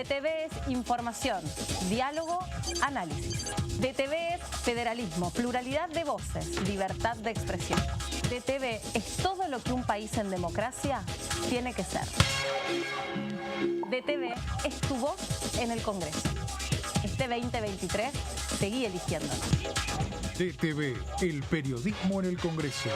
DTV es información, diálogo, análisis. DTV es federalismo, pluralidad de voces, libertad de expresión. DTV es todo lo que un país en democracia tiene que ser. DTV es tu voz en el Congreso. Este 2023 seguí eligiéndolo. DTV, el periodismo en el Congreso.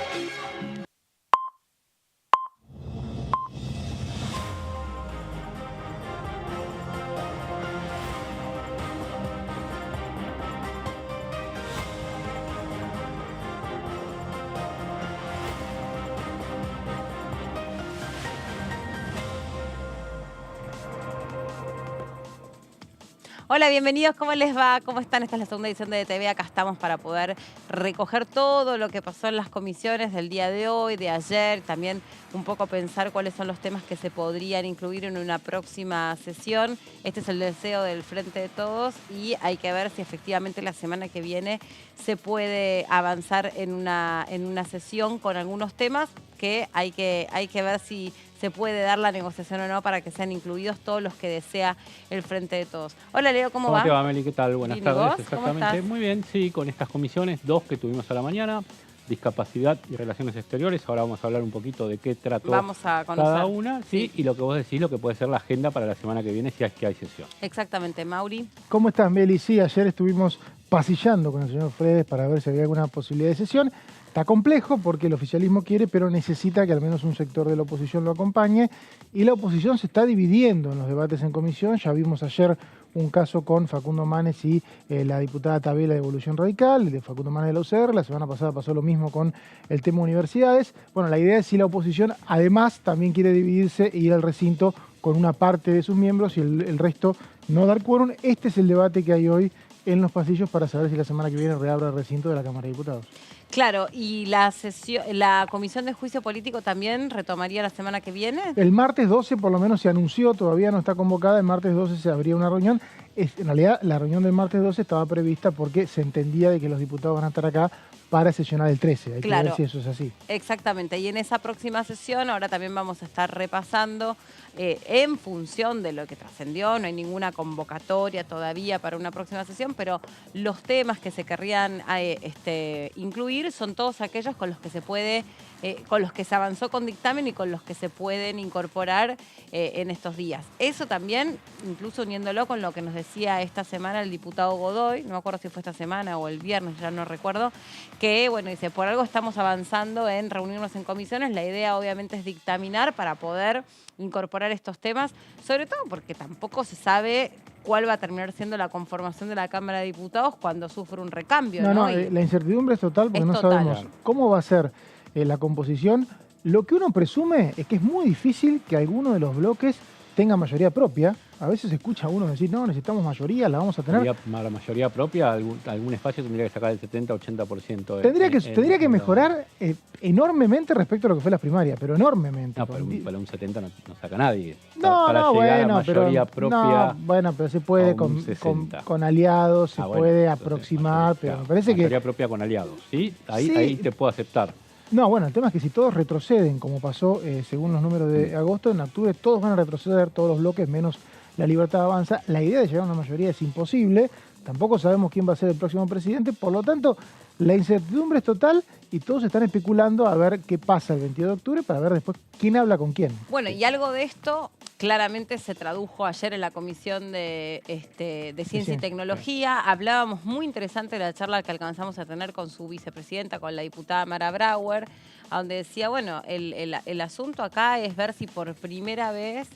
Hola, bienvenidos, ¿cómo les va? ¿Cómo están? Esta es la segunda edición de DTV. Acá estamos para poder recoger todo lo que pasó en las comisiones del día de hoy, de ayer, también un poco pensar cuáles son los temas que se podrían incluir en una próxima sesión. Este es el deseo del Frente de Todos y hay que ver si efectivamente la semana que viene se puede avanzar en una sesión con algunos temas que hay que ver si se puede dar la negociación o no para que sean incluidos todos los que desea el Frente de Todos. Hola Leo, ¿cómo va? ¿Cómo te va, Meli? ¿Qué tal? Buenas tardes. ¿Vos? Exactamente. Muy bien, sí, con estas comisiones, dos que tuvimos a la mañana, discapacidad y relaciones exteriores. Ahora vamos a hablar un poquito de qué trató cada una, sí, y lo que vos decís, lo que puede ser la agenda para la semana que viene si es que hay sesión. Exactamente, Mauri. ¿Cómo estás, Meli? Sí, ayer estuvimos pasillando con el señor Fredes para ver si había alguna posibilidad de sesión. Está complejo porque el oficialismo quiere, pero necesita que al menos un sector de la oposición lo acompañe. Y la oposición se está dividiendo en los debates en comisión. Ya vimos ayer un caso con Facundo Manes y la diputada Tabela de Evolución Radical, de Facundo Manes de la UCR. La semana pasada pasó lo mismo con el tema universidades. Bueno, la idea es si la oposición además también quiere dividirse e ir al recinto con una parte de sus miembros y el resto no dar quórum. Este es el debate que hay hoy en los pasillos para saber si la semana que viene reabre el recinto de la Cámara de Diputados. Claro, ¿y la Comisión de Juicio Político también retomaría la semana que viene? El martes 12 por lo menos se anunció, todavía no está convocada, el martes 12 se abría una reunión. En realidad la reunión del martes 12 estaba prevista porque se entendía de que los diputados van a estar acá para sesionar el 13. Hay que ver si eso es así. Exactamente, y en esa próxima sesión ahora también vamos a estar repasando en función de lo que trascendió, no hay ninguna convocatoria todavía para una próxima sesión, pero los temas que se querrían incluir son todos aquellos con los que se puede, con los que se avanzó con dictamen y con los que se pueden incorporar en estos días. Eso también, incluso uniéndolo con lo que nos decía esta semana el diputado Godoy, no me acuerdo si fue esta semana o el viernes, ya no recuerdo, que, bueno, dice, por algo estamos avanzando en reunirnos en comisiones. La idea, obviamente, es dictaminar para poder incorporar estos temas, sobre todo porque tampoco se sabe cuál va a terminar siendo la conformación de la Cámara de Diputados cuando sufre un recambio. La incertidumbre es total porque no sabemos cómo va a ser la composición. Lo que uno presume es que es muy difícil que alguno de los bloques tenga mayoría propia. A veces escucha a uno decir, no, necesitamos mayoría, la vamos a tener. La mayoría propia, algún espacio tendría que sacar el 70-80%. Tendría que mejorar enormemente respecto a lo que fue las primarias, pero enormemente. No, pero para un 70 no saca nadie. Para llegar a mayoría propia. Pero se puede con aliados, se puede aproximar, pero me parece que... Mayoría propia con aliados, ¿sí? Ahí te puedo aceptar. No, bueno, el tema es que si todos retroceden, como pasó según los números de agosto, en octubre todos van a retroceder, todos los bloques, menos La Libertad Avanza. La idea de llegar a una mayoría es imposible, tampoco sabemos quién va a ser el próximo presidente, por lo tanto, la incertidumbre es total y todos están especulando a ver qué pasa el 22 de octubre para ver después quién habla con quién. Bueno, y algo de esto claramente se tradujo ayer en la Comisión de Ciencia y Tecnología. Hablábamos muy interesante de la charla que alcanzamos a tener con su vicepresidenta, con la diputada Mara Brauer, donde decía, bueno, el asunto acá es ver si por primera vez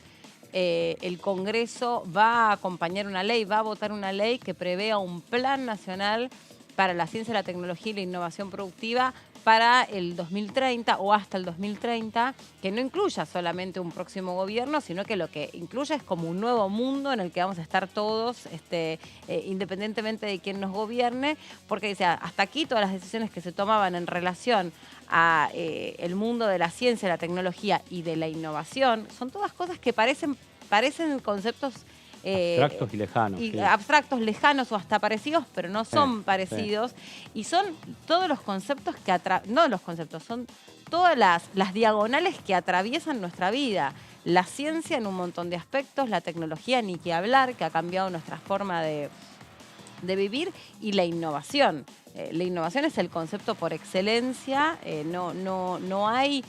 el Congreso va a acompañar una ley, va a votar una ley que prevea un plan nacional para la ciencia, la tecnología y la innovación productiva para el 2030 o hasta el 2030, que no incluya solamente un próximo gobierno, sino que lo que incluya es como un nuevo mundo en el que vamos a estar todos, independientemente de quién nos gobierne, porque dice, hasta aquí todas las decisiones que se tomaban en relación a el mundo de la ciencia, la tecnología y de la innovación, son todas cosas que parecen conceptos abstractos y lejanos. Abstractos, lejanos o hasta parecidos, pero no son parecidos. Y son todos los conceptos son todas las diagonales que atraviesan nuestra vida. La ciencia en un montón de aspectos, la tecnología ni que hablar, que ha cambiado nuestra forma de vivir, y la innovación. La innovación es el concepto por excelencia, no hay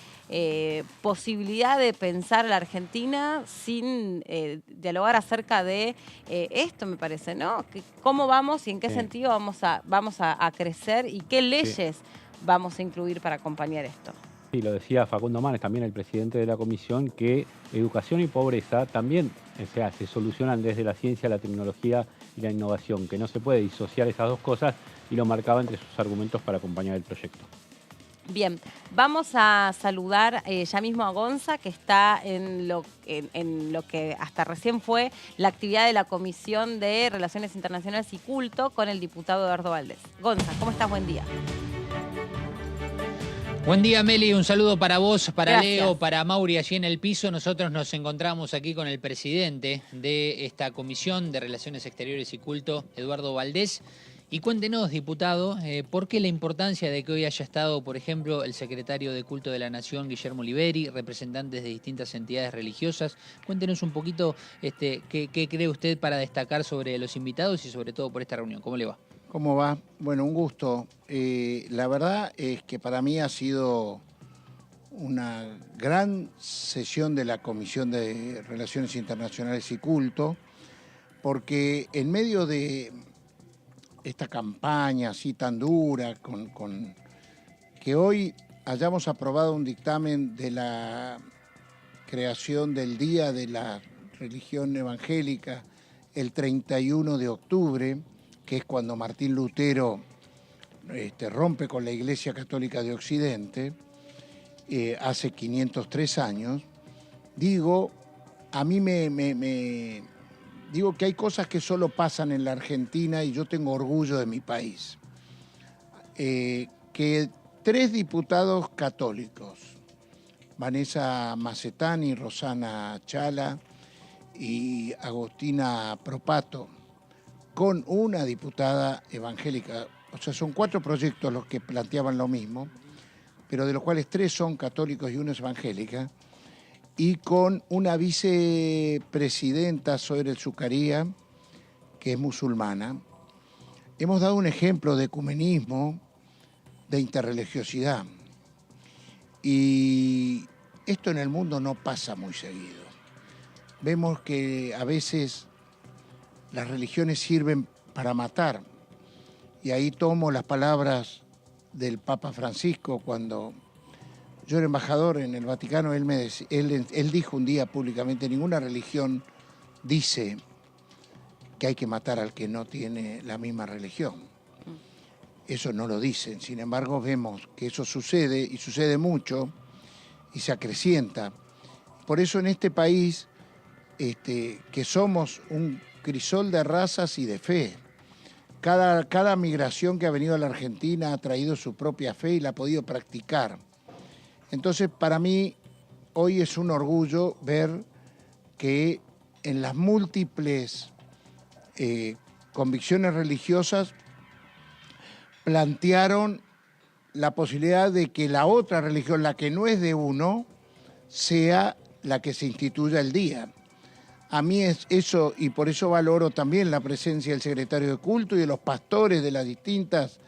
posibilidad de pensar a la Argentina sin dialogar acerca de esto, me parece, ¿no? ¿Cómo vamos y en qué sentido vamos a crecer y qué leyes vamos a incluir para acompañar esto? Sí, lo decía Facundo Manes, también el presidente de la comisión, que educación y pobreza también, o sea, se solucionan desde la ciencia, la tecnología y la innovación, que no se puede disociar esas dos cosas, y lo marcaba entre sus argumentos para acompañar el proyecto. Bien, vamos a saludar ya mismo a Gonza, que está en lo que hasta recién fue la actividad de la Comisión de Relaciones Internacionales y Culto con el diputado Eduardo Valdés. Gonza, ¿cómo estás? Buen día. Buen día, Meli. Un saludo para vos, para Gracias. Leo, para Mauri allí en el piso. Nosotros nos encontramos aquí con el presidente de esta Comisión de Relaciones Exteriores y Culto, Eduardo Valdés. Y cuéntenos, diputado, ¿por qué la importancia de que hoy haya estado, por ejemplo, el secretario de Culto de la Nación, Guillermo Oliveri, representantes de distintas entidades religiosas? Cuéntenos un poquito qué cree usted para destacar sobre los invitados y sobre todo por esta reunión. ¿Cómo le va? ¿Cómo va? Bueno, un gusto. La verdad es que para mí ha sido una gran sesión de la Comisión de Relaciones Internacionales y Culto, porque en medio de esta campaña así tan dura, con que hoy hayamos aprobado un dictamen de la creación del Día de la Religión Evangélica el 31 de octubre, que es cuando Martín Lutero rompe con la Iglesia Católica de Occidente, hace 503 años, a mí digo que hay cosas que solo pasan en la Argentina y yo tengo orgullo de mi país. Que 3 diputados católicos, Vanessa Macetani, Rosana Chala y Agostina Propato, con una diputada evangélica, o sea, son 4 proyectos los que planteaban lo mismo, pero de los cuales 3 son católicos y 1 es evangélica, y con una vicepresidenta, Zoraida Zucaría, que es musulmana. Hemos dado un ejemplo de ecumenismo, de interreligiosidad, y esto en el mundo no pasa muy seguido. Vemos que a veces las religiones sirven para matar, y ahí tomo las palabras del Papa Francisco cuando yo era embajador en el Vaticano. Él dijo un día públicamente: ninguna religión dice que hay que matar al que no tiene la misma religión. Eso no lo dicen, sin embargo vemos que eso sucede, y sucede mucho, y se acrecienta. Por eso en este país, que somos un crisol de razas y de fe, cada migración que ha venido a la Argentina ha traído su propia fe y la ha podido practicar. Entonces, para mí, hoy es un orgullo ver que en las múltiples convicciones religiosas plantearon la posibilidad de que la otra religión, la que no es de uno, sea la que se instituya el día. A mí es eso, y por eso valoro también la presencia del secretario de Culto y de los pastores de las distintas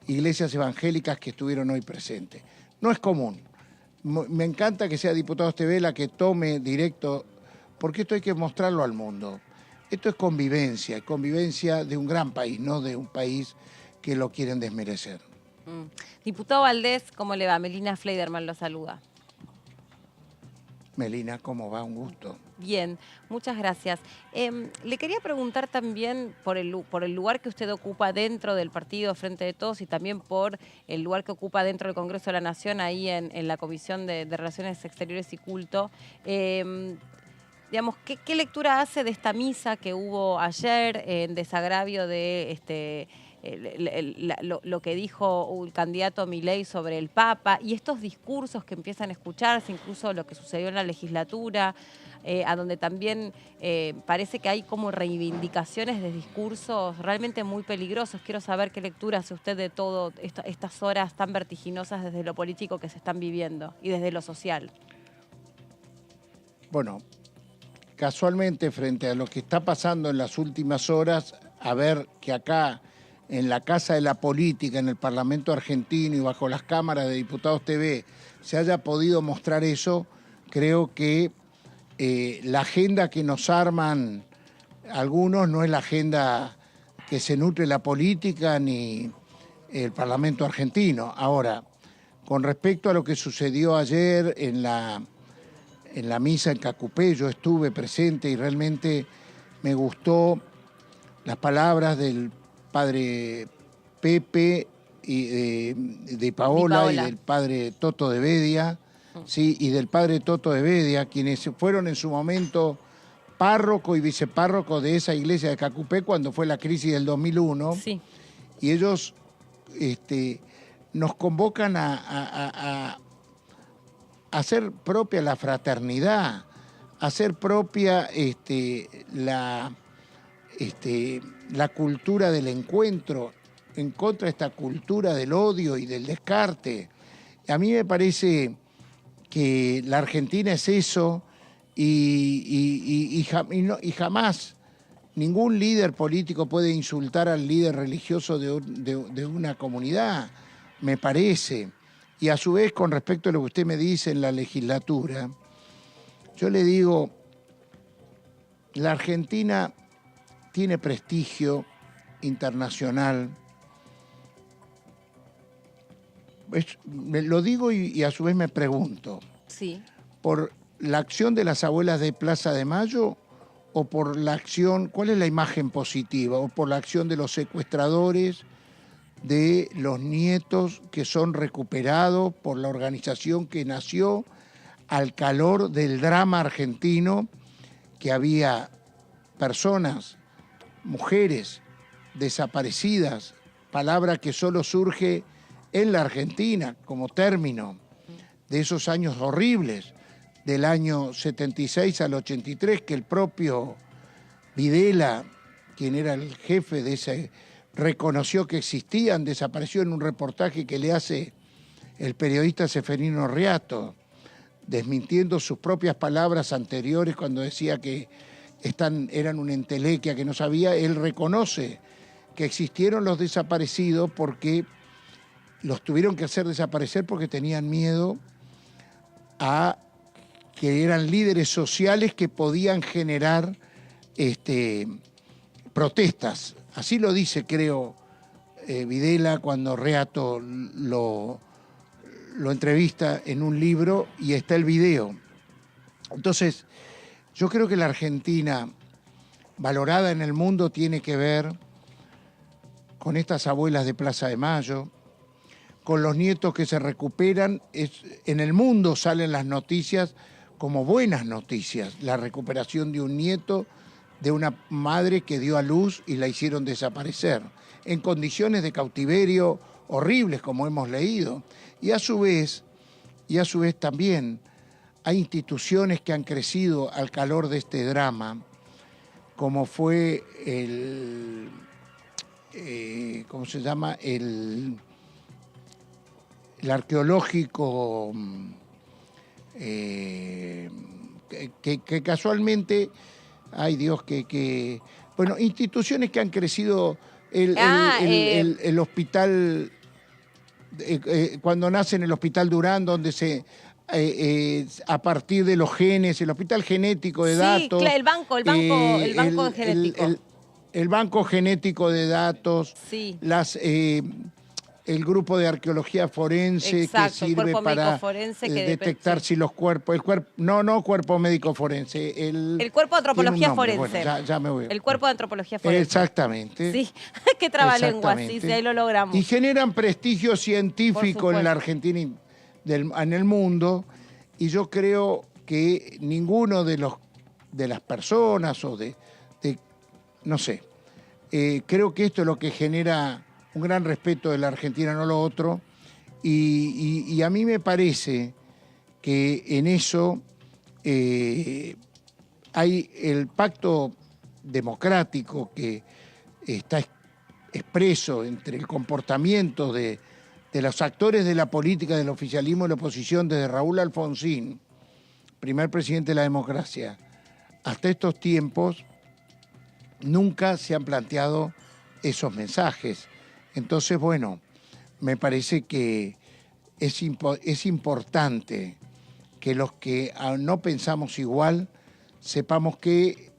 iglesias evangélicas que estuvieron hoy presentes. No es común. Me encanta que sea Diputados TV la que tome directo, porque esto hay que mostrarlo al mundo. Esto es convivencia de un gran país, no de un país que lo quieren desmerecer. Diputado Valdés, ¿cómo le va? Melina Fleiderman lo saluda. Melina, ¿cómo va? Un gusto. Bien, muchas gracias. Le quería preguntar también por el lugar que usted ocupa dentro del partido Frente de Todos y también por el lugar que ocupa dentro del Congreso de la Nación, ahí en la Comisión de Relaciones Exteriores y Culto. Digamos, ¿qué lectura hace de esta misa que hubo ayer en desagravio de lo que dijo el candidato Milei sobre el Papa y estos discursos que empiezan a escucharse, incluso lo que sucedió en la legislatura, a donde también parece que hay como reivindicaciones de discursos realmente muy peligrosos. Quiero saber qué lectura hace usted de todo estas horas tan vertiginosas desde lo político que se están viviendo y desde lo social. Bueno, casualmente frente a lo que está pasando en las últimas horas, a ver que acá en la Casa de la Política, en el Parlamento argentino y bajo las cámaras de Diputados TV se haya podido mostrar eso, creo que la agenda que nos arman algunos no es la agenda que se nutre la política ni el Parlamento argentino. Ahora, con respecto a lo que sucedió ayer en la misa en Cacupé, yo estuve presente y realmente me gustó las palabras del padre Pepe y de Paola y del padre Toto de Bedia, sí, y del padre Toto de Bedia, quienes fueron en su momento párroco y vicepárroco de esa iglesia de Cacupé cuando fue la crisis del 2001. Sí. Y ellos nos convocan a hacer propia la fraternidad, a hacer propia la cultura del encuentro, en contra de esta cultura del odio y del descarte. A mí me parece que la Argentina es eso y jamás ningún líder político puede insultar al líder religioso de una comunidad, me parece. Y a su vez, con respecto a lo que usted me dice en la legislatura, yo le digo, la Argentina tiene prestigio internacional. Lo digo y a su vez me pregunto, sí, ¿por la acción de las abuelas de Plaza de Mayo o por la acción, cuál es la imagen positiva, o por la acción de los secuestradores, de los nietos que son recuperados por la organización que nació al calor del drama argentino, que había personas, mujeres desaparecidas, palabra que solo surge en la Argentina como término de esos años horribles, del año 76 al 83, que el propio Videla, quien era el jefe de ese, reconoció que existían, desapareció en un reportaje que le hace el periodista Seferino Riato, desmintiendo sus propias palabras anteriores cuando decía que eran una entelequia, que no sabía. Él reconoce que existieron los desaparecidos porque los tuvieron que hacer desaparecer porque tenían miedo a que eran líderes sociales que podían generar protestas. Así lo dice, creo, Videla cuando Reato lo entrevista en un libro y está el video. Entonces, yo creo que la Argentina, valorada en el mundo, tiene que ver con estas abuelas de Plaza de Mayo, con los nietos que se recuperan. En el mundo salen las noticias como buenas noticias, la recuperación de un nieto de una madre que dio a luz y la hicieron desaparecer, en condiciones de cautiverio horribles, como hemos leído. Y a su vez también hay instituciones que han crecido al calor de este drama, como fue ¿cómo se llama? El arqueológico, que casualmente, ay Dios, bueno, instituciones que han crecido, el hospital, cuando nace en el Hospital Durán, donde a partir de los genes, el hospital genético de datos. Sí, el banco genético. El banco genético de datos, sí. El grupo de arqueología forense. Exacto, que sirve para detectar si los cuerpos, no cuerpo médico forense, el cuerpo de antropología forense. Bueno, ya me voy. El cuerpo de antropología forense. Exactamente. Sí, qué trabalenguas, sí, ahí lo logramos. Y generan prestigio científico en la Argentina y en el mundo, y yo creo que ninguno de las personas o no sé, creo que esto es lo que genera un gran respeto de la Argentina, no lo otro, y a mí me parece que en eso hay el pacto democrático que está expreso entre el comportamiento de los actores de la política, del oficialismo y la oposición, desde Raúl Alfonsín, primer presidente de la democracia, hasta estos tiempos, nunca se han planteado esos mensajes. Entonces, bueno, me parece que es importante que los que no pensamos igual sepamos que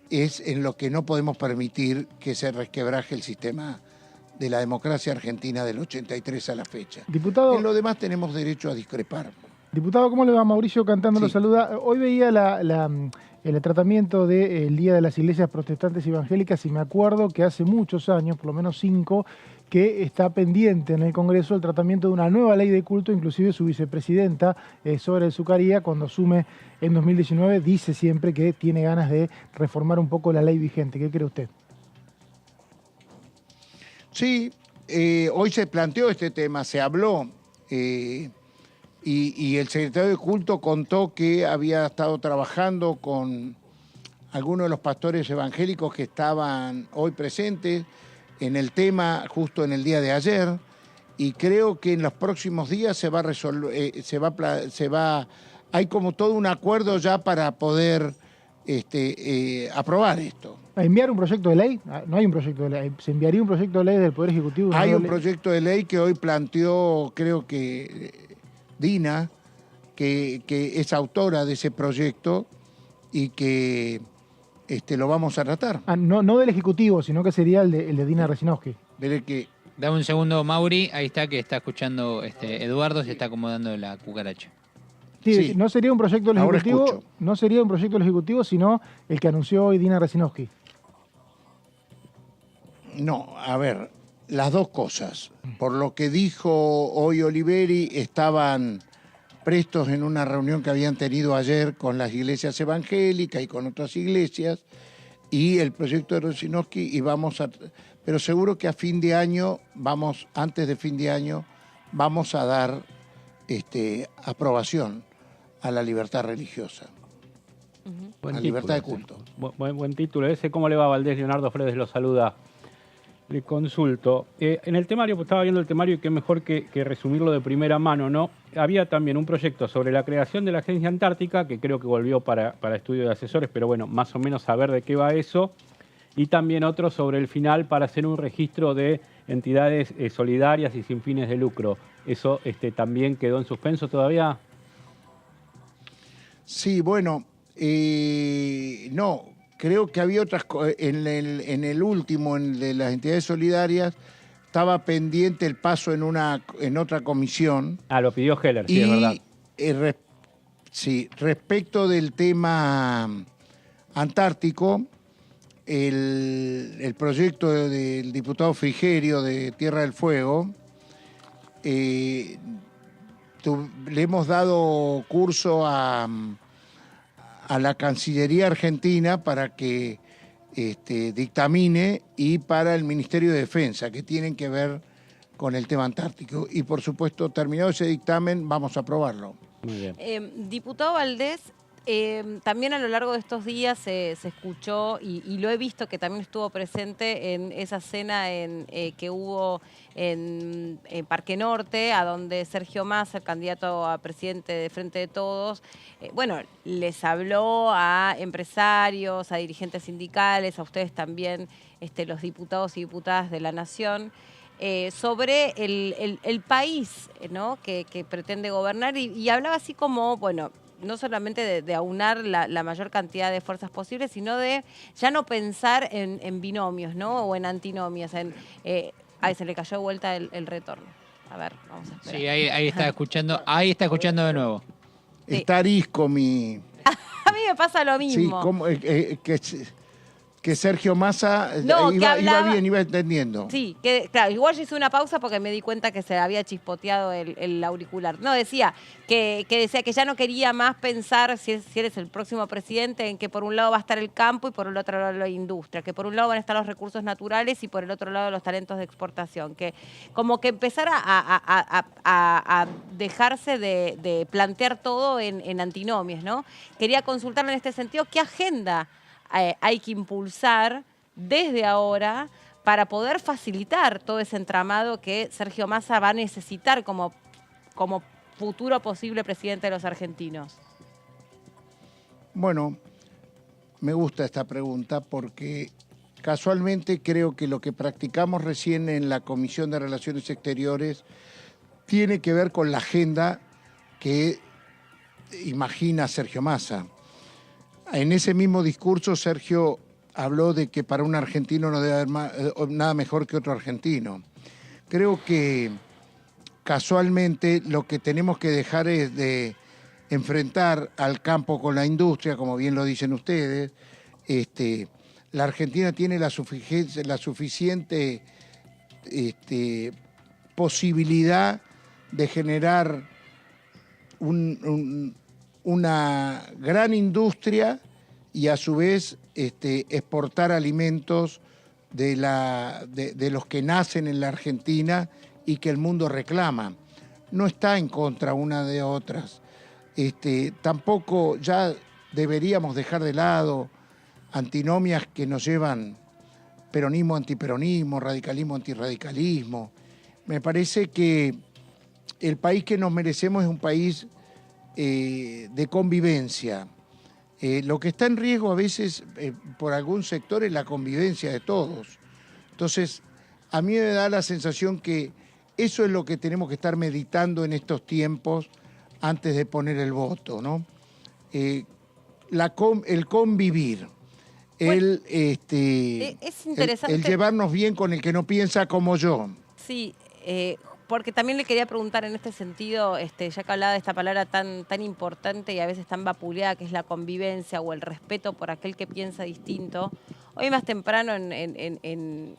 es en lo que no podemos permitir que se resquebraje el sistema de la democracia argentina del 83 a la fecha. Diputado, en lo demás tenemos derecho a discrepar. Diputado, ¿cómo le va? Mauricio Cantando lo Sí. saluda. Hoy veía el tratamiento del Día de las Iglesias Protestantes y Evangélicas y me acuerdo que hace muchos años, por lo menos 5, que está pendiente en el Congreso el tratamiento de una nueva ley de culto, inclusive su vicepresidenta, Zoraida El Zucaría, cuando asume en 2019, dice siempre que tiene ganas de reformar un poco la ley vigente. ¿Qué cree usted? Sí, hoy se planteó este tema, se habló, y el secretario de Culto contó que había estado trabajando con algunos de los pastores evangélicos que estaban hoy presentes en el tema justo en el día de ayer, y creo que en los próximos días se va a resolver, hay como todo un acuerdo ya para poder aprobar esto. ¿A enviar un proyecto de ley? No hay un proyecto de ley. ¿Se enviaría un proyecto de ley del Poder Ejecutivo? Hay un proyecto de ley que hoy planteó, creo que Dina, que es autora de ese proyecto y que lo vamos a tratar. No del Ejecutivo, sino que sería el de Dina Resinowski. Veré que... Dame un segundo, Mauri. Ahí está, que está escuchando Eduardo, se está acomodando la cucaracha. Sí, no sería un proyecto del ahora Ejecutivo, escucho. no sería un proyecto del Ejecutivo, sino el que anunció hoy Dina Resinowski. No, a ver, las dos cosas. Por lo que dijo hoy Oliveri, estaban prestos en una reunión que habían tenido ayer con las iglesias evangélicas y con otras iglesias, y el proyecto de Resinowski, pero seguro que a fin de año, antes de fin de año, vamos a dar aprobación a la libertad religiosa, a la libertad de culto. Buen título ese. ¿Cómo le va, Valdés? Leonardo Fredes lo saluda. Le consulto. En el temario, pues estaba viendo el temario y qué mejor que resumirlo de primera mano, ¿no? Había también un proyecto sobre la creación de la Agencia Antártica, que creo que volvió para estudio de asesores, pero bueno, más o menos saber de qué va eso. Y también otro sobre el final para hacer un registro de entidades solidarias y sin fines de lucro. ¿Eso también quedó en suspenso todavía? Sí, bueno, no, creo que había otras cosas. En el último, en el de las entidades solidarias, estaba pendiente el paso en otra comisión. Lo pidió Heller, sí, es verdad. Sí, respecto del tema antártico, el proyecto del diputado Frigerio de Tierra del Fuego, le hemos dado curso a la Cancillería Argentina para que dictamine, y para el Ministerio de Defensa, que tienen que ver con el tema antártico. Y por supuesto, terminado ese dictamen, vamos a aprobarlo. Muy bien. Diputado Valdés, también a lo largo de estos días se escuchó, y lo he visto que también estuvo presente en esa cena que hubo en Parque Norte, a donde Sergio Massa, el candidato a presidente de Frente de Todos, les habló a empresarios, a dirigentes sindicales, a ustedes también, los diputados y diputadas de la Nación, sobre el país, ¿no?, que pretende gobernar, y hablaba así como, bueno, no solamente de aunar la mayor cantidad de fuerzas posibles, sino de ya no pensar en binomios, ¿no?, o en antinomios. Se le cayó de vuelta el retorno. A ver, vamos a esperar. Sí, ahí está escuchando, de nuevo. Sí. Está arisco mi... A mí me pasa lo mismo. Sí, que que Sergio Massa iba bien, iba entendiendo. Sí, que claro, igual yo hice una pausa porque me di cuenta que se había chispoteado el auricular. No, decía que decía que ya no quería más pensar, si eres el próximo presidente, en que por un lado va a estar el campo y por el otro lado la industria, que por un lado van a estar los recursos naturales y por el otro lado los talentos de exportación, que como que empezara a dejarse de plantear todo en antinomias, ¿no? Quería consultarle en este sentido qué agenda hay que impulsar desde ahora para poder facilitar todo ese entramado que Sergio Massa va a necesitar como futuro posible presidente de los argentinos. Bueno, me gusta esta pregunta porque casualmente creo que lo que practicamos recién en la Comisión de Relaciones Exteriores tiene que ver con la agenda que imagina Sergio Massa. En ese mismo discurso, Sergio habló de que para un argentino no debe haber nada mejor que otro argentino. Creo que casualmente lo que tenemos que dejar es de enfrentar al campo con la industria, como bien lo dicen ustedes. La Argentina tiene la suficiente posibilidad de generar una gran industria y a su vez exportar alimentos de los que nacen en la Argentina y que el mundo reclama. No está en contra una de otras. Tampoco ya deberíamos dejar de lado antinomias que nos llevan peronismo, antiperonismo, radicalismo, antirradicalismo. Me parece que el país que nos merecemos es un país de convivencia. Lo que está en riesgo a veces por algún sector es la convivencia de todos. Entonces, a mí me da la sensación que eso es lo que tenemos que estar meditando en estos tiempos antes de poner el voto, ¿no? El convivir, bueno, es interesante. el llevarnos bien con el que no piensa como yo. Sí, porque también le quería preguntar en este sentido, ya que hablaba de esta palabra tan importante y a veces tan vapuleada, que es la convivencia o el respeto por aquel que piensa distinto. Hoy más temprano en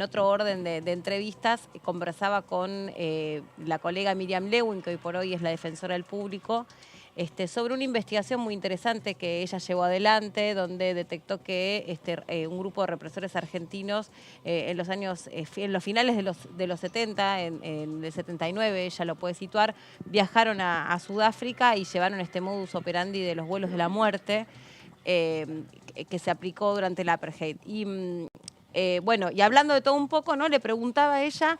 otro orden de entrevistas, conversaba con la colega Miriam Lewin, que hoy por hoy es la defensora del público, sobre una investigación muy interesante que ella llevó adelante, donde detectó que un grupo de represores argentinos en los finales de los 70, en el 79, ella lo puede situar, viajaron a Sudáfrica y llevaron este modus operandi de los vuelos de la muerte que se aplicó durante el apartheid. Bueno, y hablando de todo un poco, ¿no? Le preguntaba a ella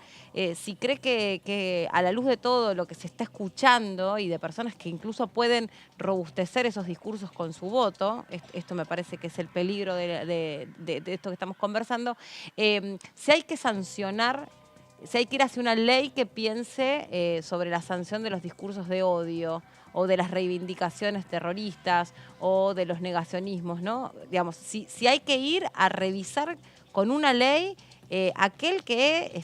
si cree que a la luz de todo lo que se está escuchando y de personas que incluso pueden robustecer esos discursos con su voto, esto me parece que es el peligro de esto que estamos conversando, si hay que sancionar, si hay que ir hacia una ley que piense sobre la sanción de los discursos de odio o de las reivindicaciones terroristas o de los negacionismos, ¿no? Digamos, si hay que ir a revisar con una ley aquel que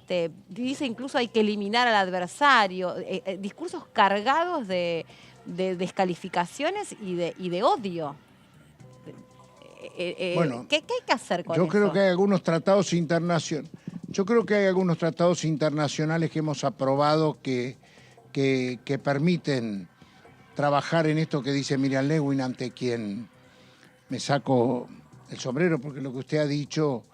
dice incluso hay que eliminar al adversario, discursos cargados de descalificaciones y de odio. Bueno, ¿qué hay que hacer con eso? Yo creo que hay algunos tratados internacionales. Yo creo que hay algunos tratados internacionales que hemos aprobado que permiten trabajar en esto que dice Miriam Lewin, ante quien me saco el sombrero, porque lo que usted ha dicho,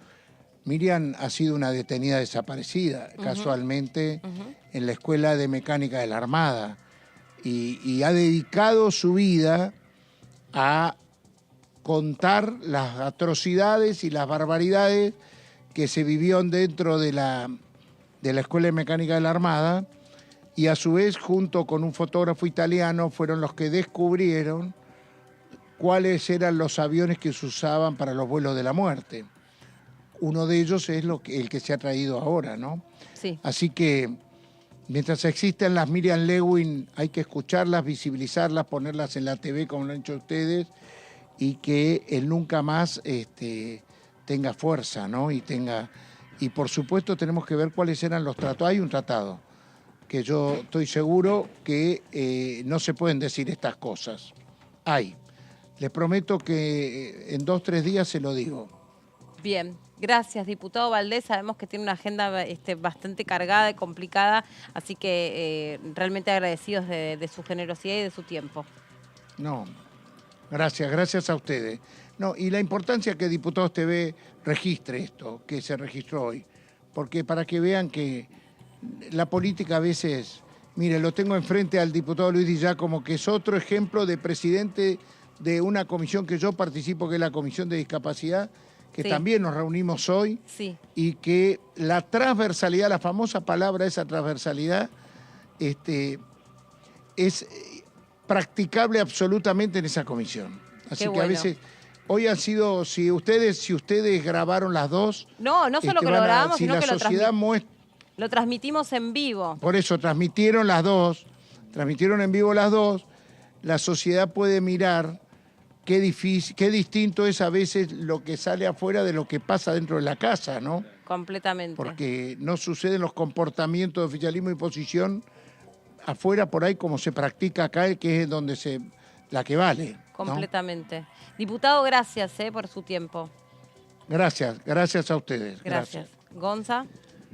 Miriam ha sido una detenida desaparecida, casualmente, en la Escuela de Mecánica de la Armada, y ha dedicado su vida a contar las atrocidades y las barbaridades que se vivieron dentro de la Escuela de Mecánica de la Armada, y a su vez, junto con un fotógrafo italiano, fueron los que descubrieron cuáles eran los aviones que se usaban para los vuelos de la muerte. Uno de ellos es el que se ha traído ahora, ¿no? Sí. Así que mientras existan las Miriam Lewin, hay que escucharlas, visibilizarlas, ponerlas en la TV como lo han hecho ustedes, y que el nunca más tenga fuerza, ¿no? Y por supuesto tenemos que ver cuáles eran los tratados. Hay un tratado que yo estoy seguro que no se pueden decir estas cosas. Hay. Les prometo que en 2 o 3 días se lo digo. Bien, gracias, diputado Valdés. Sabemos que tiene una agenda bastante cargada y complicada, así que realmente agradecidos de su generosidad y de su tiempo. No, gracias a ustedes. No, y la importancia que Diputados TV registre esto, que se registró hoy, porque para que vean que la política a veces, mire, lo tengo enfrente al diputado Luis Di Giacomo, que es otro ejemplo de presidente de una comisión que yo participo, que es la Comisión de Discapacidad, que también nos reunimos hoy, y que la transversalidad, la famosa palabra esa transversalidad, es practicable absolutamente en esa comisión. Así que a veces, hoy han sido, si ustedes grabaron las dos... No solo que lo grabamos, sino que lo transmitimos en vivo. Por eso, transmitieron en vivo las dos, la sociedad puede mirar qué distinto es a veces lo que sale afuera de lo que pasa dentro de la casa, ¿no? Completamente. Porque no suceden los comportamientos de oficialismo y oposición afuera por ahí como se practica acá, que es donde la que vale, ¿no? Completamente. Diputado, gracias por su tiempo. Gracias a ustedes. Gracias. Gonza.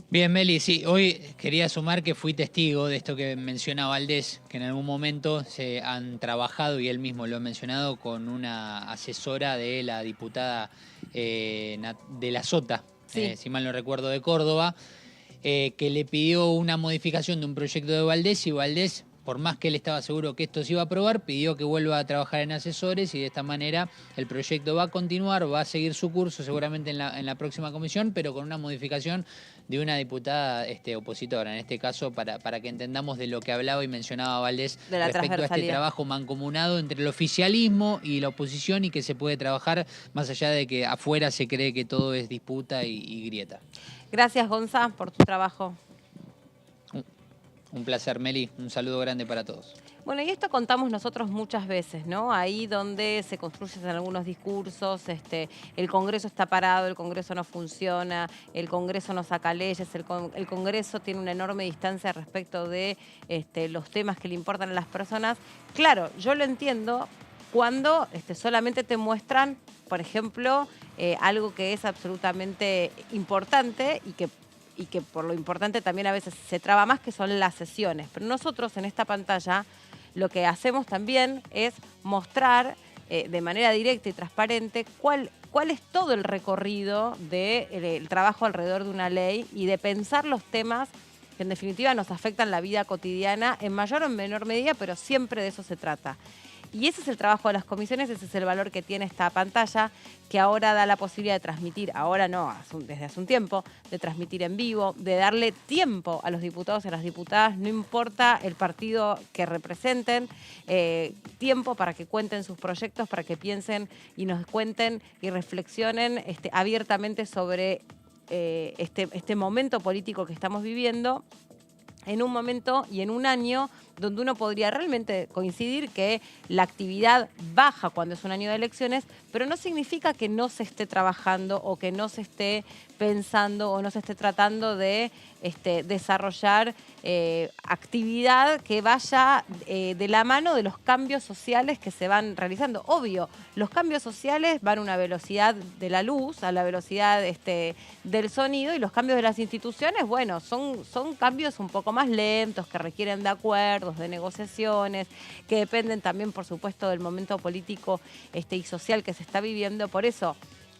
Bien, Meli, sí, hoy quería sumar que fui testigo de esto que menciona Valdés, que en algún momento se han trabajado, y él mismo lo ha mencionado, con una asesora de la diputada de la Sota, si mal no recuerdo, de Córdoba, que le pidió una modificación de un proyecto de Valdés, y Valdés, por más que él estaba seguro que esto se iba a aprobar, pidió que vuelva a trabajar en asesores, y de esta manera el proyecto va a continuar, va a seguir su curso seguramente en la próxima comisión, pero con una modificación de una diputada opositora, en este caso, para que entendamos de lo que hablaba y mencionaba Valdés respecto a este trabajo mancomunado entre el oficialismo y la oposición, y que se puede trabajar más allá de que afuera se cree que todo es disputa y grieta. Gracias, Gonza, por tu trabajo. Un placer, Meli. Un saludo grande para todos. Bueno, y esto contamos nosotros muchas veces, ¿no? Ahí donde se construyen algunos discursos, el Congreso está parado, el Congreso no funciona, el Congreso no saca leyes, el Congreso tiene una enorme distancia respecto de los temas que le importan a las personas. Claro, yo lo entiendo cuando solamente te muestran, por ejemplo, algo que es absolutamente importante y que por lo importante también a veces se traba más, que son las sesiones. Pero nosotros en esta pantalla lo que hacemos también es mostrar de manera directa y transparente cuál es todo el recorrido del trabajo alrededor de una ley y de pensar los temas que en definitiva nos afectan la vida cotidiana en mayor o en menor medida, pero siempre de eso se trata. Y ese es el trabajo de las comisiones, ese es el valor que tiene esta pantalla, que ahora da la posibilidad de transmitir, ahora no, desde hace un tiempo, de transmitir en vivo, de darle tiempo a los diputados y a las diputadas, no importa el partido que representen, tiempo para que cuenten sus proyectos, para que piensen y nos cuenten y reflexionen abiertamente sobre este momento político que estamos viviendo, en un momento y en un año donde uno podría realmente coincidir que la actividad baja cuando es un año de elecciones, pero no significa que no se esté trabajando o que no se esté pensando o no se esté tratando de desarrollar actividad que vaya de la mano de los cambios sociales que se van realizando. Obvio, los cambios sociales van a una velocidad de la luz, a la velocidad del sonido, y los cambios de las instituciones, bueno, son cambios un poco más lentos, que requieren de acuerdos, de negociaciones, que dependen también, por supuesto, del momento político y social que se está viviendo. Por eso,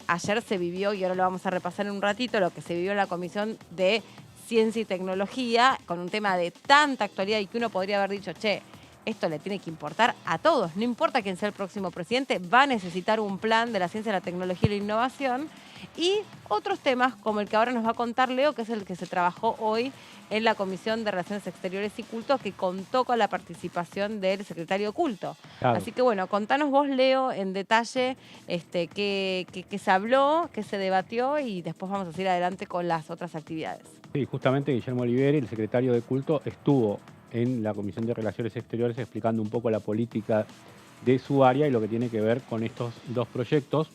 ayer se vivió, y ahora lo vamos a repasar en un ratito, lo que se vivió en la Comisión de Ciencia y Tecnología, con un tema de tanta actualidad y que uno podría haber dicho, che, esto le tiene que importar a todos, no importa quién sea el próximo presidente, va a necesitar un plan de la ciencia, la tecnología y la innovación, y otros temas como el que ahora nos va a contar Leo, que es el que se trabajó hoy en la Comisión de Relaciones Exteriores y Culto, que contó con la participación del secretario de Culto. Claro. Así que bueno, contanos vos, Leo, en detalle qué se habló, qué se debatió, y después vamos a seguir adelante con las otras actividades. Sí, justamente Guillermo Oliveri, el secretario de Culto, estuvo en la Comisión de Relaciones Exteriores explicando un poco la política de su área y lo que tiene que ver con estos dos proyectos,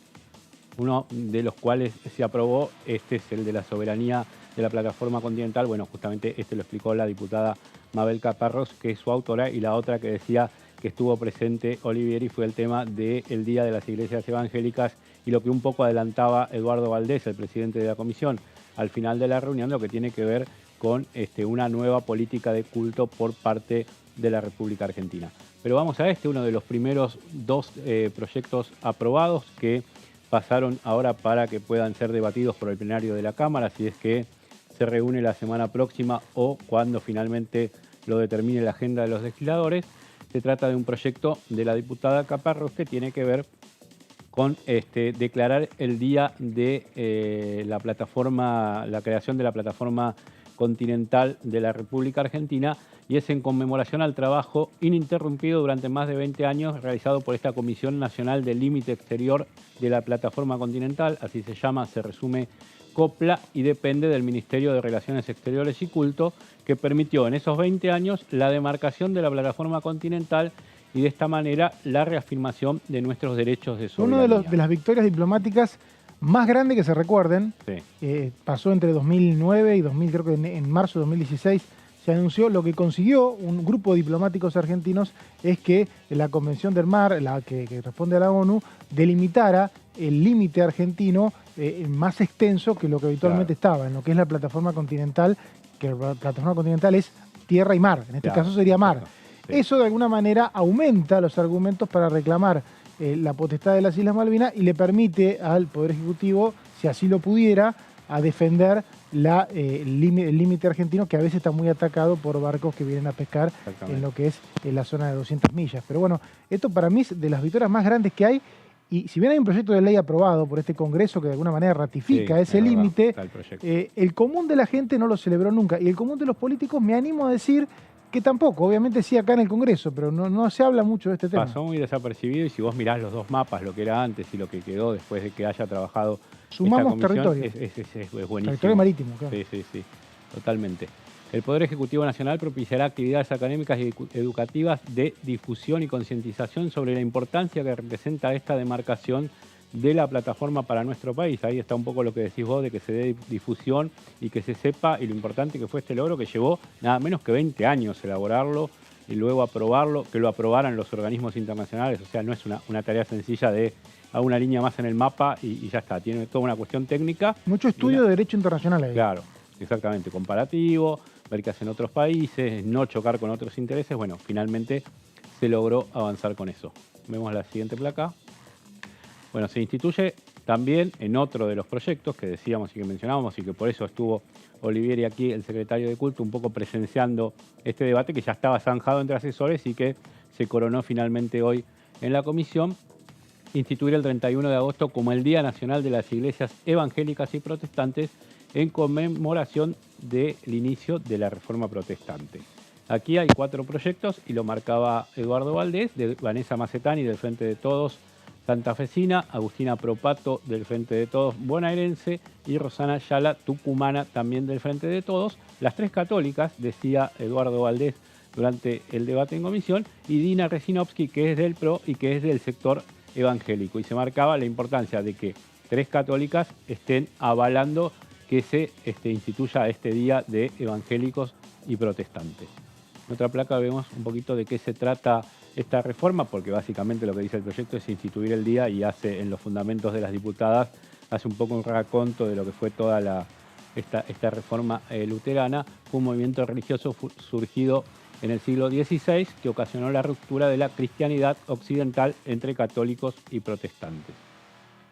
uno de los cuales se aprobó, es el de la soberanía de la plataforma continental. Bueno, justamente lo explicó la diputada Mabel Caparrós, que es su autora, y la otra que decía que estuvo presente Olivieri fue el tema del Día de las Iglesias Evangélicas y lo que un poco adelantaba Eduardo Valdés, el presidente de la comisión, al final de la reunión, lo que tiene que ver con una nueva política de culto por parte de la República Argentina. Pero vamos a uno de los primeros dos proyectos aprobados que pasaron ahora para que puedan ser debatidos por el plenario de la Cámara, si es que se reúne la semana próxima o cuando finalmente lo determine la agenda de los legisladores. Se trata de un proyecto de la diputada Caparrós que tiene que ver con declarar el día de la creación de la plataforma continental de la República Argentina, y es en conmemoración al trabajo ininterrumpido durante más de 20 años realizado por esta Comisión Nacional del Límite Exterior de la Plataforma Continental, así se llama, se resume COPLA, y depende del Ministerio de Relaciones Exteriores y Culto, que permitió en esos 20 años la demarcación de la Plataforma Continental y de esta manera la reafirmación de nuestros derechos de soberanía. Una de las victorias diplomáticas más grandes que se recuerden, sí. Pasó entre 2009 y 2000, creo que en marzo de 2016 se anunció. Lo que consiguió un grupo de diplomáticos argentinos es que la Convención del Mar, la que responde a la ONU, delimitara el límite argentino más extenso que lo que habitualmente estaba, en lo que es la plataforma continental, que la plataforma continental es tierra y mar, en este caso sería mar. Sí. Eso de alguna manera aumenta los argumentos para reclamar la potestad de las Islas Malvinas y le permite al Poder Ejecutivo, si así lo pudiera, a defender el límite argentino, que a veces está muy atacado por barcos que vienen a pescar en lo que es la zona de 200 millas. Pero bueno, esto para mí es de las victorias más grandes que hay, y si bien hay un proyecto de ley aprobado por este Congreso que de alguna manera ratifica ese límite, el común de la gente no lo celebró nunca, y el común de los políticos, me animo a decir que tampoco, obviamente sí acá en el Congreso, pero no se habla mucho de este tema. Pasó muy desapercibido, y si vos mirás los dos mapas, lo que era antes y lo que quedó después de que haya trabajado sumamos esta comisión, territorio. Es buenísimo. Territorio marítimo, claro. Sí, totalmente. El Poder Ejecutivo Nacional propiciará actividades académicas y educativas de difusión y concientización sobre la importancia que representa esta demarcación de la plataforma para nuestro país. Ahí está un poco lo que decís vos, de que se dé difusión y que se sepa, y lo importante que fue este logro, que llevó nada menos que 20 años elaborarlo y luego aprobarlo, que lo aprobaran los organismos internacionales. O sea, no es una tarea sencilla de una línea más en el mapa y ya está. Tiene toda una cuestión técnica. Mucho estudio de derecho internacional ahí. Claro, exactamente, comparativo, ver qué hacen otros países, no chocar con otros intereses. Bueno, finalmente se logró avanzar con eso. Vemos la siguiente placa. Bueno, se instituye también en otro de los proyectos que decíamos y que mencionábamos, y que por eso estuvo Olivieri aquí, el secretario de Culto, un poco presenciando este debate que ya estaba zanjado entre asesores y que se coronó finalmente hoy en la comisión, instituir el 31 de agosto como el Día Nacional de las Iglesias Evangélicas y Protestantes en conmemoración del inicio de la Reforma Protestante. Aquí hay 4 proyectos y lo marcaba Eduardo Valdés, de Vanessa Macetani del Frente de Todos santafesina, Agustina Propato del Frente de Todos bonaerense y Rosana Yala tucumana también del Frente de Todos. Las 3 católicas, decía Eduardo Valdés durante el debate en comisión, y Dina Resinovsky, que es del PRO y que es del sector evangélico. Y se marcaba la importancia de que 3 católicas estén avalando que se instituya este día de evangélicos y protestantes. En otra placa vemos un poquito de qué se trata esta reforma, porque básicamente lo que dice el proyecto es instituir el día y hace en los fundamentos de las diputadas, hace un poco un raconto de lo que fue toda esta reforma luterana. Fue un movimiento religioso surgido en el siglo XVI que ocasionó la ruptura de la cristianidad occidental entre católicos y protestantes.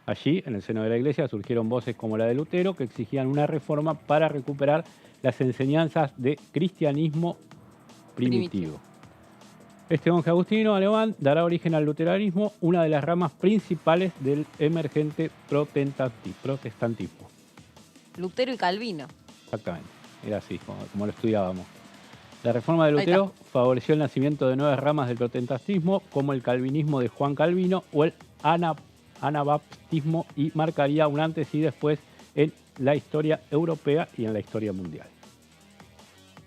Allí, en el seno de la Iglesia, surgieron voces como la de Lutero que exigían una reforma para recuperar las enseñanzas de cristianismo primitivo. Este monje agustino alemán dará origen al luteranismo, una de las ramas principales del emergente protestantismo. Lutero y Calvino. Exactamente, era así como lo estudiábamos. La reforma de Lutero favoreció el nacimiento de nuevas ramas del protestantismo, como el calvinismo de Juan Calvino o el anabaptismo, y marcaría un antes y después en la historia europea y en la historia mundial.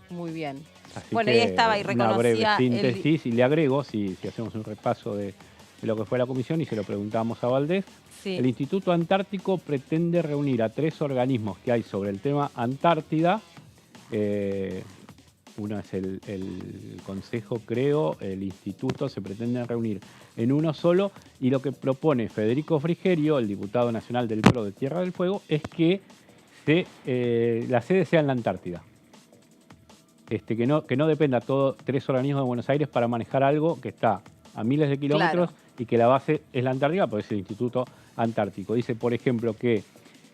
Muy bien. Así bueno, ahí estaba y reconocía... Una breve síntesis, y le agrego, si hacemos un repaso de lo que fue la comisión, y se lo preguntamos a Valdés. Sí. El Instituto Antártico pretende reunir a 3 organismos que hay sobre el tema Antártida, Uno es el Consejo, creo, el Instituto, se pretenden reunir en uno solo, y lo que propone Federico Frigerio, el diputado nacional del PRO de Tierra del Fuego, es que la sede sea en la Antártida. Que no dependa todo 3 organismos de Buenos Aires para manejar algo que está a miles de kilómetros, claro, y que la base es la Antártida, pues es el Instituto Antártico. Dice, por ejemplo, que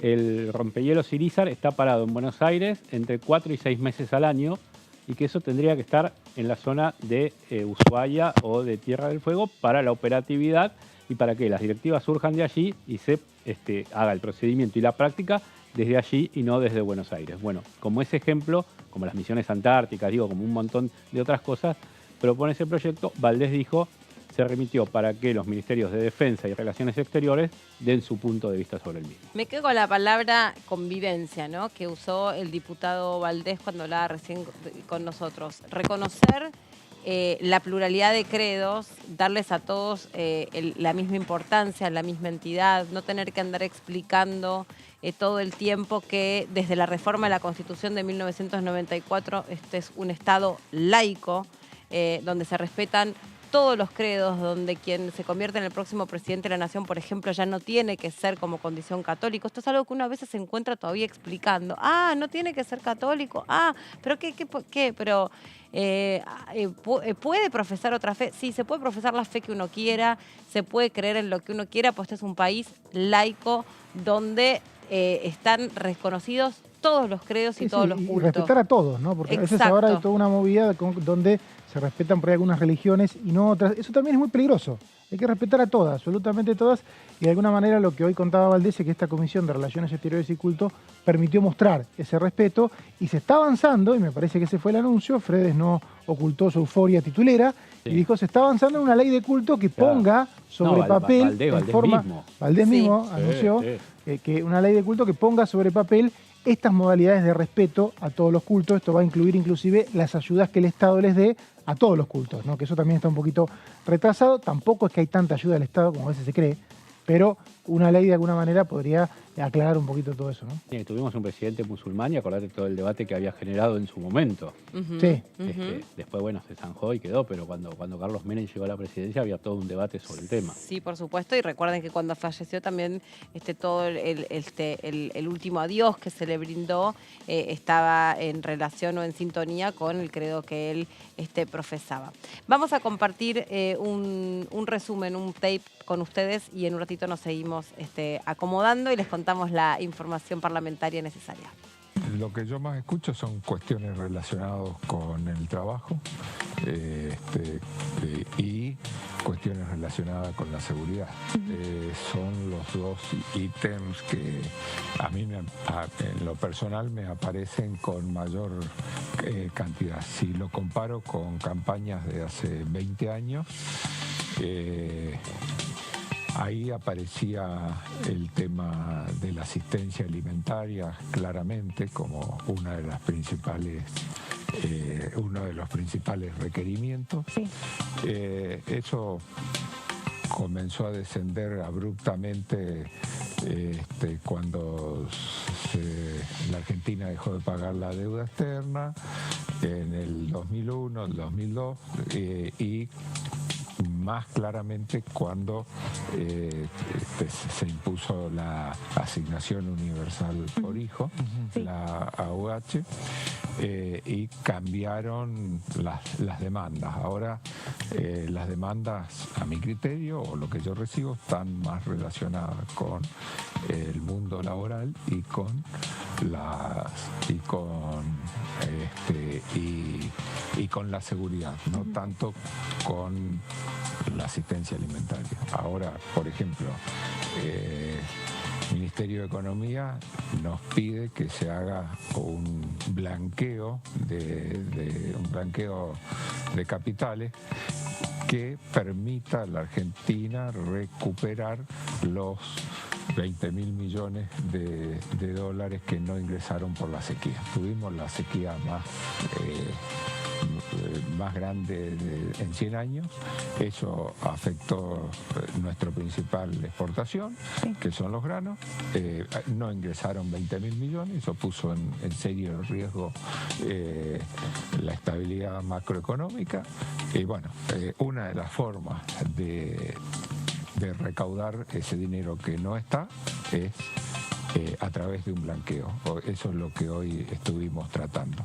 el rompehielos Irizar está parado en Buenos Aires entre 4 y 6 meses al año, y que eso tendría que estar en la zona de Ushuaia o de Tierra del Fuego para la operatividad y para que las directivas surjan de allí y se haga el procedimiento y la práctica desde allí y no desde Buenos Aires. Bueno, como ese ejemplo, como las misiones antárticas, como un montón de otras cosas, propone ese proyecto. Valdés dijo, se remitió para que los ministerios de Defensa y Relaciones Exteriores den su punto de vista sobre el mismo. Me quedo con la palabra convivencia, ¿no?, que usó el diputado Valdés cuando hablaba recién con nosotros. Reconocer la pluralidad de credos, darles a todos la misma importancia, la misma entidad, no tener que andar explicando todo el tiempo que desde la reforma de la Constitución de 1994 este es un Estado laico, donde se respetan todos los credos, donde quien se convierte en el próximo presidente de la Nación, por ejemplo, ya no tiene que ser como condición católico. Esto es algo que uno a veces se encuentra todavía explicando. Ah, no tiene que ser católico. Ah, pero ¿qué? Pero ¿puede profesar otra fe? Sí, se puede profesar la fe que uno quiera, se puede creer en lo que uno quiera, pues este es un país laico donde están reconocidos todos los credos y todos los cultos. Y respetar a todos, ¿no? Porque a veces ahora hay toda una movida donde se respetan por ahí algunas religiones y no otras. Eso también es muy peligroso. Hay que respetar a todas, absolutamente todas. Y de alguna manera lo que hoy contaba Valdés es que esta Comisión de Relaciones Exteriores y Culto permitió mostrar ese respeto y se está avanzando, y me parece que ese fue el anuncio. Fredes no ocultó su euforia titulera, sí, y dijo, se está avanzando en una ley de culto que ponga sobre papel, Valdés mismo anunció que una ley de culto que ponga sobre papel estas modalidades de respeto a todos los cultos. Esto va a incluir inclusive las ayudas que el Estado les dé a todos los cultos, ¿no? Que eso también está un poquito retrasado. Tampoco es que hay tanta ayuda del Estado como a veces se cree, pero una ley de alguna manera podría aclarar un poquito todo eso, ¿no? Sí, tuvimos un presidente musulmán y acordate todo el debate que había generado en su momento. Sí. Después, bueno, se zanjó y quedó, pero cuando Carlos Menem llegó a la presidencia había todo un debate sobre el tema. Sí, por supuesto, y recuerden que cuando falleció también todo el último adiós que se le brindó estaba en relación o en sintonía con el credo que él profesaba. Vamos a compartir un resumen, un tape con ustedes y en un ratito nos seguimos acomodando y les contamos la información parlamentaria necesaria. Lo que yo más escucho son cuestiones relacionadas con el trabajo y cuestiones relacionadas con la seguridad. Son los dos ítems que a mí en lo personal me aparecen con mayor cantidad. Si lo comparo con campañas de hace 20 años, ahí aparecía el tema de la asistencia alimentaria claramente como uno de los principales requerimientos. Sí. Eso comenzó a descender abruptamente cuando la Argentina dejó de pagar la deuda externa en el 2001, el 2002 y más claramente cuando se impuso la asignación universal por hijo, la AUH, y cambiaron las demandas. Ahora las demandas, a mi criterio, o lo que yo recibo, están más relacionadas con el mundo laboral y con la seguridad, no tanto con la asistencia alimentaria. Ahora, por ejemplo, el Ministerio de Economía nos pide que se haga un blanqueo de capitales que permita a la Argentina recuperar los 20.000 millones de dólares que no ingresaron por la sequía. Tuvimos la sequía más más grande en 100 años. Eso afectó nuestra principal exportación, que son los granos. No ingresaron 20.000 millones, eso puso en serio riesgo la estabilidad macroeconómica. Y bueno, una de las formas de recaudar ese dinero que no está es a través de un blanqueo. Eso es lo que hoy estuvimos tratando.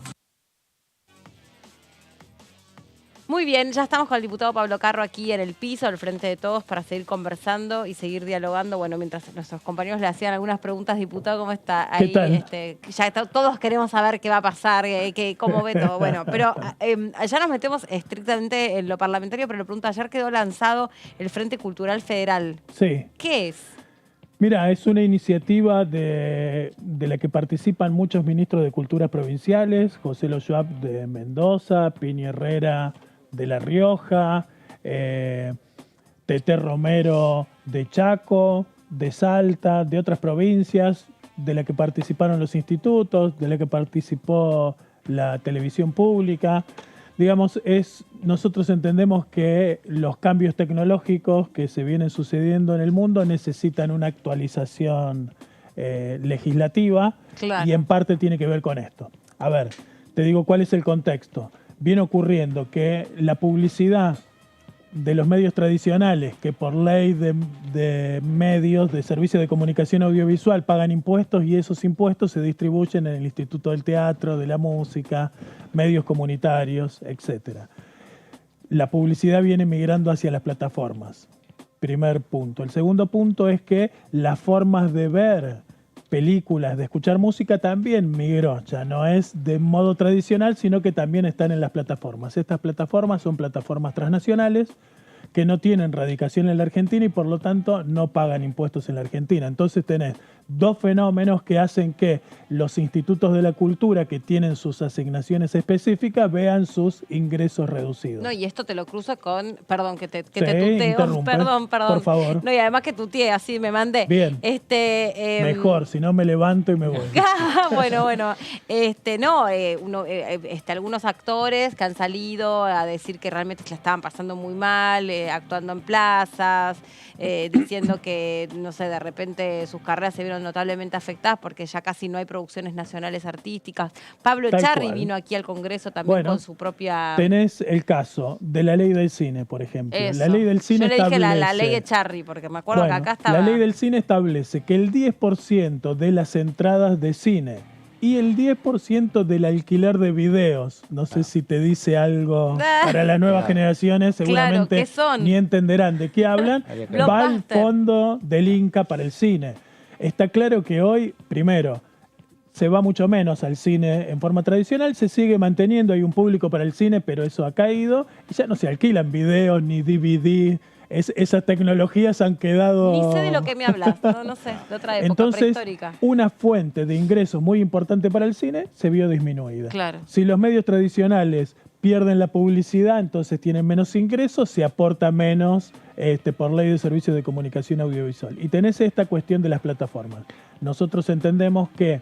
Muy bien, ya estamos con el diputado Pablo Carro aquí en el piso, al frente de todos, para seguir conversando y seguir dialogando. Bueno, mientras nuestros compañeros le hacían algunas preguntas, diputado, ¿cómo está? Ahí, todos queremos saber qué va a pasar, cómo ve todo. Bueno, pero ya nos metemos estrictamente en lo parlamentario, pero le pregunto, ayer quedó lanzado el Frente Cultural Federal. Sí. ¿Qué es? Mira, es una iniciativa de la que participan muchos ministros de Cultura provinciales, José Lo Schwab de Mendoza, Pini Herrera de La Rioja, Tete Romero de Chaco, de Salta, de otras provincias, de la que participaron los institutos, de la que participó la televisión pública. Digamos, nosotros entendemos que los cambios tecnológicos que se vienen sucediendo en el mundo necesitan una actualización legislativa, claro. Y en parte tiene que ver con esto. A ver, te digo cuál es el contexto. Viene ocurriendo que la publicidad de los medios tradicionales, que por ley de medios, de servicios de comunicación audiovisual, pagan impuestos y esos impuestos se distribuyen en el Instituto del Teatro, de la Música, medios comunitarios, etc. La publicidad viene migrando hacia las plataformas. Primer punto. El segundo punto es que las formas de ver películas, de escuchar música también migró, ya no es de modo tradicional, sino que también están en las plataformas. Estas plataformas son plataformas transnacionales que no tienen radicación en la Argentina y por lo tanto no pagan impuestos en la Argentina. Entonces tenés dos fenómenos que hacen que los institutos de la cultura que tienen sus asignaciones específicas vean sus ingresos reducidos. No, y esto te lo cruzo con, perdón, que te tuteo, perdón. Por favor. No, y además que tuteé, así me mandé. Bien. Mejor, si no me levanto y me voy. Bueno, algunos actores que han salido a decir que realmente la estaban pasando muy mal, actuando en plazas, diciendo que, no sé, de repente sus carreras se vieron notablemente afectadas porque ya casi no hay producciones nacionales artísticas. Pablo Echarri vino aquí al Congreso también con su propia... Tenés el caso de la ley del cine, por ejemplo. Eso. La ley del cine Yo le dije la ley Echarri, porque me acuerdo que acá estaba... La ley del cine establece que el 10% de las entradas de cine y el 10% del alquiler de videos, no sé si te dice algo para las nuevas generaciones, seguramente ni entenderán de qué hablan, va al fondo del Inca para el cine. Está claro que hoy, primero, se va mucho menos al cine en forma tradicional, se sigue manteniendo, hay un público para el cine, pero eso ha caído, y ya no se alquilan videos ni DVD. Esas tecnologías han quedado... Ni sé de lo que me hablas, no sé, de otra época. Entonces, prehistórica. Una fuente de ingresos muy importante para el cine se vio disminuida. Claro. Si los medios tradicionales pierden la publicidad, entonces tienen menos ingresos, se aporta menos por ley de servicios de comunicación audiovisual. Y tenés esta cuestión de las plataformas. Nosotros entendemos que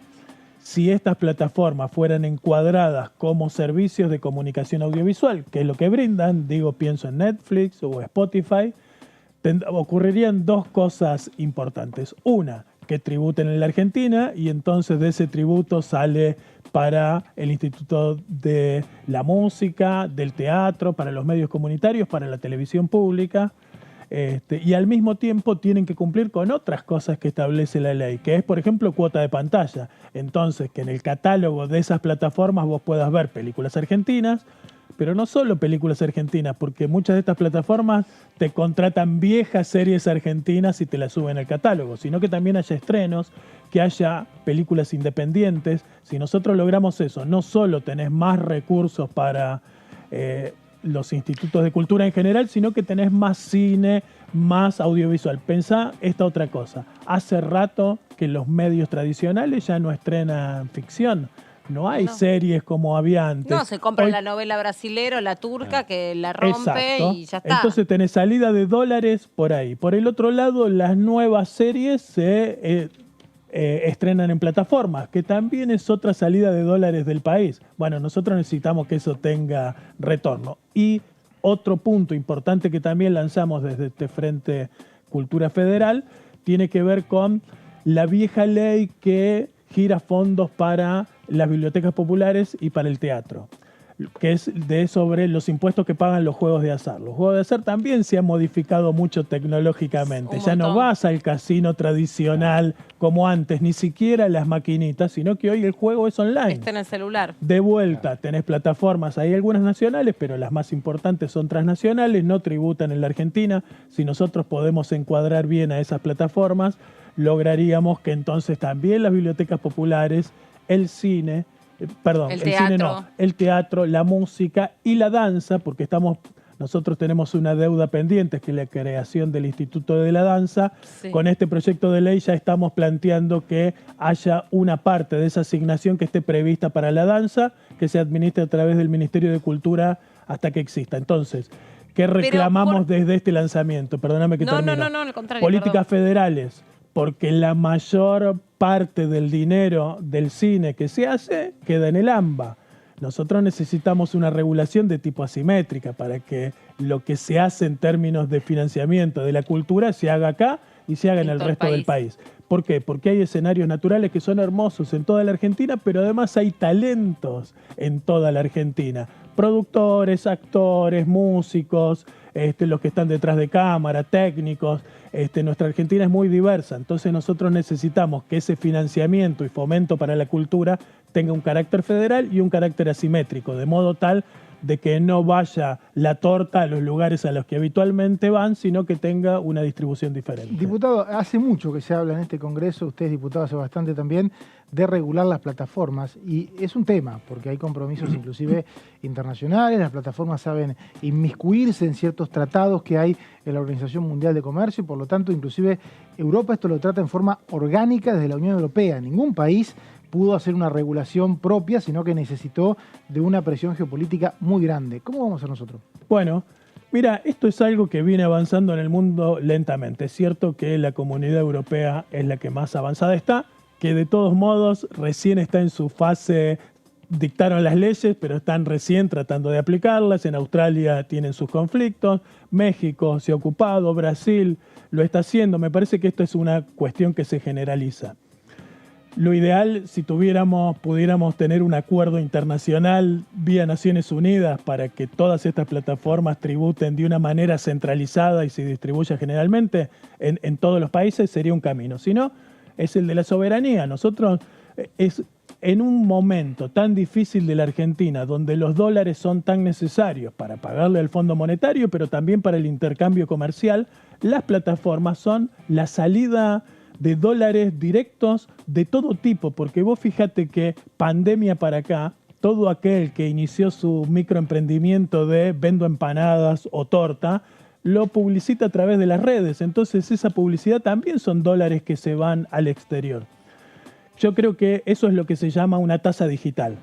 si estas plataformas fueran encuadradas como servicios de comunicación audiovisual, que es lo que brindan, pienso en Netflix o Spotify, ocurrirían dos cosas importantes. Una, que tributen en la Argentina y entonces de ese tributo sale para el Instituto de la Música, del Teatro, para los medios comunitarios, para la televisión pública. Y al mismo tiempo tienen que cumplir con otras cosas que establece la ley, que es, por ejemplo, cuota de pantalla. Entonces, que en el catálogo de esas plataformas vos puedas ver películas argentinas, pero no solo películas argentinas, porque muchas de estas plataformas te contratan viejas series argentinas y te las suben al catálogo, sino que también haya estrenos, que haya películas independientes. Si nosotros logramos eso, no solo tenés más recursos para... los institutos de cultura en general, sino que tenés más cine, más audiovisual. Pensá esta otra cosa. Hace rato que los medios tradicionales ya no estrenan ficción. No hay series como había antes. No, se compra la novela brasilera, la turca, que la rompe y ya está. Entonces tenés salida de dólares por ahí. Por el otro lado, las nuevas series se estrenan en plataformas, que también es otra salida de dólares del país. Bueno, nosotros necesitamos que eso tenga retorno. Y otro punto importante que también lanzamos desde este Frente Cultura Federal tiene que ver con la vieja ley que gira fondos para las bibliotecas populares y para el teatro, que es sobre los impuestos que pagan los juegos de azar. Los juegos de azar también se han modificado mucho tecnológicamente. Ya no vas al casino tradicional como antes, ni siquiera las maquinitas, sino que hoy el juego es online. Está en el celular. De vuelta, tenés plataformas, hay algunas nacionales, pero las más importantes son transnacionales, no tributan en la Argentina. Si nosotros podemos encuadrar bien a esas plataformas, lograríamos que entonces también las bibliotecas populares, el cine, el teatro, la música y la danza, porque nosotros tenemos una deuda pendiente, que es la creación del Instituto de la Danza. Sí. Con este proyecto de ley ya estamos planteando que haya una parte de esa asignación que esté prevista para la danza, que se administre a través del Ministerio de Cultura hasta que exista. Entonces, ¿qué reclamamos desde este lanzamiento? Perdóname que termino. No, al contrario. Políticas federales. Porque la mayor parte del dinero del cine que se hace queda en el AMBA. Nosotros necesitamos una regulación de tipo asimétrica para que lo que se hace en términos de financiamiento de la cultura se haga acá y se haga en el resto del país. ¿Por qué? Porque hay escenarios naturales que son hermosos en toda la Argentina, pero además hay talentos en toda la Argentina. Productores, actores, músicos, los que están detrás de cámara, técnicos. Nuestra Argentina es muy diversa, entonces nosotros necesitamos que ese financiamiento y fomento para la cultura tenga un carácter federal y un carácter asimétrico, de modo tal de que no vaya la torta a los lugares a los que habitualmente van, sino que tenga una distribución diferente. Diputado, hace mucho que se habla en este Congreso, usted es diputado hace bastante también, de regular las plataformas, y es un tema, porque hay compromisos inclusive internacionales, las plataformas saben inmiscuirse en ciertos tratados que hay en la Organización Mundial de Comercio, y por lo tanto inclusive Europa esto lo trata en forma orgánica desde la Unión Europea. Ningún país pudo hacer una regulación propia, sino que necesitó de una presión geopolítica muy grande. ¿Cómo vamos a hacer nosotros? Bueno, mira, esto es algo que viene avanzando en el mundo lentamente. Es cierto que la Comunidad Europea es la que más avanzada está, que de todos modos recién está en su fase, dictaron las leyes, pero están recién tratando de aplicarlas. En Australia tienen sus conflictos, México se ha ocupado, Brasil lo está haciendo. Me parece que esto es una cuestión que se generaliza. Lo ideal, si pudiéramos tener un acuerdo internacional vía Naciones Unidas para que todas estas plataformas tributen de una manera centralizada y se distribuya generalmente en todos los países, sería un camino. Si no, es el de la soberanía. Nosotros, en un momento tan difícil de la Argentina, donde los dólares son tan necesarios para pagarle al Fondo Monetario, pero también para el intercambio comercial, las plataformas son la salida de dólares directos de todo tipo, porque vos fíjate que pandemia para acá, todo aquel que inició su microemprendimiento de vendo empanadas o torta, lo publicita a través de las redes. Entonces esa publicidad también son dólares que se van al exterior. Yo creo que eso es lo que se llama una tasa digital.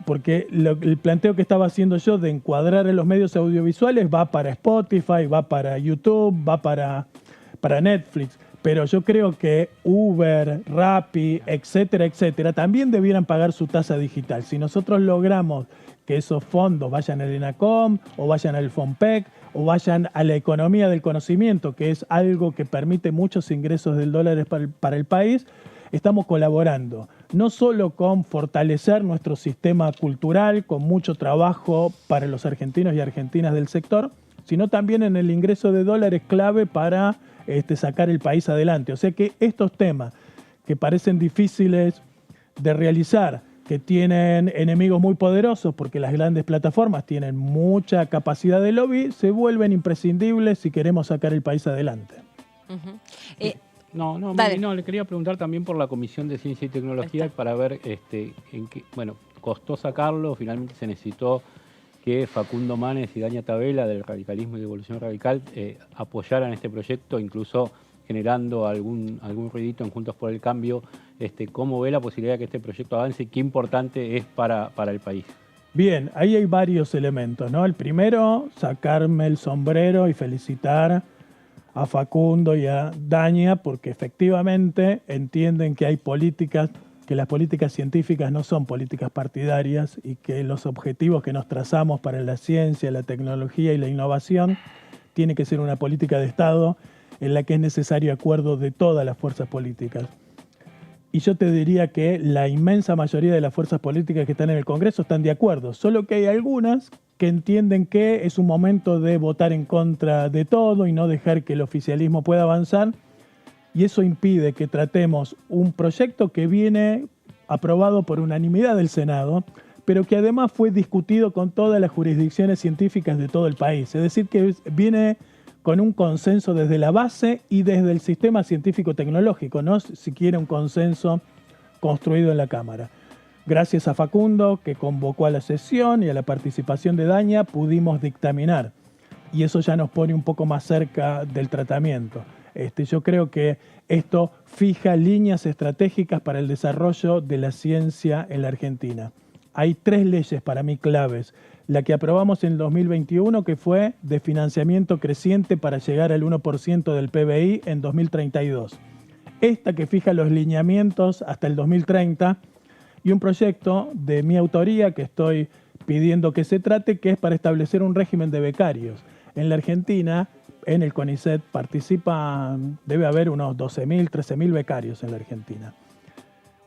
Porque el planteo que estaba haciendo yo de encuadrar en los medios audiovisuales va para Spotify, va para YouTube, va para Netflix. Pero yo creo que Uber, Rappi, etcétera, etcétera, también debieran pagar su tasa digital. Si nosotros logramos que esos fondos vayan al ENACOM, o vayan al FOMPEC, o vayan a la economía del conocimiento, que es algo que permite muchos ingresos del dólar para el país, estamos colaborando no solo con fortalecer nuestro sistema cultural, con mucho trabajo para los argentinos y argentinas del sector, sino también en el ingreso de dólares clave para sacar el país adelante. O sea que estos temas que parecen difíciles de realizar, que tienen enemigos muy poderosos porque las grandes plataformas tienen mucha capacidad de lobby, se vuelven imprescindibles si queremos sacar el país adelante. Le quería preguntar también por la Comisión de Ciencia y Tecnología para ver costó sacarlo, finalmente se necesitó que Facundo Manes y Daña Tabela del Radicalismo y de Evolución Radical apoyaran este proyecto, incluso generando algún ruidito en Juntos por el Cambio. ¿Cómo ve la posibilidad de que este proyecto avance y qué importante es para el país? Bien, ahí hay varios elementos, ¿no? El primero, sacarme el sombrero y felicitar a Facundo y a Daña, porque efectivamente entienden que hay políticas, que las políticas científicas no son políticas partidarias y que los objetivos que nos trazamos para la ciencia, la tecnología y la innovación tiene que ser una política de Estado en la que es necesario acuerdo de todas las fuerzas políticas. Y yo te diría que la inmensa mayoría de las fuerzas políticas que están en el Congreso están de acuerdo, solo que hay algunas que entienden que es un momento de votar en contra de todo y no dejar que el oficialismo pueda avanzar, y eso impide que tratemos un proyecto que viene aprobado por unanimidad del Senado, pero que además fue discutido con todas las jurisdicciones científicas de todo el país. Es decir, que viene con un consenso desde la base y desde el sistema científico-tecnológico, no siquiera un consenso construido en la Cámara. Gracias a Facundo, que convocó a la sesión, y a la participación de Daña, pudimos dictaminar. Y eso ya nos pone un poco más cerca del tratamiento. Yo creo que esto fija líneas estratégicas para el desarrollo de la ciencia en la Argentina. Hay 3 leyes para mí claves. La que aprobamos en 2021, que fue de financiamiento creciente para llegar al 1% del PBI en 2032. Esta que fija los lineamientos hasta el 2030, y un proyecto de mi autoría que estoy pidiendo que se trate, que es para establecer un régimen de becarios. En la Argentina, en el CONICET participan, debe haber unos 12.000, 13.000 becarios en la Argentina.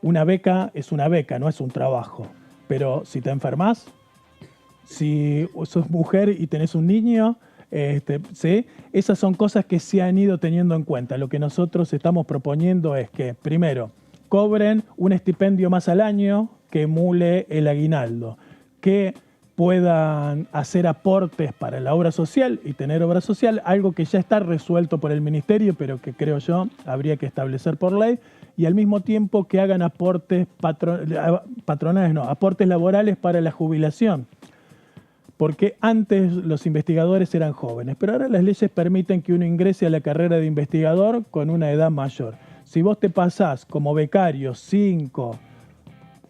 Una beca es una beca, no es un trabajo. Pero si te enfermas, si sos mujer y tenés un niño, ¿sí? Esas son cosas que se han ido teniendo en cuenta. Lo que nosotros estamos proponiendo es que, primero, cobren un estipendio más al año que emule el aguinaldo, que puedan hacer aportes para la obra social y tener obra social, algo que ya está resuelto por el Ministerio, pero que creo yo habría que establecer por ley, y al mismo tiempo que hagan aportes aportes laborales para la jubilación. Porque antes los investigadores eran jóvenes, pero ahora las leyes permiten que uno ingrese a la carrera de investigador con una edad mayor. Si vos te pasás como becario 5,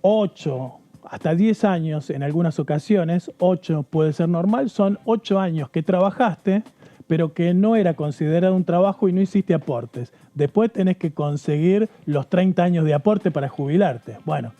8, hasta 10 años en algunas ocasiones, 8 puede ser normal, son 8 años que trabajaste, pero que no era considerado un trabajo y no hiciste aportes. Después tenés que conseguir los 30 años de aporte para jubilarte. Bueno,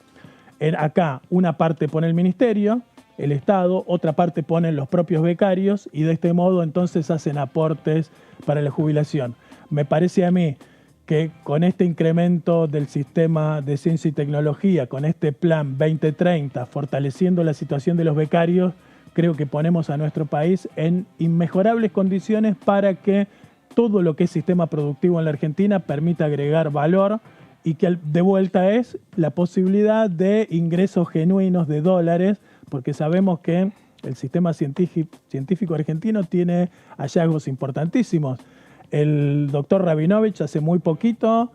acá una parte pone el Ministerio, el Estado, otra parte ponen los propios becarios, y de este modo entonces hacen aportes para la jubilación. Me parece a mí que con este incremento del sistema de ciencia y tecnología, con este plan 2030, fortaleciendo la situación de los becarios, creo que ponemos a nuestro país en inmejorables condiciones para que todo lo que es sistema productivo en la Argentina permita agregar valor, y que de vuelta es la posibilidad de ingresos genuinos de dólares, porque sabemos que el sistema científico argentino tiene hallazgos importantísimos. El doctor Rabinovich hace muy poquito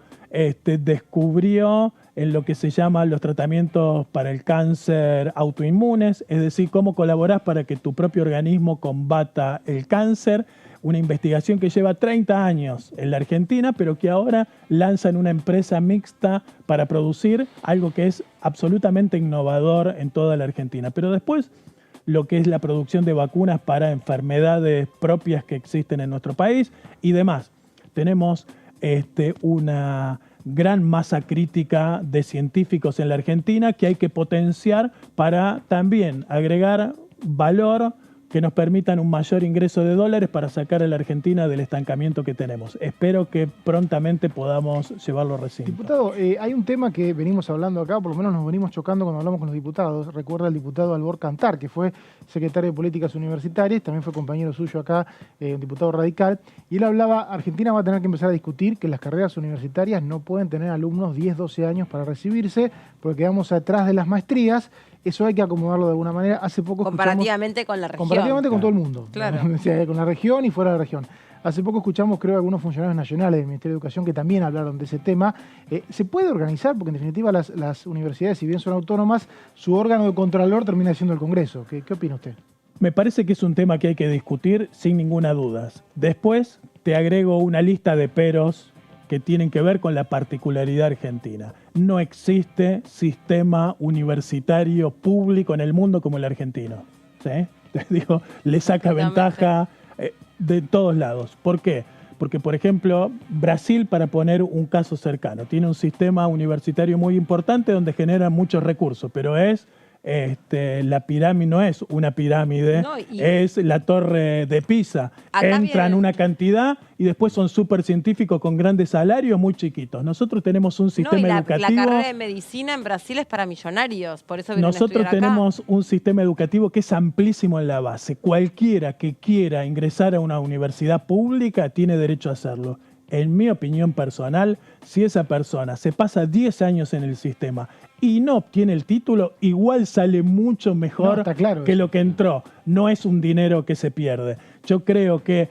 descubrió en lo que se llama los tratamientos para el cáncer autoinmunes, es decir, cómo colaborás para que tu propio organismo combata el cáncer, una investigación que lleva 30 años en la Argentina, pero que ahora lanzan una empresa mixta para producir algo que es absolutamente innovador en toda la Argentina. Pero después, lo que es la producción de vacunas para enfermedades propias que existen en nuestro país y demás. Tenemos una gran masa crítica de científicos en la Argentina que hay que potenciar para también agregar valor que nos permitan un mayor ingreso de dólares para sacar a la Argentina del estancamiento que tenemos. Espero que prontamente podamos llevarlo a recinto. Diputado, hay un tema que venimos hablando acá, por lo menos nos venimos chocando cuando hablamos con los diputados. Recuerda el diputado Albor Cantar, que fue secretario de Políticas Universitarias, también fue compañero suyo acá, un diputado radical, y él hablaba, Argentina va a tener que empezar a discutir que las carreras universitarias no pueden tener alumnos 10, 12 años para recibirse, porque quedamos atrás de las maestrías. Eso hay que acomodarlo de alguna manera. Hace poco comparativamente con la región. Comparativamente con todo el mundo. Claro. Con la región y fuera de la región. Hace poco escuchamos, creo, algunos funcionarios nacionales del Ministerio de Educación que también hablaron de ese tema. ¿Se puede organizar? Porque en definitiva las universidades, si bien son autónomas, su órgano de contralor termina siendo el Congreso. ¿Qué opina usted? Me parece que es un tema que hay que discutir sin ninguna duda. Después te agrego una lista de peros que tienen que ver con la particularidad argentina. No existe sistema universitario público en el mundo como el argentino. ¿Sí? Digo, le saca ventaja de todos lados. ¿Por qué? Porque, por ejemplo, Brasil, para poner un caso cercano, tiene un sistema universitario muy importante donde genera muchos recursos, pero la pirámide no es una pirámide, no, es la torre de Pisa. Entran una cantidad y después son súper científicos con grandes salarios muy chiquitos. Nosotros tenemos un sistema educativo... La carrera de medicina en Brasil es para millonarios, por eso vienen nosotros a estudiar tenemos un sistema educativo que es amplísimo en la base. Cualquiera que quiera ingresar a una universidad pública tiene derecho a hacerlo. En mi opinión personal, si esa persona se pasa 10 años en el sistema y no obtiene el título, igual sale mucho mejor que lo que entró. No es un dinero que se pierde. Yo creo que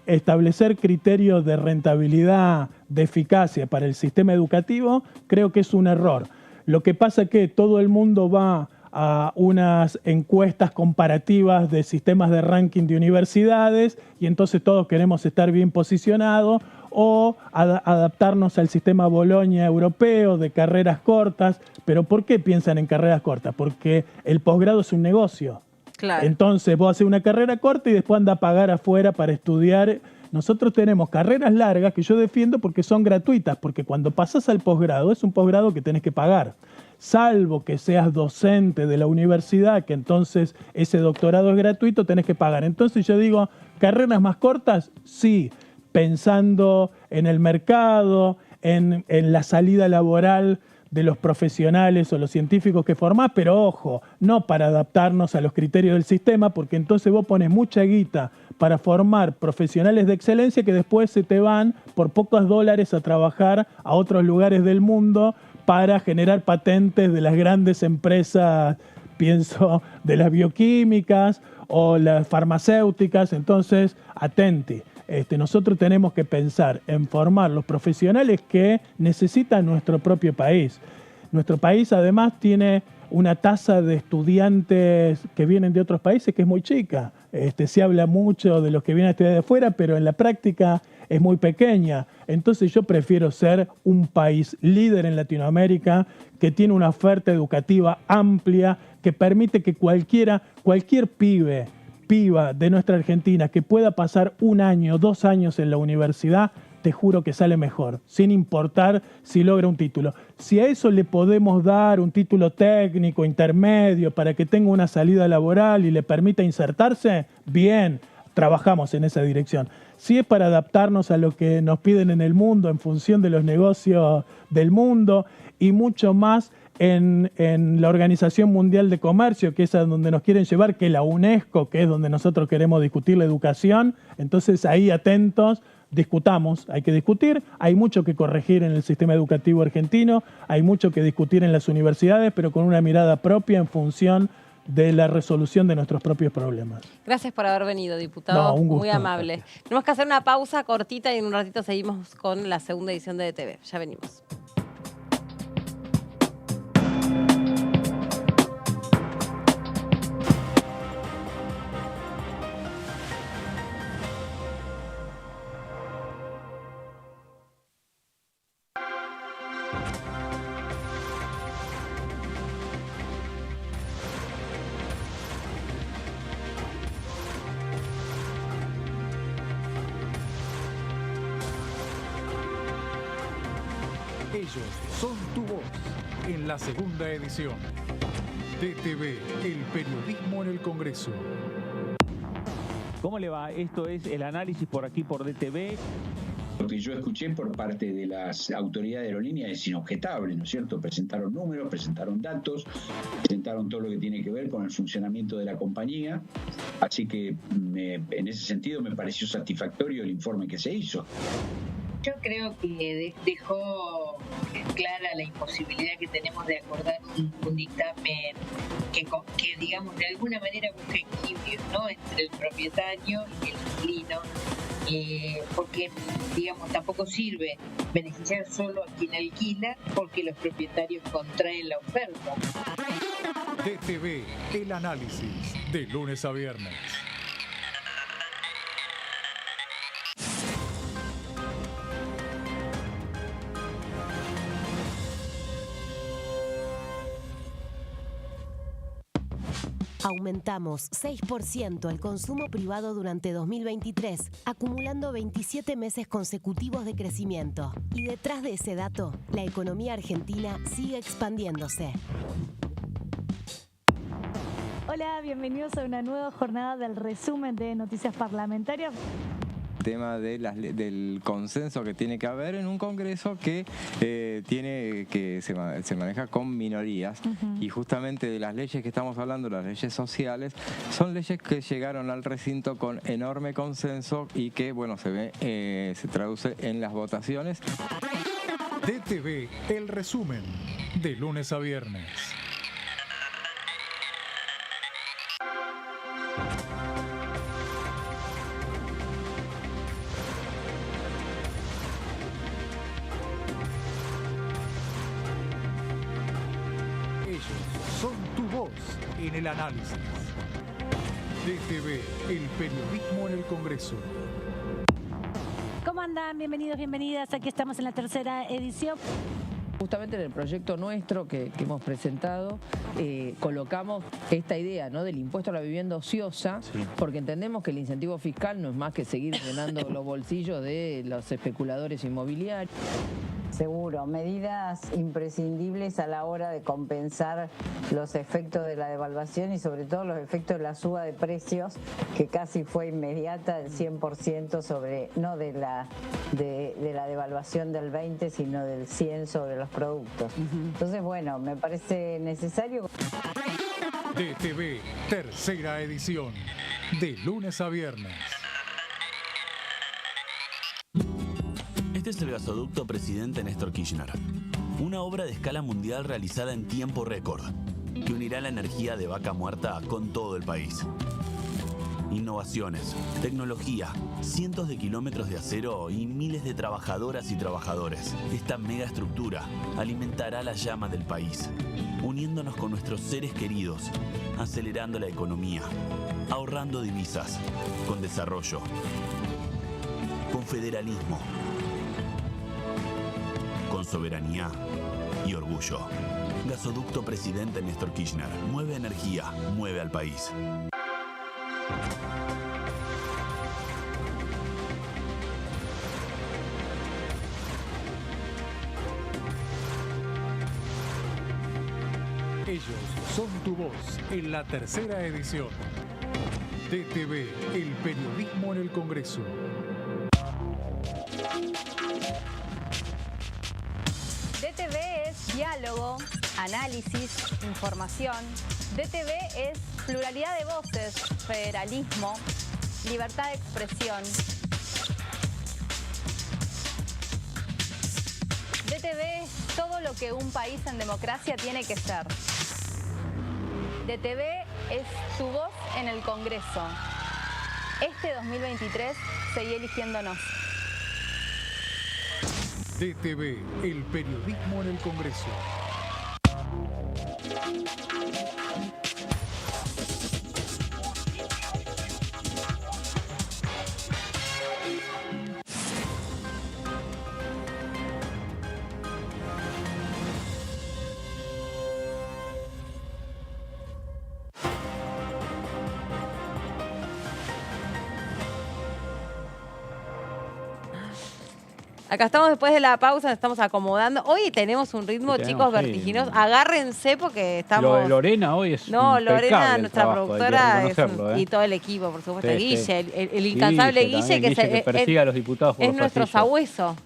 establecer criterios de rentabilidad, de eficacia para el sistema educativo, creo que es un error. Lo que pasa es que todo el mundo va a unas encuestas comparativas de sistemas de ranking de universidades y entonces todos queremos estar bien posicionados o adaptarnos al sistema Bolonia europeo de carreras cortas. ¿Pero por qué piensan en carreras cortas? Porque el posgrado es un negocio. Claro. Entonces vos haces una carrera corta y después andás a pagar afuera para estudiar. Nosotros tenemos carreras largas que yo defiendo porque son gratuitas, porque cuando pasás al posgrado es un posgrado que tenés que pagar. Salvo que seas docente de la universidad, que entonces ese doctorado es gratuito, tenés que pagar. Entonces yo digo, ¿carreras más cortas? Sí, pensando en el mercado, en la salida laboral de los profesionales o los científicos que formás, pero ojo, no para adaptarnos a los criterios del sistema, porque entonces vos pones mucha guita para formar profesionales de excelencia que después se te van por pocos dólares a trabajar a otros lugares del mundo para generar patentes de las grandes empresas, pienso, de las bioquímicas o las farmacéuticas. Entonces, atenti. Nosotros tenemos que pensar en formar los profesionales que necesita nuestro propio país. Nuestro país además tiene una tasa de estudiantes que vienen de otros países que es muy chica. Se habla mucho de los que vienen a estudiar de afuera, pero en la práctica es muy pequeña. Entonces yo prefiero ser un país líder en Latinoamérica que tiene una oferta educativa amplia que permite que cualquier piba de nuestra Argentina que pueda pasar 1 año, 2 años en la universidad, te juro que sale mejor, sin importar si logra un título. Si a eso le podemos dar un título técnico, intermedio, para que tenga una salida laboral y le permita insertarse, bien, trabajamos en esa dirección. Si es para adaptarnos a lo que nos piden en el mundo, en función de los negocios del mundo, y mucho más en la Organización Mundial de Comercio, que es a donde nos quieren llevar, que la UNESCO, que es donde nosotros queremos discutir la educación, entonces ahí atentos, discutamos, hay que discutir, hay mucho que corregir en el sistema educativo argentino, hay mucho que discutir en las universidades, pero con una mirada propia en función de la resolución de nuestros propios problemas. Gracias por haber venido, diputado. No, un gusto. Muy amable. Tenemos que hacer una pausa cortita y en un ratito seguimos con la segunda edición de DTV. Ya venimos. Ellos son tu voz en la segunda edición. DTV, el periodismo en el Congreso. ¿Cómo le va? Esto es el análisis por aquí por DTV. Lo que yo escuché por parte de las autoridades de aerolínea es inobjetable, ¿no es cierto? Presentaron números, presentaron datos, presentaron todo lo que tiene que ver con el funcionamiento de la compañía. Así que en ese sentido me pareció satisfactorio el informe que se hizo. Yo creo que dejó clara la imposibilidad que tenemos de acordar un dictamen que digamos, de alguna manera busca equilibrio, ¿no?, entre el propietario y el inquilino, porque, digamos, tampoco sirve beneficiar solo a quien alquila, porque los propietarios contraen la oferta. DTV, el análisis, de lunes a viernes. Aumentamos 6% el consumo privado durante 2023, acumulando 27 meses consecutivos de crecimiento. Y detrás de ese dato, la economía argentina sigue expandiéndose. Hola, bienvenidos a una nueva jornada del resumen de Noticias Parlamentarias. Tema del consenso que tiene que haber en un Congreso que se maneja con minorías. Y justamente de las leyes que estamos hablando, las leyes sociales, son leyes que llegaron al recinto con enorme consenso y que, bueno, se traduce en las votaciones. DTV, el resumen, de lunes a viernes. Son tu voz en el análisis. DTV, el periodismo en el Congreso. ¿Cómo andan? Bienvenidos, bienvenidas. Aquí estamos en la tercera edición. Justamente en el proyecto nuestro que hemos presentado, colocamos esta idea, ¿no?, del impuesto a la vivienda ociosa, porque entendemos que el incentivo fiscal no es más que seguir llenando los bolsillos de los especuladores inmobiliarios. Seguro, medidas imprescindibles a la hora de compensar los efectos de la devaluación y sobre todo los efectos de la suba de precios, que casi fue inmediata, del 100% sobre, no de la devaluación del 20, sino del 100 sobre los productos. Entonces, bueno, me parece necesario. DTV, tercera edición, de lunes a viernes. Este es el gasoducto Presidente Néstor Kirchner, una obra de escala mundial realizada en tiempo récord, que unirá la energía de Vaca Muerta con todo el país. Innovaciones, tecnología, cientos de kilómetros de acero y miles de trabajadoras y trabajadores. Esta megaestructura alimentará la llama del país, uniéndonos con nuestros seres queridos, acelerando la economía, ahorrando divisas, con desarrollo, con federalismo, con soberanía y orgullo. Gasoducto Presidente Néstor Kirchner. Mueve energía, mueve al país. Ellos son tu voz en la tercera edición. DTV, el periodismo en el Congreso. DTV es diálogo, análisis, información. DTV es pluralidad de voces, federalismo, libertad de expresión. DTV es todo lo que un país en democracia tiene que ser. DTV es tu voz en el Congreso. Este 2023 seguí eligiéndonos. DTV, el periodismo en el Congreso. Acá estamos después de la pausa, nos estamos acomodando. Hoy tenemos un ritmo, chicos, vertiginoso. Agárrense porque estamos... Lo de Lorena hoy es Lorena, nuestra trabajo, productora, y todo el equipo, por supuesto. Guille, el incansable Guille, que persiga a los diputados por es nuestro sabueso.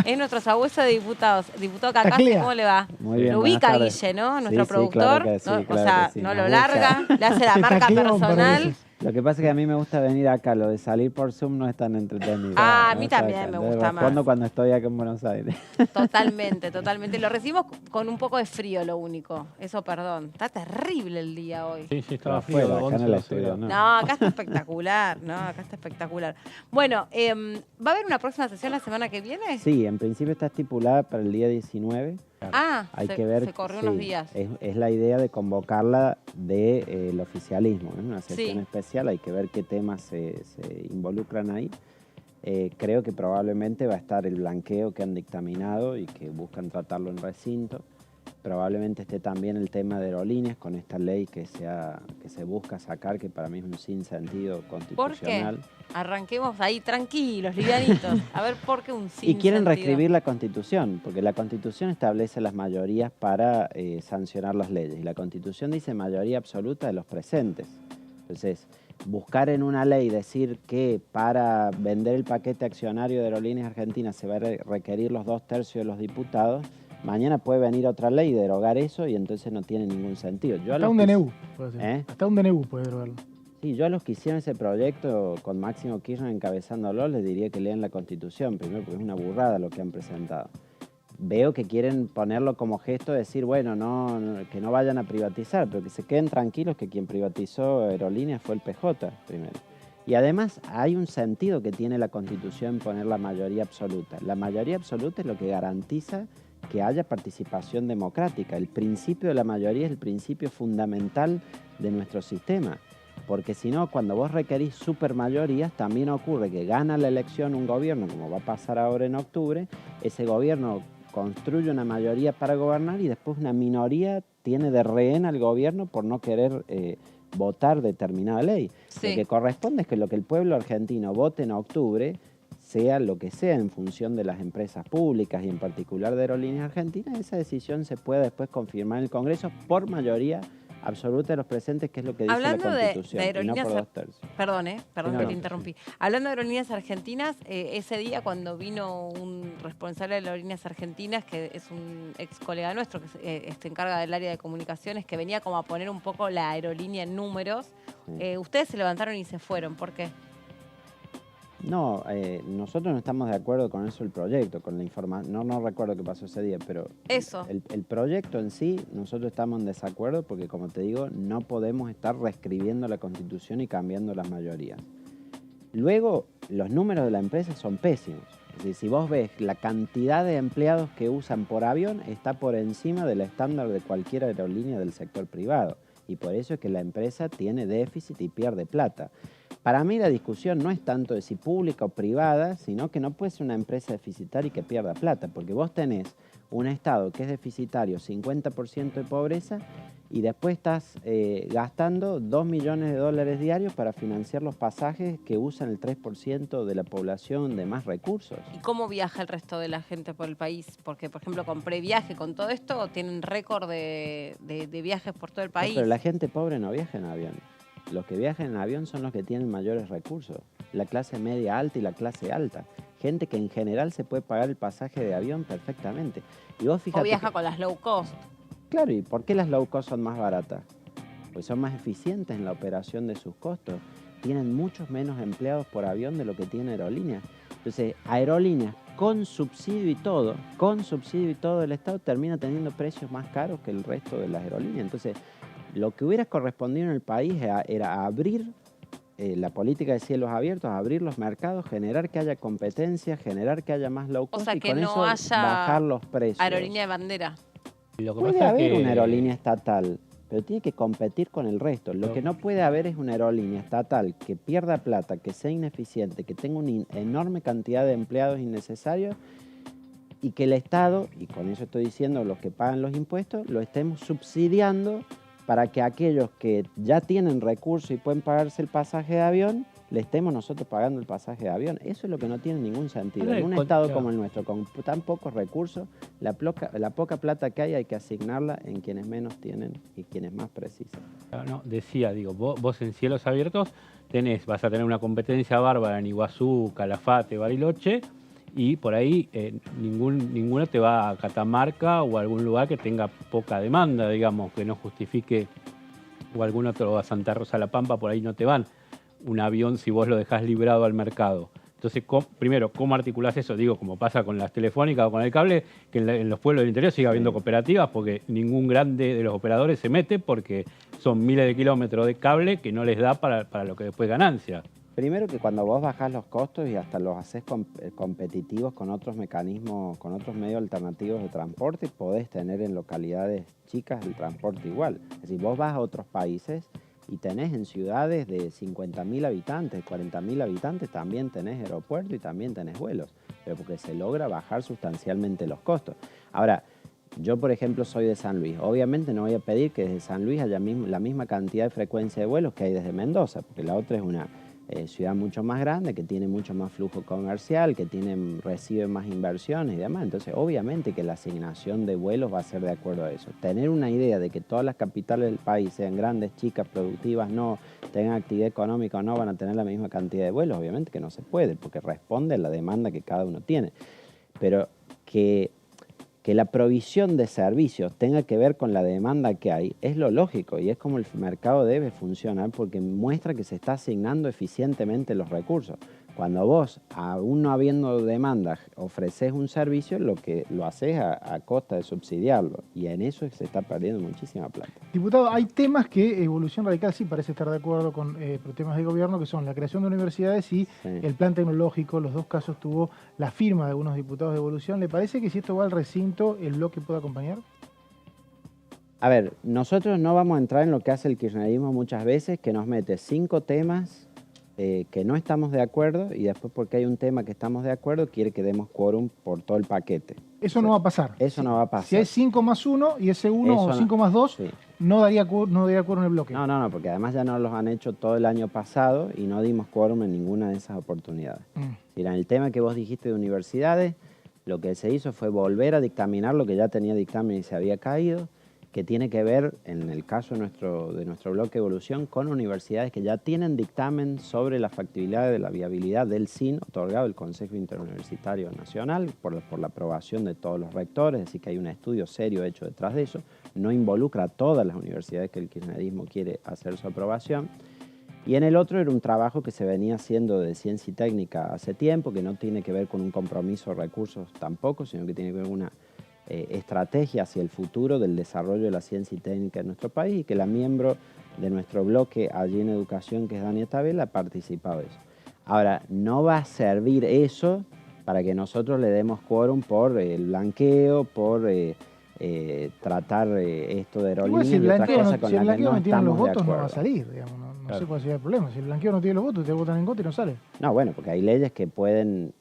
Es nuestro sabueso de diputados. Diputado Cacassi, ¿cómo le va? Muy bien, lo ubica Guille, ¿no? Nuestro productor. Claro que no lo larga, le hace la marca personal. Lo que pasa es que a mí me gusta venir acá, lo de salir por Zoom no es tan entretenido. A mí también me gusta más. Cuando estoy acá en Buenos Aires. Totalmente. Lo recibimos con un poco de frío, lo único. Eso, perdón. Está terrible el día hoy. Sí, estaba frío. Acá en el estudio, ¿no? No, acá está espectacular. Bueno, ¿va a haber una próxima sesión la semana que viene? Sí, en principio está estipulada para el día 19. Hay que ver, se corrió unos días. Es la idea de convocarla del oficialismo, ¿no? Una sesión especial, hay que ver qué temas se involucran ahí. Creo que probablemente va a estar el blanqueo que han dictaminado y que buscan tratarlo en recinto. probablemente esté también el tema de aerolíneas con esta ley que se busca sacar, que para mí es un sinsentido constitucional. ¿Por qué? Arranquemos ahí tranquilos, livianitos. A ver, ¿por qué un sinsentido? Y quieren reescribir la Constitución, porque la Constitución establece las mayorías para sancionar las leyes. Y la Constitución dice mayoría absoluta de los presentes. Entonces, buscar en una ley decir que para vender el paquete accionario de Aerolíneas Argentinas se va a requerir los 2/3 de los diputados, mañana puede venir otra ley y derogar eso y entonces no tiene ningún sentido. Hasta un DNU puede ser. Hasta un DNU puede derogarlo. Sí, yo a los que hicieron ese proyecto con Máximo Kirchner encabezándolo les diría que lean la Constitución primero, porque es una burrada lo que han presentado. Veo que quieren ponerlo como gesto de decir, bueno, que no vayan a privatizar, pero que se queden tranquilos que quien privatizó Aerolíneas fue el PJ primero. Y además hay un sentido que tiene la Constitución en poner la mayoría absoluta. La mayoría absoluta es lo que garantiza que haya participación democrática. El principio de la mayoría es el principio fundamental de nuestro sistema. Porque si no, cuando vos requerís supermayorías, también ocurre que gana la elección un gobierno, como va a pasar ahora en octubre, ese gobierno construye una mayoría para gobernar y después una minoría tiene de rehén al gobierno por no querer votar determinada ley. Sí. Lo que corresponde es que lo que el pueblo argentino vote en octubre sea lo que sea en función de las empresas públicas y en particular de Aerolíneas Argentinas, esa decisión se puede después confirmar en el Congreso por mayoría absoluta de los presentes, que es lo que dice la Constitución, de aerolíneas, y no por 2/3. Perdón que te interrumpí. Hablando de Aerolíneas Argentinas, ese día cuando vino un responsable de Aerolíneas Argentinas, que es un ex colega nuestro, que se encarga del área de comunicaciones, que venía como a poner un poco la aerolínea en números, ustedes se levantaron y se fueron. ¿Por qué? No, nosotros no estamos de acuerdo con eso, el proyecto, con la información. No recuerdo qué pasó ese día, pero eso. El proyecto en sí, nosotros estamos en desacuerdo porque, como te digo, no podemos estar reescribiendo la Constitución y cambiando las mayorías. Luego, los números de la empresa son pésimos. Es decir, si vos ves la cantidad de empleados que usan por avión, está por encima del estándar de cualquier aerolínea del sector privado. Y por eso es que la empresa tiene déficit y pierde plata. Para mí la discusión no es tanto de si pública o privada, sino que no puede ser una empresa deficitaria y que pierda plata, porque vos tenés un Estado que es deficitario, 50% de pobreza, y después estás gastando 2 millones de dólares diarios para financiar los pasajes que usan el 3% de la población de más recursos. ¿Y cómo viaja el resto de la gente por el país? Porque, por ejemplo, con previaje, con todo esto, tienen récord de viajes por todo el país. No, pero la gente pobre no viaja en avión. Los que viajan en avión son los que tienen mayores recursos, la clase media alta y la clase alta. Gente que en general se puede pagar el pasaje de avión perfectamente. Y vos fíjate o viaja con las low cost. Claro, ¿y por qué las low cost son más baratas? Pues son más eficientes en la operación de sus costos. Tienen muchos menos empleados por avión de lo que tiene Aerolíneas. Entonces, Aerolíneas con subsidio y todo el Estado termina teniendo precios más caros que el resto de las aerolíneas. Entonces, lo que hubiera correspondido en el país era abrir la política de cielos abiertos, abrir los mercados, generar que haya competencia, generar que haya más low cost, o sea, y que con no eso haya bajar los precios. Aerolínea de bandera. Puede haber una aerolínea estatal, pero tiene que competir con el resto. Lo que no puede haber es una aerolínea estatal que pierda plata, que sea ineficiente, que tenga una enorme cantidad de empleados innecesarios y que el Estado, y con eso estoy diciendo los que pagan los impuestos, lo estemos subsidiando para que aquellos que ya tienen recursos y pueden pagarse el pasaje de avión, le estemos nosotros pagando el pasaje de avión. Eso es lo que no tiene ningún sentido. En un Estado como el nuestro, con tan pocos recursos, la poca plata que hay que asignarla en quienes menos tienen y quienes más precisan. No, decía, vos en cielos abiertos vas a tener una competencia bárbara en Iguazú, Calafate, Bariloche, y por ahí ninguno te va a Catamarca o a algún lugar que tenga poca demanda, digamos, que no justifique, o algún otro a Santa Rosa La Pampa, por ahí no te van un avión si vos lo dejás librado al mercado. Entonces, primero, ¿cómo articulás eso? Digo, como pasa con las telefónicas o con el cable, que en los pueblos del interior siga habiendo cooperativas, porque ningún grande de los operadores se mete porque son miles de kilómetros de cable que no les da para lo que después ganancia. Primero que cuando vos bajás los costos y hasta los haces competitivos con otros mecanismos, con otros medios alternativos de transporte, podés tener en localidades chicas el transporte igual. Es decir, vos vas a otros países y tenés en ciudades de 50.000 habitantes, 40.000 habitantes, también tenés aeropuerto y también tenés vuelos, pero porque se logra bajar sustancialmente los costos. Ahora, Yo, por ejemplo, soy de San Luis. Obviamente no voy a pedir que desde San Luis haya la misma cantidad de frecuencia de vuelos que hay desde Mendoza, porque la otra es una ciudad mucho más grande, que tiene mucho más flujo comercial, que recibe más inversiones y demás. Entonces, obviamente que la asignación de vuelos va a ser de acuerdo a eso. Tener una idea de que todas las capitales del país, sean grandes, chicas, productivas, no tengan actividad económica o no, van a tener la misma cantidad de vuelos, obviamente que no se puede, porque responde a la demanda que cada uno tiene. Pero que la provisión de servicios tenga que ver con la demanda que hay, es lo lógico y es como el mercado debe funcionar porque muestra que se está asignando eficientemente los recursos. Cuando vos, aún no habiendo demanda, ofreces un servicio, lo haces a costa de subsidiarlo y en eso se está perdiendo muchísima plata. Diputado, hay temas que Evolución Radical sí parece estar de acuerdo con temas de gobierno, que son la creación de universidades y el plan tecnológico. Los dos casos tuvo la firma de algunos diputados de Evolución. ¿Le parece que si esto va al recinto, el bloque puede acompañar? A ver, nosotros no vamos a entrar en lo que hace el kirchnerismo muchas veces, que nos mete 5 temas que no estamos de acuerdo y después porque hay un tema que estamos de acuerdo quiere que demos quórum por todo el paquete. Eso no va a pasar. Eso no va a pasar. Si hay 5 más 1 y ese 1 o 5 más 2, no daría quórum en el bloque. No, porque además ya nos los han hecho todo el año pasado y no dimos quórum en ninguna de esas oportunidades. Mira, en el tema que vos dijiste de universidades, lo que se hizo fue volver a dictaminar lo que ya tenía dictamen y se había caído, que tiene que ver, en el caso de nuestro bloque Evolución, con universidades que ya tienen dictamen sobre la factibilidad de la viabilidad del SIN, otorgado el Consejo Interuniversitario Nacional, por la aprobación de todos los rectores, es decir, que hay un estudio serio hecho detrás de eso, no involucra a todas las universidades que el kirchnerismo quiere hacer su aprobación. Y en el otro era un trabajo que se venía haciendo de ciencia y técnica hace tiempo, que no tiene que ver con un compromiso de recursos tampoco, sino que tiene que ver con una estrategia hacia el futuro del desarrollo de la ciencia y técnica en nuestro país y que la miembro de nuestro bloque allí en educación, que es Dania Tabela, ha participado de eso. Ahora, no va a servir eso para que nosotros le demos quórum por el blanqueo, por tratar esto de aerolíneas y otras cosas con las que no estamos de acuerdo. No va a salir, digamos, no sé cuál sería el problema. Si el blanqueo no tiene los votos, te votan en contra y no sale. No, bueno, porque hay leyes que pueden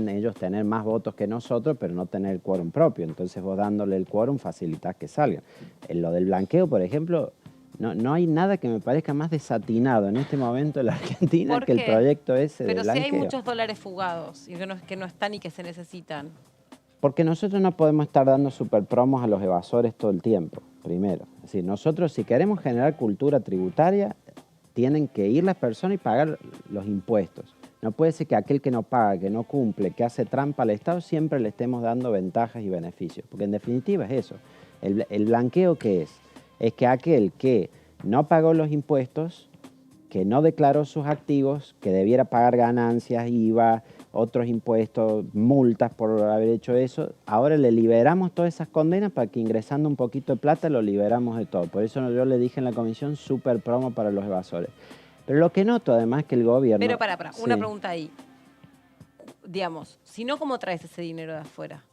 ellos tener más votos que nosotros, pero no tener el quórum propio. Entonces vos dándole el quórum facilitas que salgan. En lo del blanqueo, por ejemplo, no hay nada que me parezca más desatinado en este momento en la Argentina que el proyecto ese de blanqueo. Pero si hay muchos dólares fugados y que no están y que se necesitan. Porque nosotros no podemos estar dando superpromos a los evasores todo el tiempo, primero. Es decir, nosotros si queremos generar cultura tributaria, tienen que ir las personas y pagar los impuestos. No puede ser que aquel que no paga, que no cumple, que hace trampa al Estado, siempre le estemos dando ventajas y beneficios. Porque en definitiva es eso. El blanqueo, ¿qué es? Es que aquel que no pagó los impuestos, que no declaró sus activos, que debiera pagar ganancias, IVA, otros impuestos, multas por haber hecho eso, ahora le liberamos todas esas condenas para que ingresando un poquito de plata lo liberamos de todo. Por eso yo le dije en la comisión, super promo para los evasores. Pero lo que noto además que el gobierno... Pero una pregunta ahí. Digamos, si no, ¿cómo traes ese dinero de afuera?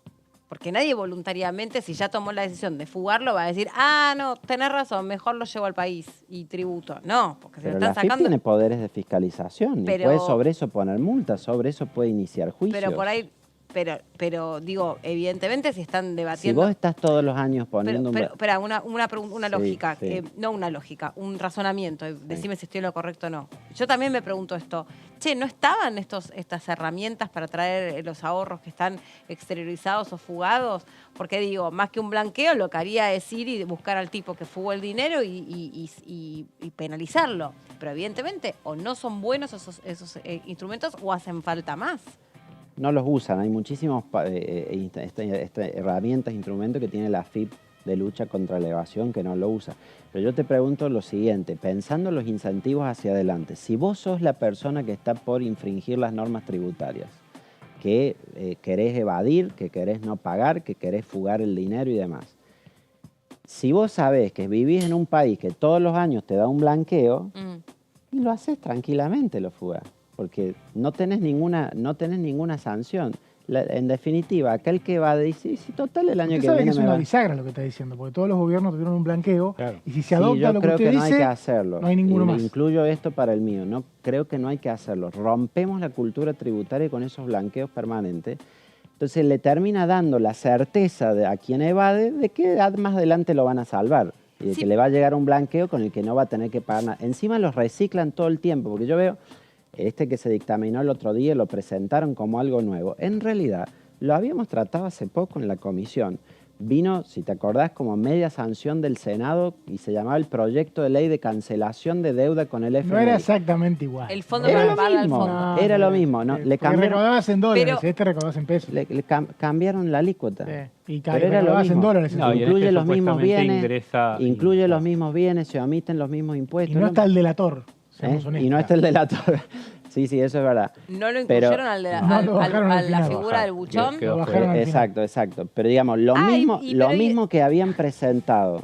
Porque nadie voluntariamente, si ya tomó la decisión de fugarlo, va a decir, no, tenés razón, mejor lo llevo al país y tributo. No, porque se lo están sacando... Pero la FIP tiene poderes de fiscalización y puede sobre eso poner multas, sobre eso puede iniciar juicios. Pero por ahí... Pero digo, evidentemente si están debatiendo... Si vos estás todos los años poniendo... Espera, una lógica, no una lógica, un razonamiento, decime si estoy en lo correcto o no. Yo también me pregunto esto, ¿no estaban estas herramientas para traer los ahorros que están exteriorizados o fugados? Porque digo, más que un blanqueo, lo que haría es ir y buscar al tipo que fugó el dinero y penalizarlo. Pero evidentemente, o no son buenos esos instrumentos o hacen falta más. No los usan, hay muchísimas herramientas, instrumentos que tiene la FIP de lucha contra la evasión que no lo usa. Pero yo te pregunto lo siguiente, pensando en los incentivos hacia adelante, si vos sos la persona que está por infringir las normas tributarias, que querés evadir, que querés no pagar, que querés fugar el dinero y demás, si vos sabés que vivís en un país que todos los años te da un blanqueo, y lo haces tranquilamente, lo fugás. Porque no tenés ninguna sanción. En definitiva, aquel que va a decir, si total el año que viene... Es una bisagra lo que está diciendo, porque todos los gobiernos tuvieron un blanqueo, y si se adopta lo que usted dice, no hay que hacerlo. No hay ninguno más. Incluyo esto para el mío, creo que no hay que hacerlo. Rompemos la cultura tributaria con esos blanqueos permanentes, Entonces le termina dando la certeza a quien evade de que más adelante lo van a salvar. Y de que le va a llegar un blanqueo con el que no va a tener que pagar nada. Encima los reciclan todo el tiempo, porque yo veo, que se dictaminó el otro día, lo presentaron como algo nuevo. En realidad, lo habíamos tratado hace poco en la comisión. Vino, si te acordás, como media sanción del Senado y se llamaba el proyecto de ley de cancelación de deuda con el FMI. No era exactamente igual. El fondo era para lo mismo, fondo. era lo mismo. ¿No? Le recaudabas en dólares, este recaudabas en pesos. Le cambiaron la alícuota. Y pero era lo mismo. En dólares. No, incluye los mismos bienes, incluye los mismos bienes, se omiten los mismos impuestos. Y no está el delator. Y no está el delator. Sí, eso es verdad. No lo incluyeron a la figura del buchón. Exacto. Pero digamos, lo mismo que habían presentado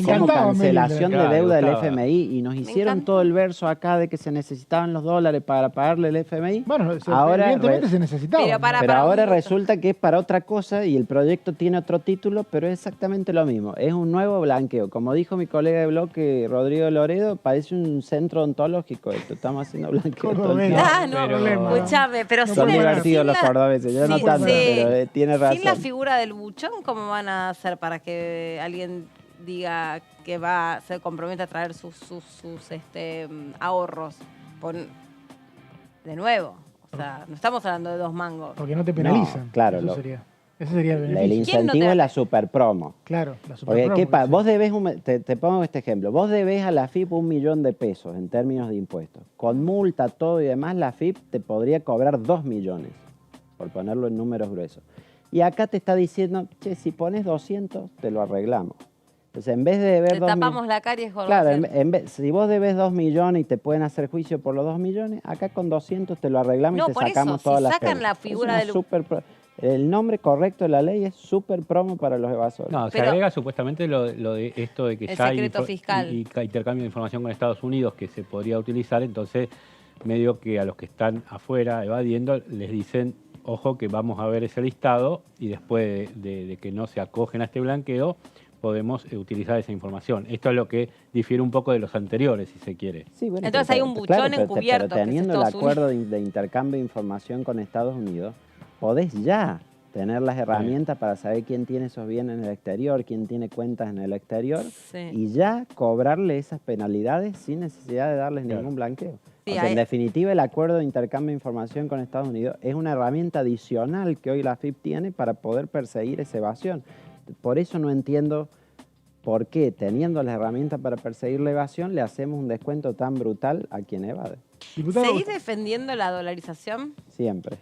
como cancelación de deuda del FMI y nos hicieron todo el verso acá de que se necesitaban los dólares para pagarle el FMI. Bueno, evidentemente se necesitaban. Pero ahora resulta que es para otra cosa y el proyecto tiene otro título, pero es exactamente lo mismo. Es un nuevo blanqueo. Como dijo mi colega de bloque, Rodrigo Loredo, parece un centro ontológico esto. Estamos haciendo blanqueo todo el tiempo. Escuchame, pero son divertidos los cordobeses, yo no tanto, pero tiene razón. Sin la figura del buchón, ¿cómo van a hacer para que alguien diga que se compromete a traer sus ahorros? De nuevo, o sea, no estamos hablando de 2 mangos. Porque no te penalizan. No, claro. Ese sería el beneficio. El incentivo es la superpromo. Claro, la superpromo. Porque, vos debés, te pongo este ejemplo, vos debés a la AFIP 1 millón de pesos en términos de impuestos. Con multa, todo y demás, la AFIP te podría cobrar 2 millones, por ponerlo en números gruesos. Y acá te está diciendo, che, si pones 200, te lo arreglamos. Entonces, en vez de deber... Te tapamos la caries con Claro, si vos debes 2 millones y te pueden hacer juicio por los 2 millones, acá con 200 te lo arreglamos y te sacamos todas las sacan la figura del... El nombre correcto de la ley es super promo para los evasores. No, se agrega supuestamente lo de esto de que ya hay intercambio de información con Estados Unidos que se podría utilizar, entonces medio que a los que están afuera evadiendo les dicen, ojo que vamos a ver ese listado y después de que no se acogen a este blanqueo, podemos utilizar esa información. Esto es lo que difiere un poco de los anteriores, si se quiere. Sí, bueno, entonces hay un buchón encubierto. Pero teniendo el acuerdo de intercambio de información con Estados Unidos, podés ya tener las herramientas para saber quién tiene esos bienes en el exterior, quién tiene cuentas en el exterior, y ya cobrarle esas penalidades sin necesidad de darles ningún blanqueo. Sí, en definitiva, el acuerdo de intercambio de información con Estados Unidos es una herramienta adicional que hoy la AFIP tiene para poder perseguir esa evasión. Por eso no entiendo por qué, teniendo las herramientas para perseguir la evasión, le hacemos un descuento tan brutal a quien evade. ¿Seguís defendiendo la dolarización? Siempre.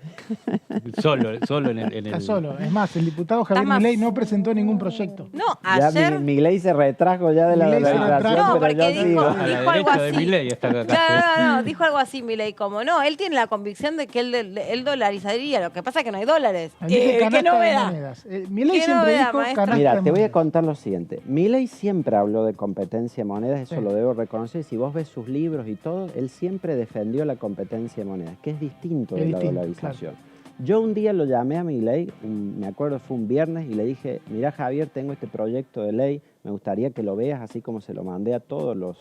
Solo en el... Está solo. Es más, el diputado Javier Milei no presentó ningún proyecto. No, ayer... Ya Milei se retrajo ya de la dolarización, no, porque dijo algo así. De Milei está acá. No, dijo algo así Milei, como no, él tiene la convicción de que él dolarizaría, lo que pasa es que no hay dólares. ¿Qué novedad? Milei siempre dijo canasta. Mira, te voy a contar lo siguiente. Milei siempre habló de competencia de monedas, eso lo debo reconocer. Si vos ves sus libros y todo, él siempre defendió la competencia de monedas, que es distinto de la dolarización. Claro. Yo un día lo llamé a Milei, me acuerdo fue un viernes, y le dije, mira Javier, tengo este proyecto de ley, me gustaría que lo veas así como se lo mandé a todos los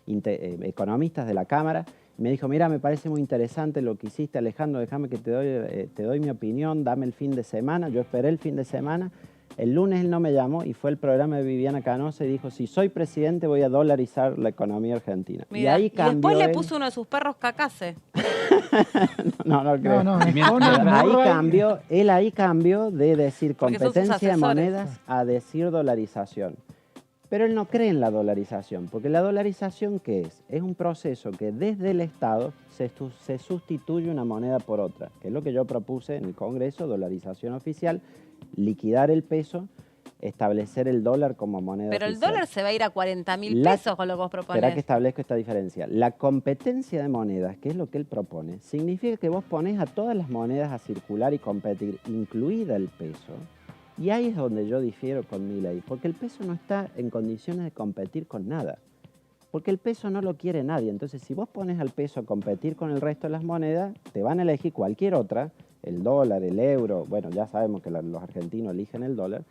economistas de la Cámara. Me dijo, mira, me parece muy interesante lo que hiciste, Alejandro, déjame que te doy mi opinión, dame el fin de semana. Yo esperé el fin de semana. El lunes él no me llamó y fue el programa de Viviana Canosa y dijo, si soy presidente voy a dolarizar la economía argentina. Mira, y ahí cambió. Y después le puso uno de sus perros cacase. No creo. Él cambió de decir competencia de monedas a decir dolarización. Pero él no cree en la dolarización, porque la dolarización, ¿qué es? Es un proceso que desde el Estado se sustituye una moneda por otra, que es lo que yo propuse en el Congreso, dolarización oficial, liquidar el peso, establecer el dólar como moneda oficial. Pero el dólar se va a ir a 40.000 pesos con lo que vos proponés. Espera que establezco esta diferencia. La competencia de monedas, que es lo que él propone, significa que vos ponés a todas las monedas a circular y competir, incluida el peso. Y ahí es donde yo difiero con Milei, porque el peso no está en condiciones de competir con nada. Porque el peso no lo quiere nadie. Entonces, si vos pones al peso a competir con el resto de las monedas, te van a elegir cualquier otra, el dólar, el euro, bueno, ya sabemos que los argentinos eligen el dólar,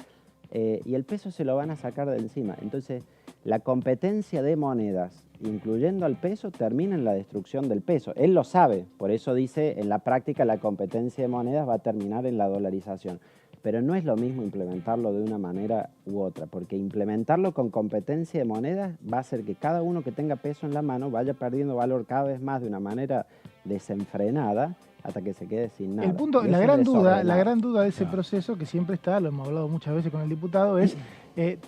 y el peso se lo van a sacar de encima. Entonces, La competencia de monedas, incluyendo al peso, termina en la destrucción del peso. Él lo sabe, por eso dice, en la práctica la competencia de monedas va a terminar en la dolarización. Pero no es lo mismo implementarlo de una manera u otra, porque implementarlo con competencia de monedas va a hacer que cada uno que tenga peso en la mano vaya perdiendo valor cada vez más de una manera desenfrenada hasta que se quede sin nada. El punto, la gran duda de ese proceso, que siempre está, lo hemos hablado muchas veces con el diputado, es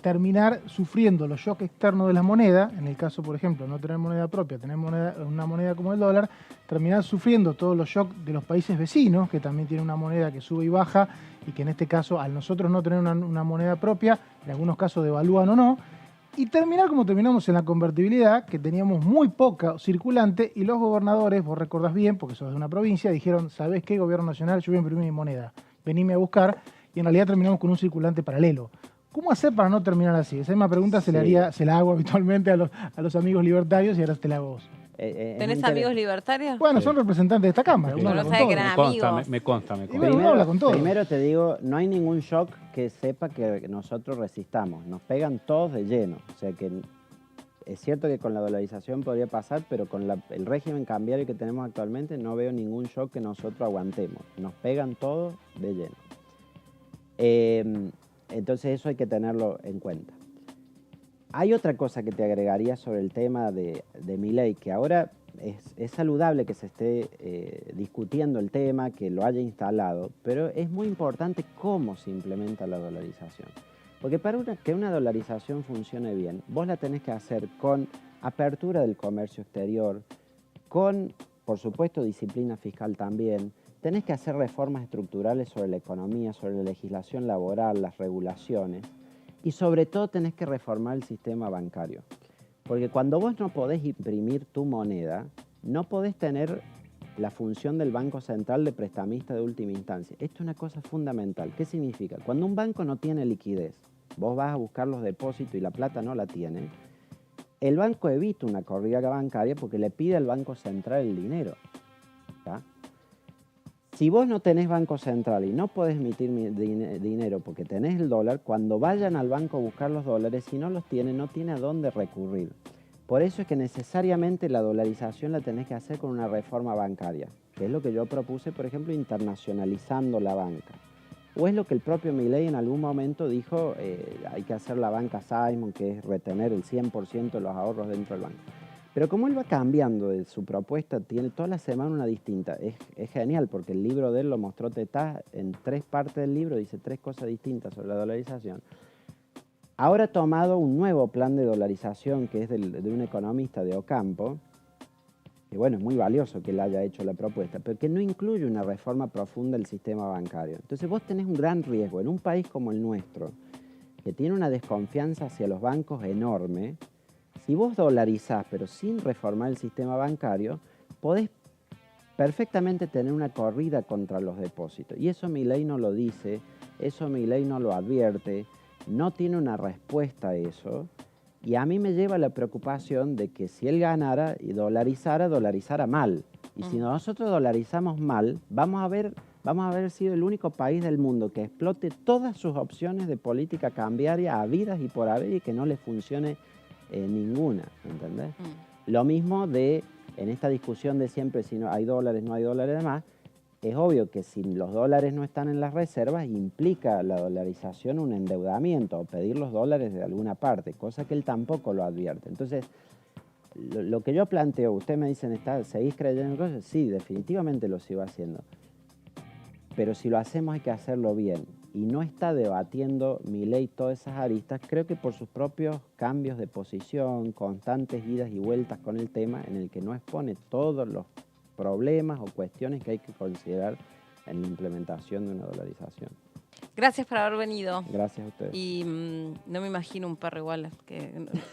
terminar sufriendo los shocks externos de la moneda, en el caso, por ejemplo, no tener moneda propia, tener una moneda como el dólar, terminar sufriendo todos los shocks de los países vecinos, que también tienen una moneda que sube y baja, y que en este caso, al nosotros no tener una moneda propia, en algunos casos devalúan o no, y terminar como terminamos en la convertibilidad, que teníamos muy poca circulante, y los gobernadores, vos recordás bien, porque sos de una provincia, dijeron, ¿sabés qué, gobierno nacional? Yo voy a imprimir mi moneda, venime a buscar, y en realidad terminamos con un circulante paralelo. ¿Cómo hacer para no terminar así? Esa misma pregunta se la hago habitualmente a los amigos libertarios y ahora te la hago vos. ¿Tenés amigos libertarios? Bueno, son representantes de esta Cámara. Sí. No sabe que eran amigos. Me consta. Primero te digo, no hay ningún shock que sepa que nosotros resistamos. Nos pegan todos de lleno. O sea que es cierto que con la dolarización podría pasar, pero con el régimen cambiario que tenemos actualmente no veo ningún shock que nosotros aguantemos. Nos pegan todos de lleno. Entonces eso hay que tenerlo en cuenta. Hay otra cosa que te agregaría sobre el tema de Milei, que ahora es saludable que se esté discutiendo el tema, que lo haya instalado, pero es muy importante cómo se implementa la dolarización. Porque para que una dolarización funcione bien, vos la tenés que hacer con apertura del comercio exterior, con, por supuesto, disciplina fiscal también. Tenés que hacer reformas estructurales sobre la economía, sobre la legislación laboral, las regulaciones. Y sobre todo tenés que reformar el sistema bancario. Porque cuando vos no podés imprimir tu moneda, no podés tener la función del Banco Central de prestamista de última instancia. Esto es una cosa fundamental. ¿Qué significa? Cuando un banco no tiene liquidez, vos vas a buscar los depósitos y la plata no la tiene, el banco evita una corrida bancaria porque le pide al Banco Central el dinero. ¿Está? Si vos no tenés Banco Central y no podés emitir dinero porque tenés el dólar, cuando vayan al banco a buscar los dólares, si no los tiene, no tiene a dónde recurrir. Por eso es que necesariamente la dolarización la tenés que hacer con una reforma bancaria, que es lo que yo propuse, por ejemplo, internacionalizando la banca. O es lo que el propio Milei en algún momento dijo, hay que hacer la banca Simon, que es retener el 100% de los ahorros dentro del banco. Pero como él va cambiando de su propuesta, tiene toda la semana una distinta. Es genial porque el libro de él lo mostró Tetá, en 3 partes del libro dice 3 cosas distintas sobre la dolarización. Ahora ha tomado un nuevo plan de dolarización que es de un economista de Ocampo, que bueno, es muy valioso que él haya hecho la propuesta, pero que no incluye una reforma profunda del sistema bancario. Entonces vos tenés un gran riesgo en un país como el nuestro, que tiene una desconfianza hacia los bancos enorme. Si vos dolarizás, pero sin reformar el sistema bancario, podés perfectamente tener una corrida contra los depósitos. Y eso Milei no lo dice, eso Milei no lo advierte, no tiene una respuesta a eso. Y a mí me lleva la preocupación de que si él ganara y dolarizara mal. Y si nosotros dolarizamos mal, vamos a haber sido el único país del mundo que explote todas sus opciones de política cambiaria habidas y por haber y que no le funcione ninguna, ¿entendés? Lo mismo en esta discusión de siempre si no hay dólares, no hay dólares más, es obvio que si los dólares no están en las reservas implica la dolarización un endeudamiento o pedir los dólares de alguna parte, cosa que él tampoco lo advierte. Entonces, lo que yo planteo, ustedes me dicen, ¿seguís creyendo en cosas? Sí, definitivamente lo sigo haciendo. Pero si lo hacemos hay que hacerlo bien. Y no está debatiendo Milei todas esas aristas, creo que por sus propios cambios de posición, constantes idas y vueltas con el tema, en el que no expone todos los problemas o cuestiones que hay que considerar en la implementación de una dolarización. Gracias por haber venido. Gracias a ustedes. Y no me imagino un perro igual,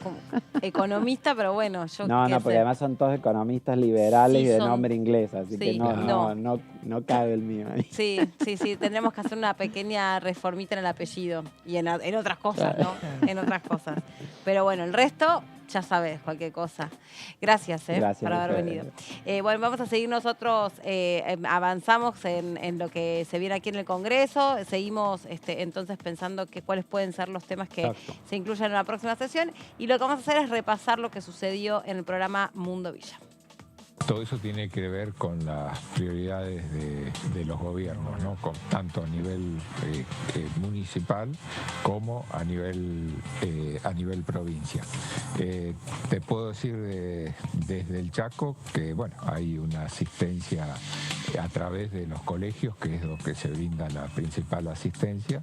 como economista, pero bueno, yo No, porque además son todos economistas liberales y de nombre inglés, así que no cabe el mío ahí. Sí, tendremos que hacer una pequeña reformita en el apellido y en otras cosas, ¿no? En otras cosas. Pero bueno, el resto Ya sabes, cualquier cosa. Gracias, por haber venido. Bueno, vamos a seguir nosotros, avanzamos en lo que se viene aquí en el Congreso, seguimos entonces pensando cuáles pueden ser los temas que se incluyan en la próxima sesión, y lo que vamos a hacer es repasar lo que sucedió en el programa Mundo Villa. Todo eso tiene que ver con las prioridades de los gobiernos, ¿no? Tanto a nivel municipal como a nivel provincia. Te puedo decir desde el Chaco que bueno, hay una asistencia a través de los colegios, que es lo que se brinda la principal asistencia,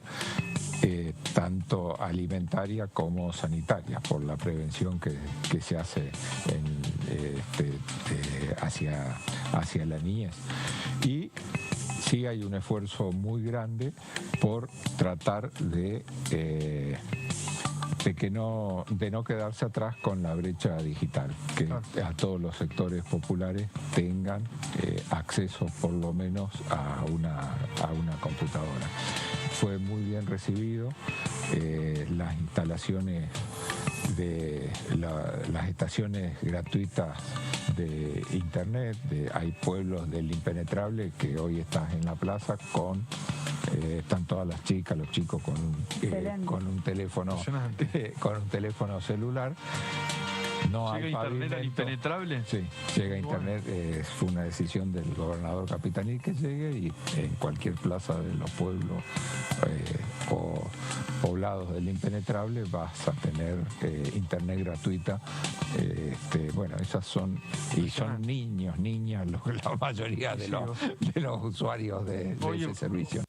tanto alimentaria como sanitaria, por la prevención que se hace hacia la niñez. Y sí hay un esfuerzo muy grande por tratar de no quedarse atrás con la brecha digital, que a todos los sectores populares tengan acceso por lo menos a una computadora. Fue muy bien recibido, las instalaciones de las estaciones gratuitas de internet, hay pueblos del impenetrable que hoy estás en la plaza están todas las chicas, los chicos con un teléfono celular. No ¿Llega internet al impenetrable? Sí, llega internet. Fue una decisión del gobernador Capitanich que llegue, y en cualquier plaza de los pueblos o poblados del impenetrable vas a tener internet gratuita. Bueno, esas son niños, niñas, la mayoría de los usuarios de ese servicio.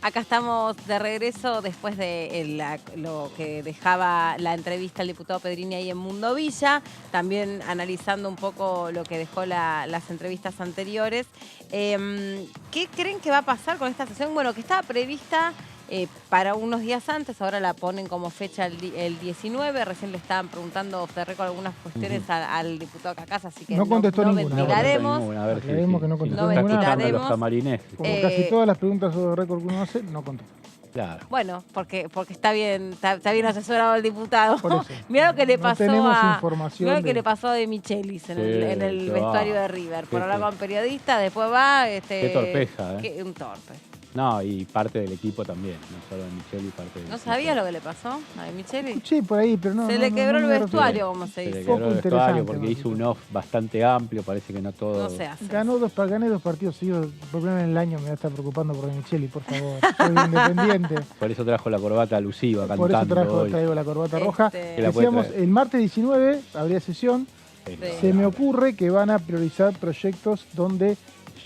Acá estamos de regreso después de lo que dejaba la entrevista al diputado Pedrini ahí en Mundo Villa, también analizando un poco lo que dejó las entrevistas anteriores. ¿Qué creen que va a pasar con esta sesión? Bueno, que estaba prevista para unos días antes, ahora la ponen como fecha el 19, recién le estaban preguntando off the record algunas cuestiones al diputado Cacasa, así que no contestó ninguna. Ventilaremos. Creemos que no contestó no ninguna. ventilaremos. Los camarines. Como casi todas las preguntas sobre récord que uno hace, no contestó. Claro. Bueno, porque está bien asesorado el diputado. Mirá lo que le pasó mirá lo que le pasó a De Michelis en el vestuario de River. Por hablar con periodistas, después va... Qué torpeza, un torpe. No, y parte del equipo también, no solo de Micheli, parte del ¿No sabías lo que le pasó a De Micheli? Sí, por ahí, pero no. Se le quebró el vestuario, como se dice. Se le quebró el vestuario porque hizo un off bastante amplio, parece que no todo... No se hace. Gané dos partidos seguidos, por primera vez en el año me va a estar preocupando por De Micheli, por favor. Soy independiente. Por eso trajo la corbata alusiva, cantando. Por eso traigo la corbata roja. Decíamos, el martes 19 habría sesión. Se me ocurre que van a priorizar proyectos donde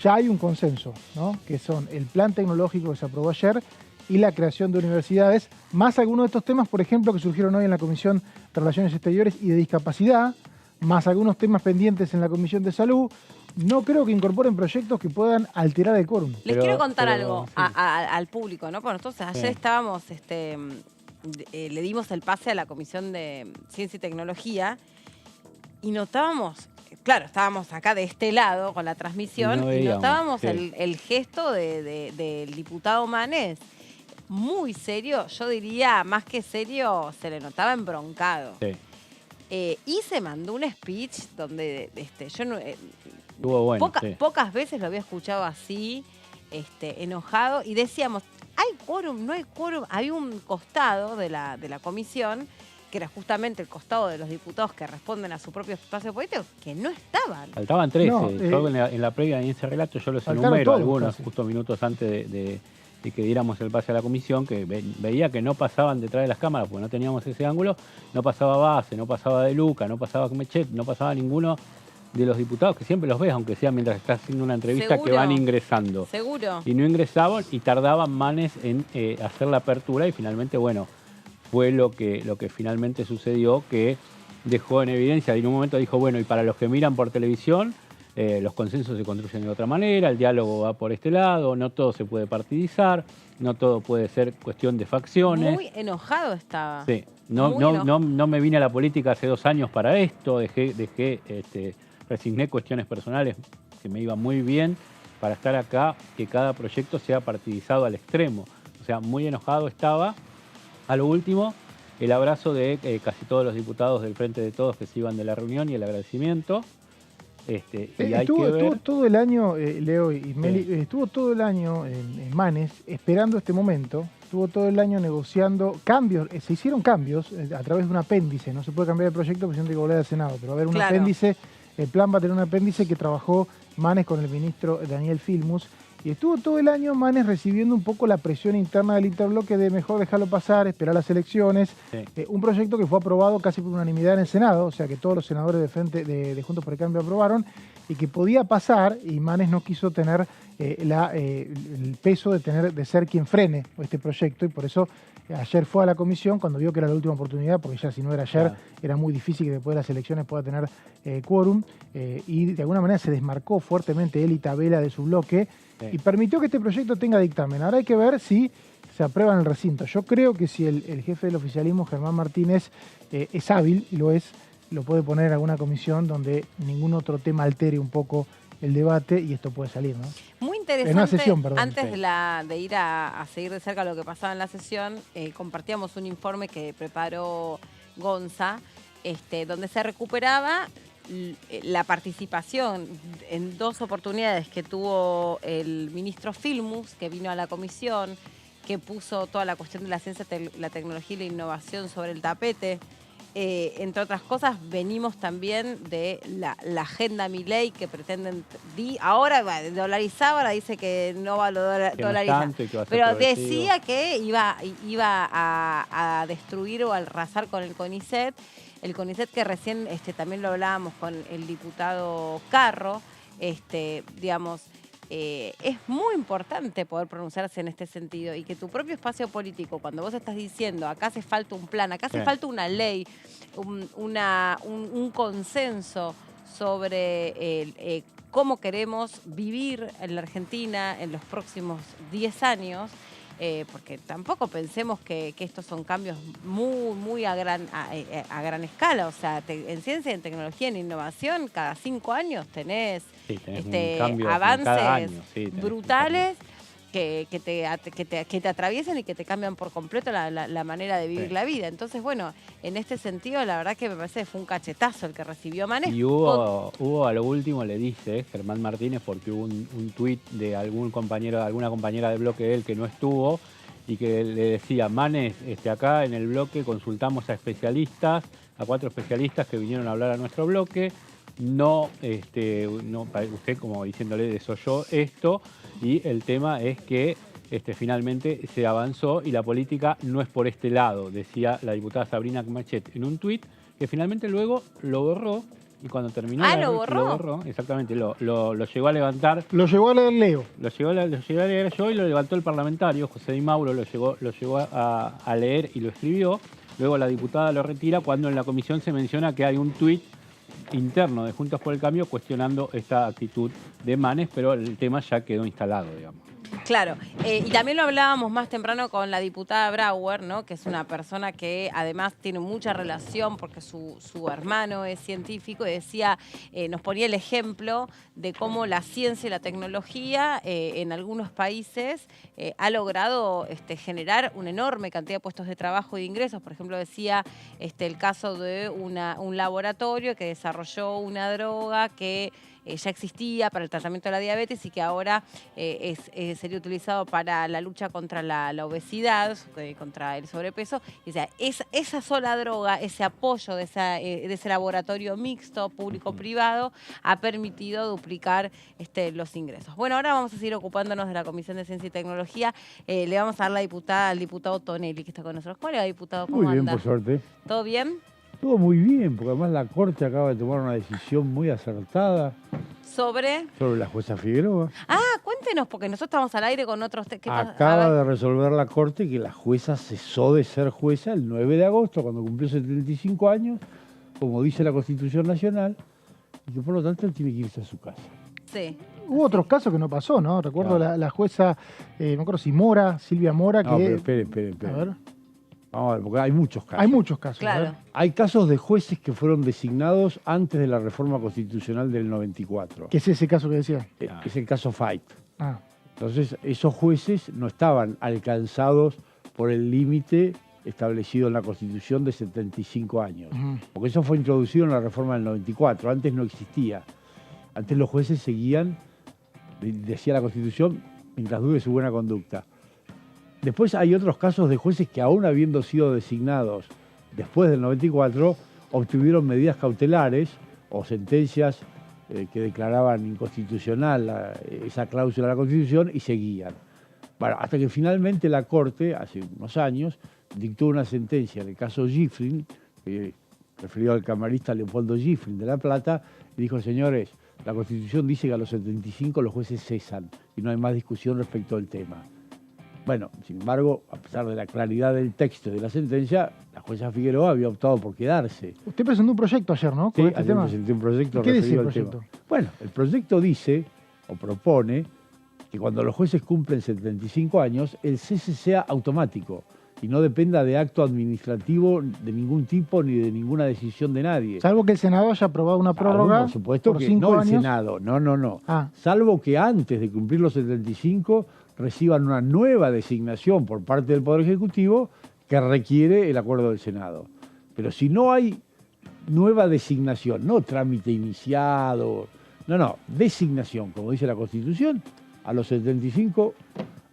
ya hay un consenso, ¿no? Que son el plan tecnológico que se aprobó ayer y la creación de universidades, más algunos de estos temas, por ejemplo, que surgieron hoy en la Comisión de Relaciones Exteriores y de Discapacidad, más algunos temas pendientes en la Comisión de Salud. No creo que incorporen proyectos que puedan alterar el quórum. Les quiero contar algo al público, ¿no? Bueno, entonces ayer estábamos, le dimos el pase a la Comisión de Ciencia y Tecnología y notábamos... Claro, estábamos acá de este lado con la transmisión y notábamos el gesto del diputado Manés. Muy serio, yo diría, más que serio, se le notaba embroncado. Sí. Y se mandó un speech donde yo no, bueno, pocas veces lo había escuchado así, enojado, y decíamos, ¿hay quórum? ¿No hay quórum? Había un costado de la comisión, que era justamente el costado de los diputados que responden a su propio espacio político, que no estaban. Faltaban 13. Yo en la previa y en ese relato yo los enumero algunos, justo minutos antes de que diéramos el pase a la comisión, que veía que no pasaban detrás de las cámaras, porque no teníamos ese ángulo, no pasaba Base, no pasaba De Luca, no pasaba Comechet, no pasaba ninguno de los diputados, que siempre los ves, aunque sea mientras estás haciendo una entrevista. ¿Seguro? Que van ingresando. Seguro. Y no ingresaban y tardaban Manes en hacer la apertura, y finalmente, bueno, fue lo que finalmente sucedió, que dejó en evidencia, y en un momento dijo, bueno, y para los que miran por televisión, los consensos se construyen de otra manera, el diálogo va por este lado, no todo se puede partidizar, no todo puede ser cuestión de facciones. Muy enojado estaba. Sí, no me vine a la política hace 2 años para esto, resigné cuestiones personales que me iban muy bien para estar acá, que cada proyecto sea partidizado al extremo. O sea, muy enojado estaba. A lo último, el abrazo de casi todos los diputados del Frente de Todos que se iban de la reunión y el agradecimiento. Y estuvo todo el año, Leo y Meli, estuvo todo el año en Manes esperando este momento. Estuvo todo el año negociando cambios, se hicieron cambios a través de un apéndice, no se puede cambiar el proyecto porque tiene que volver al Senado, pero va a haber un apéndice, el plan va a tener un apéndice que trabajó Manes con el ministro Daniel Filmus, y estuvo todo el año Manes recibiendo un poco la presión interna del interbloque de mejor dejarlo pasar, esperar las elecciones, un proyecto que fue aprobado casi por unanimidad en el Senado, o sea que todos los senadores de Frente de Juntos por el Cambio aprobaron, y que podía pasar, y Manes no quiso tener el peso de ser quien frene este proyecto, y por eso ayer fue a la comisión cuando vio que era la última oportunidad, porque ya si no era ayer era muy difícil que después de las elecciones pueda tener quórum, y de alguna manera se desmarcó fuertemente él y Tabela de su bloque, y permitió que este proyecto tenga dictamen. Ahora hay que ver si se aprueba en el recinto. Yo creo que si el jefe del oficialismo, Germán Martínez, es hábil, y lo es, lo puede poner en alguna comisión donde ningún otro tema altere un poco el debate y esto puede salir, ¿no? Muy interesante. En una sesión, perdón. Antes de ir a seguir de cerca lo que pasaba en la sesión, compartíamos un informe que preparó Gonza, donde se recuperaba la participación en 2 oportunidades que tuvo el ministro Filmus, que vino a la comisión, que puso toda la cuestión de la ciencia, la tecnología y la innovación sobre el tapete. Entre otras cosas, venimos también de la agenda Milei que pretenden, ahora dolarizaba, ahora dice que no va a dolarizar, pero decía que iba a destruir o a arrasar con el CONICET. El CONICET que recién también lo hablábamos con el diputado Carro, digamos, es muy importante poder pronunciarse en este sentido y que tu propio espacio político, cuando vos estás diciendo acá hace falta un plan, acá hace falta una ley, un consenso sobre cómo queremos vivir en la Argentina en los próximos 10 años, porque tampoco pensemos que estos son cambios muy a gran escala. O sea, en ciencia, en tecnología, en innovación, cada 5 años tenés avances brutales que te atraviesan y que te cambian por completo la manera de vivir la vida. Entonces, bueno, en este sentido, la verdad que me parece que fue un cachetazo el que recibió Manes. Y hubo a lo último, le dice Germán Martínez, porque hubo un tuit de alguna compañera del bloque de él que no estuvo, y que le decía, Manes, acá en el bloque consultamos a especialistas, a 4 especialistas que vinieron a hablar a nuestro bloque, no, usted como diciéndole desoyó esto, y el tema es que finalmente se avanzó y la política no es por este lado, decía la diputada Sabrina Machet en un tuit, que finalmente luego lo borró, y cuando terminó ¿lo borró? Exactamente, lo llegó a levantar. Lo llegó a leer Leo. Lo llegó a leer yo y lo levantó el parlamentario, José Di Mauro, lo llegó a leer y lo escribió. Luego la diputada lo retira cuando en la comisión se menciona que hay un tuit interno de Juntos por el Cambio cuestionando esta actitud de Manes, pero el tema ya quedó instalado, digamos. Claro, y también lo hablábamos más temprano con la diputada Brauer, ¿no? Que es una persona que además tiene mucha relación porque su hermano es científico, y decía, nos ponía el ejemplo de cómo la ciencia y la tecnología en algunos países ha logrado generar una enorme cantidad de puestos de trabajo y de ingresos. Por ejemplo, decía el caso de un laboratorio que desarrolló una droga que ya existía para el tratamiento de la diabetes y que ahora sería utilizado para la lucha contra la obesidad, contra el sobrepeso. O sea, esa sola droga, ese apoyo de ese laboratorio mixto, público-privado, ha permitido duplicar los ingresos. Bueno, ahora vamos a seguir ocupándonos de la Comisión de Ciencia y Tecnología. Le vamos a dar al diputado Tonelli, que está con nosotros. ¿Cómo le va, diputado? ¿Cómo anda? Muy bien, por suerte. ¿Todo bien? Todo muy bien, porque además la Corte acaba de tomar una decisión muy acertada. ¿Sobre la jueza Figueroa. Cuéntenos, porque nosotros estamos al aire con otros... Acaba de resolver la Corte que la jueza cesó de ser jueza el 9 de agosto, cuando cumplió 75 años, como dice la Constitución Nacional, y que por lo tanto él tiene que irse a su casa. Sí. Hubo otros casos que no pasó, ¿no? Recuerdo la jueza, no me acuerdo si Silvia Mora, que... No, pero espere. A ver. Vamos a ver, porque hay muchos casos. Hay muchos casos. Claro. Hay casos de jueces que fueron designados antes de la reforma constitucional del 94. ¿Qué es ese caso que decía? Es el caso Fait. Ah. Entonces, esos jueces no estaban alcanzados por el límite establecido en la Constitución de 75 años. Porque eso fue introducido en la reforma del 94, antes no existía. Antes los jueces seguían, decía la Constitución, mientras dure su buena conducta. Después hay otros casos de jueces que aún habiendo sido designados después del 94, obtuvieron medidas cautelares o sentencias que declaraban inconstitucional esa cláusula de la Constitución y seguían. Bueno, hasta que finalmente la Corte, hace unos años, dictó una sentencia en el caso Gifrin, referido al camarista Leopoldo Gifrin de La Plata, y dijo, señores, la Constitución dice que a los 75 los jueces cesan y no hay más discusión respecto al tema. Bueno, sin embargo, a pesar de la claridad del texto y de la sentencia, la jueza Figueroa había optado por quedarse. Usted presentó un proyecto ayer, ¿no? Sí, ayer presenté un proyecto referido al tema. Bueno, el proyecto dice, o propone, que cuando los jueces cumplen 75 años, el cese sea automático y no dependa de acto administrativo de ningún tipo ni de ninguna decisión de nadie. Salvo que el Senado haya aprobado una prórroga. Por supuesto que no el Senado, no. Salvo que antes de cumplir los 75 reciban una nueva designación por parte del Poder Ejecutivo que requiere el acuerdo del Senado. Pero si no hay nueva designación, no trámite iniciado, no, designación, como dice la Constitución, a los 75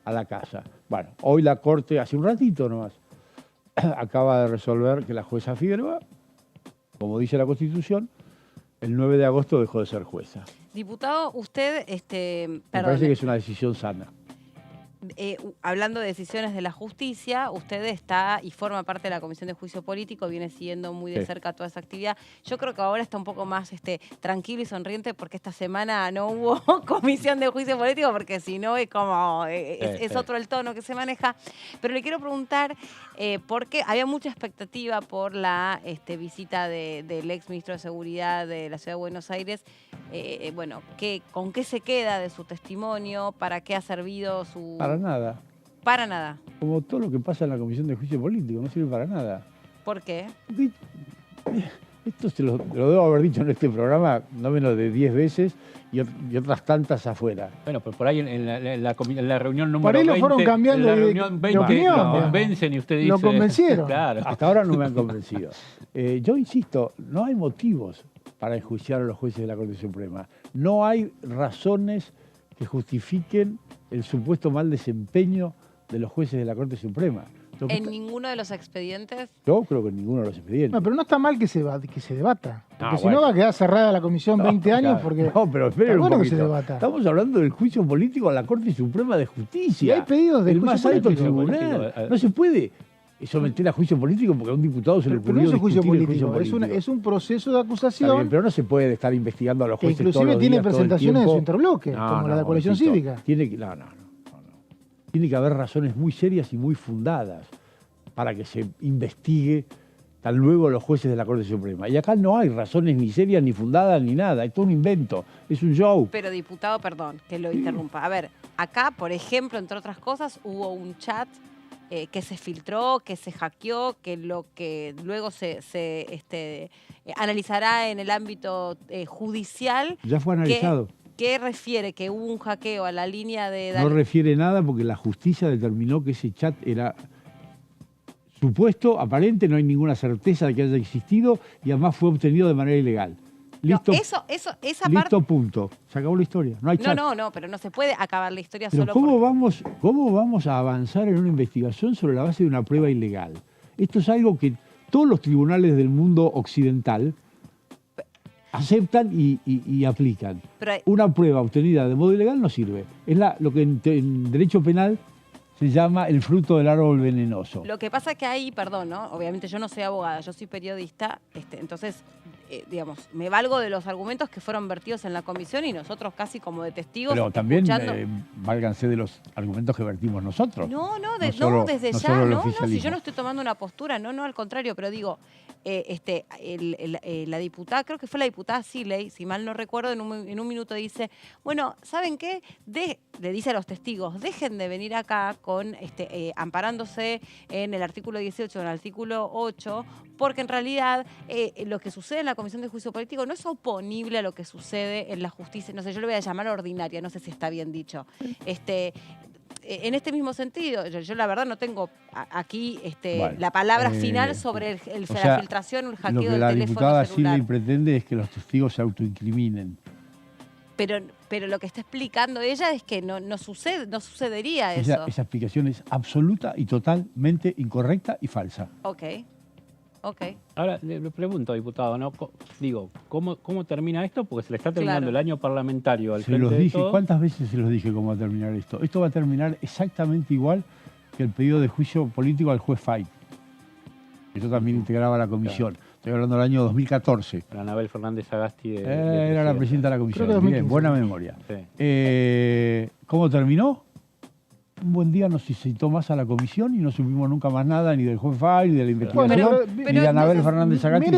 a la casa. Bueno, hoy la Corte, hace un ratito nomás, acaba de resolver que la jueza Figueroa, como dice la Constitución, el 9 de agosto dejó de ser jueza. Diputado, usted, Me parece que es una decisión sana. Hablando de decisiones de la justicia, usted está y forma parte de la Comisión de Juicio Político, viene siguiendo muy de cerca toda esa actividad. Yo creo que ahora está un poco más tranquilo y sonriente porque esta semana no hubo Comisión de Juicio Político, porque si no es como, es otro el tono que se maneja. Pero le quiero preguntar, porque había mucha expectativa por la visita del ex ministro de Seguridad de la Ciudad de Buenos Aires. Bueno, ¿con qué se queda de su testimonio? ¿Para qué ha servido su...? Para nada. Para nada. Como todo lo que pasa en la Comisión de Juicio Político, no sirve para nada. ¿Por qué? Porque esto se lo debo haber dicho en este programa no menos de 10 veces y otras tantas afuera. Bueno, pues por ahí en la reunión número 20... Por ahí lo fueron cambiando en la reunión 20 opinión, lo convencen y usted dice... Lo convencieron. Claro. Hasta ahora no me han convencido. Yo insisto, no hay motivos para enjuiciar a los jueces de la Corte Suprema. No hay razones que justifiquen el supuesto mal desempeño de los jueces de la Corte Suprema. ¿En ninguno de los expedientes? Yo creo que en ninguno de los expedientes. No, pero no está mal que se debata. Porque si no va a quedar cerrada la comisión 20 años porque... No, pero esperen un poquito. Que se debata. Estamos hablando del juicio político a la Corte Suprema de Justicia. Y hay pedidos del más alto tribunal. No se puede someter a juicio político porque a un diputado se le ocurrió no es un juicio político. Es un proceso de acusación. Bien, pero no se puede estar investigando a los jueces inclusive todos los tiene días, presentaciones de su interbloque, como la de coalición cívica. Tiene que haber razones muy serias y muy fundadas para que se investigue tan luego los jueces de la Corte Suprema. Y acá no hay razones ni serias, ni fundadas, ni nada. Es todo un invento, es un show. Pero diputado, perdón, que lo interrumpa. A ver, acá, por ejemplo, entre otras cosas, hubo un chat que se filtró, que se hackeó, que lo que luego se analizará en el ámbito judicial. Ya fue analizado. ¿Qué refiere? ¿Que hubo un hackeo a la línea de... No refiere nada porque la justicia determinó que ese chat era supuesto, aparente, no hay ninguna certeza de que haya existido y además fue obtenido de manera ilegal. Listo, esa listo, parte... punto. Se acabó la historia. No hay chat. No, pero no se puede acabar la historia pero solo ¿cómo vamos a avanzar en una investigación sobre la base de una prueba ilegal? Esto es algo que todos los tribunales del mundo occidental aceptan y aplican. Una prueba obtenida de modo ilegal no sirve. Es lo que en derecho penal se llama el fruto del árbol venenoso. Lo que pasa que ahí, perdón, ¿no? Obviamente yo no soy abogada, yo soy periodista, entonces, digamos, me valgo de los argumentos que fueron vertidos en la comisión y nosotros casi como de testigos. Pero también válganse de los argumentos que vertimos nosotros. Desde ya, si yo no estoy tomando una postura, no, al contrario, pero digo, la diputada, creo que fue la diputada Siley, si mal no recuerdo, en un minuto dice, bueno, ¿saben qué? Le dice a los testigos, dejen de venir acá amparándose en el artículo 18 o en el artículo 8, porque en realidad lo que sucede en la Comisión de Juicio Político no es oponible a lo que sucede en la justicia, no sé, yo le voy a llamar ordinaria, no sé si está bien dicho. en este mismo sentido, yo la verdad no tengo aquí la palabra final sobre la filtración o el hackeo del teléfono celular. Lo que la diputada Silvey pretende es que los testigos se autoincriminen. Pero lo que está explicando ella es que no sucedería eso. Esa explicación es absoluta y totalmente incorrecta y falsa. Ok. Ahora le pregunto, diputado, ¿no? ¿Cómo termina esto? Porque se le está terminando el año parlamentario al frente de todo. ¿Cuántas veces se los dije cómo va a terminar esto? Esto va a terminar exactamente igual que el pedido de juicio político al juez Fay. Eso también integraba la comisión. Claro. Estoy hablando del año 2014. Anabel Fernández Sagasti. Era la presidenta de la comisión. Bien, buena memoria. Sí. ¿Cómo terminó? Un buen día nos citó más a la comisión y no supimos nunca más nada ni del juez Fay, ni de la investigación, ni de Anabel Fernández Sagasti.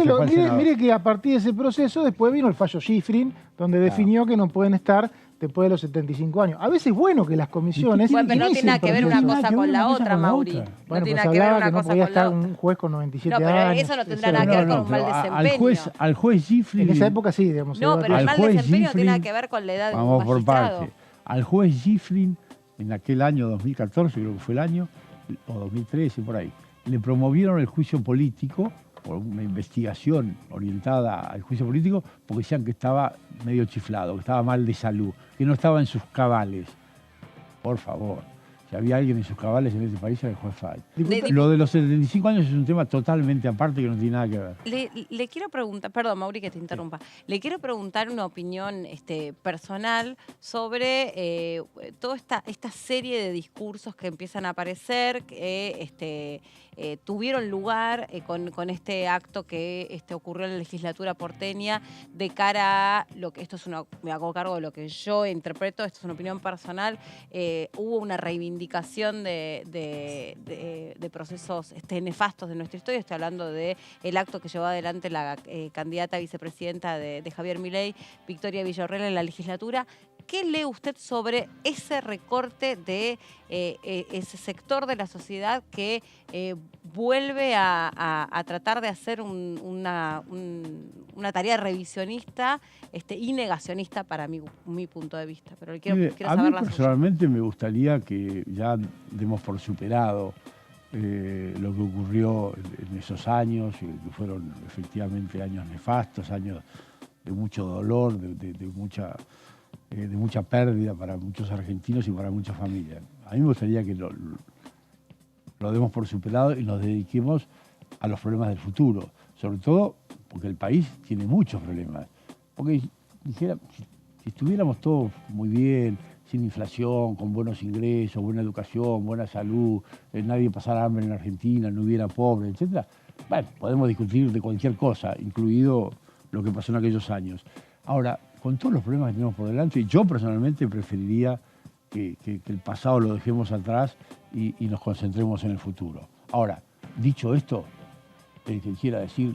Mire que a partir de ese proceso después vino el fallo Schifrin, donde definió que no pueden estar después de los 75 años. A veces es bueno que las comisiones... Bueno, pero no tiene nada que ver una cosa con la otra, Mauri. Bueno, no tiene nada que ver una cosa con la otra. No podía estar un juez con 97 años. No, pero eso no tendrá nada que ver con un mal desempeño. Al juez Schifrin... En esa época sí, digamos. No, pero el mal desempeño no tiene nada que ver con la edad de un magistrado. Vamos por parte. Al juez Schifrin, en aquel año 2014, creo que fue el año, o 2013, por ahí, le promovieron el juicio político, por una investigación orientada al juicio político, porque decían que estaba medio chiflado, que estaba mal de salud, que no estaba en sus cabales. Por favor, si había alguien en sus cabales en este país era el juez Fay. Lo de los 75 años es un tema totalmente aparte que no tiene nada que ver. Le quiero preguntar, perdón Mauri que te interrumpa, le quiero preguntar una opinión personal sobre toda esta serie de discursos que empiezan a aparecer, que tuvieron lugar con este acto que ocurrió en la legislatura porteña de cara a lo que me hago cargo de lo que yo interpreto, esto es una opinión personal, hubo una reivindicación de procesos nefastos de nuestra historia. Estoy hablando del acto que llevó adelante la candidata a vicepresidenta de Javier Milei, Victoria Villarroel, en la legislatura. ¿Qué lee usted sobre ese recorte de ese sector de la sociedad que vuelve a tratar de hacer una tarea revisionista y negacionista para mi punto de vista? Pero quiero a mí personalmente me gustaría que ya demos por superado lo que ocurrió en esos años, que fueron efectivamente años nefastos, años de mucho dolor, de mucha pérdida para muchos argentinos y para muchas familias. A mí me gustaría que lo demos por superado y nos dediquemos a los problemas del futuro, sobre todo porque el país tiene muchos problemas. Porque si estuviéramos todos muy bien, sin inflación, con buenos ingresos, buena educación, buena salud, nadie pasara hambre en Argentina, no hubiera pobres, etc. Bueno, podemos discutir de cualquier cosa, incluido lo que pasó en aquellos años. Ahora, con todos los problemas que tenemos por delante, yo personalmente preferiría que el pasado lo dejemos atrás y nos concentremos en el futuro. Ahora, dicho esto, el que quiera decir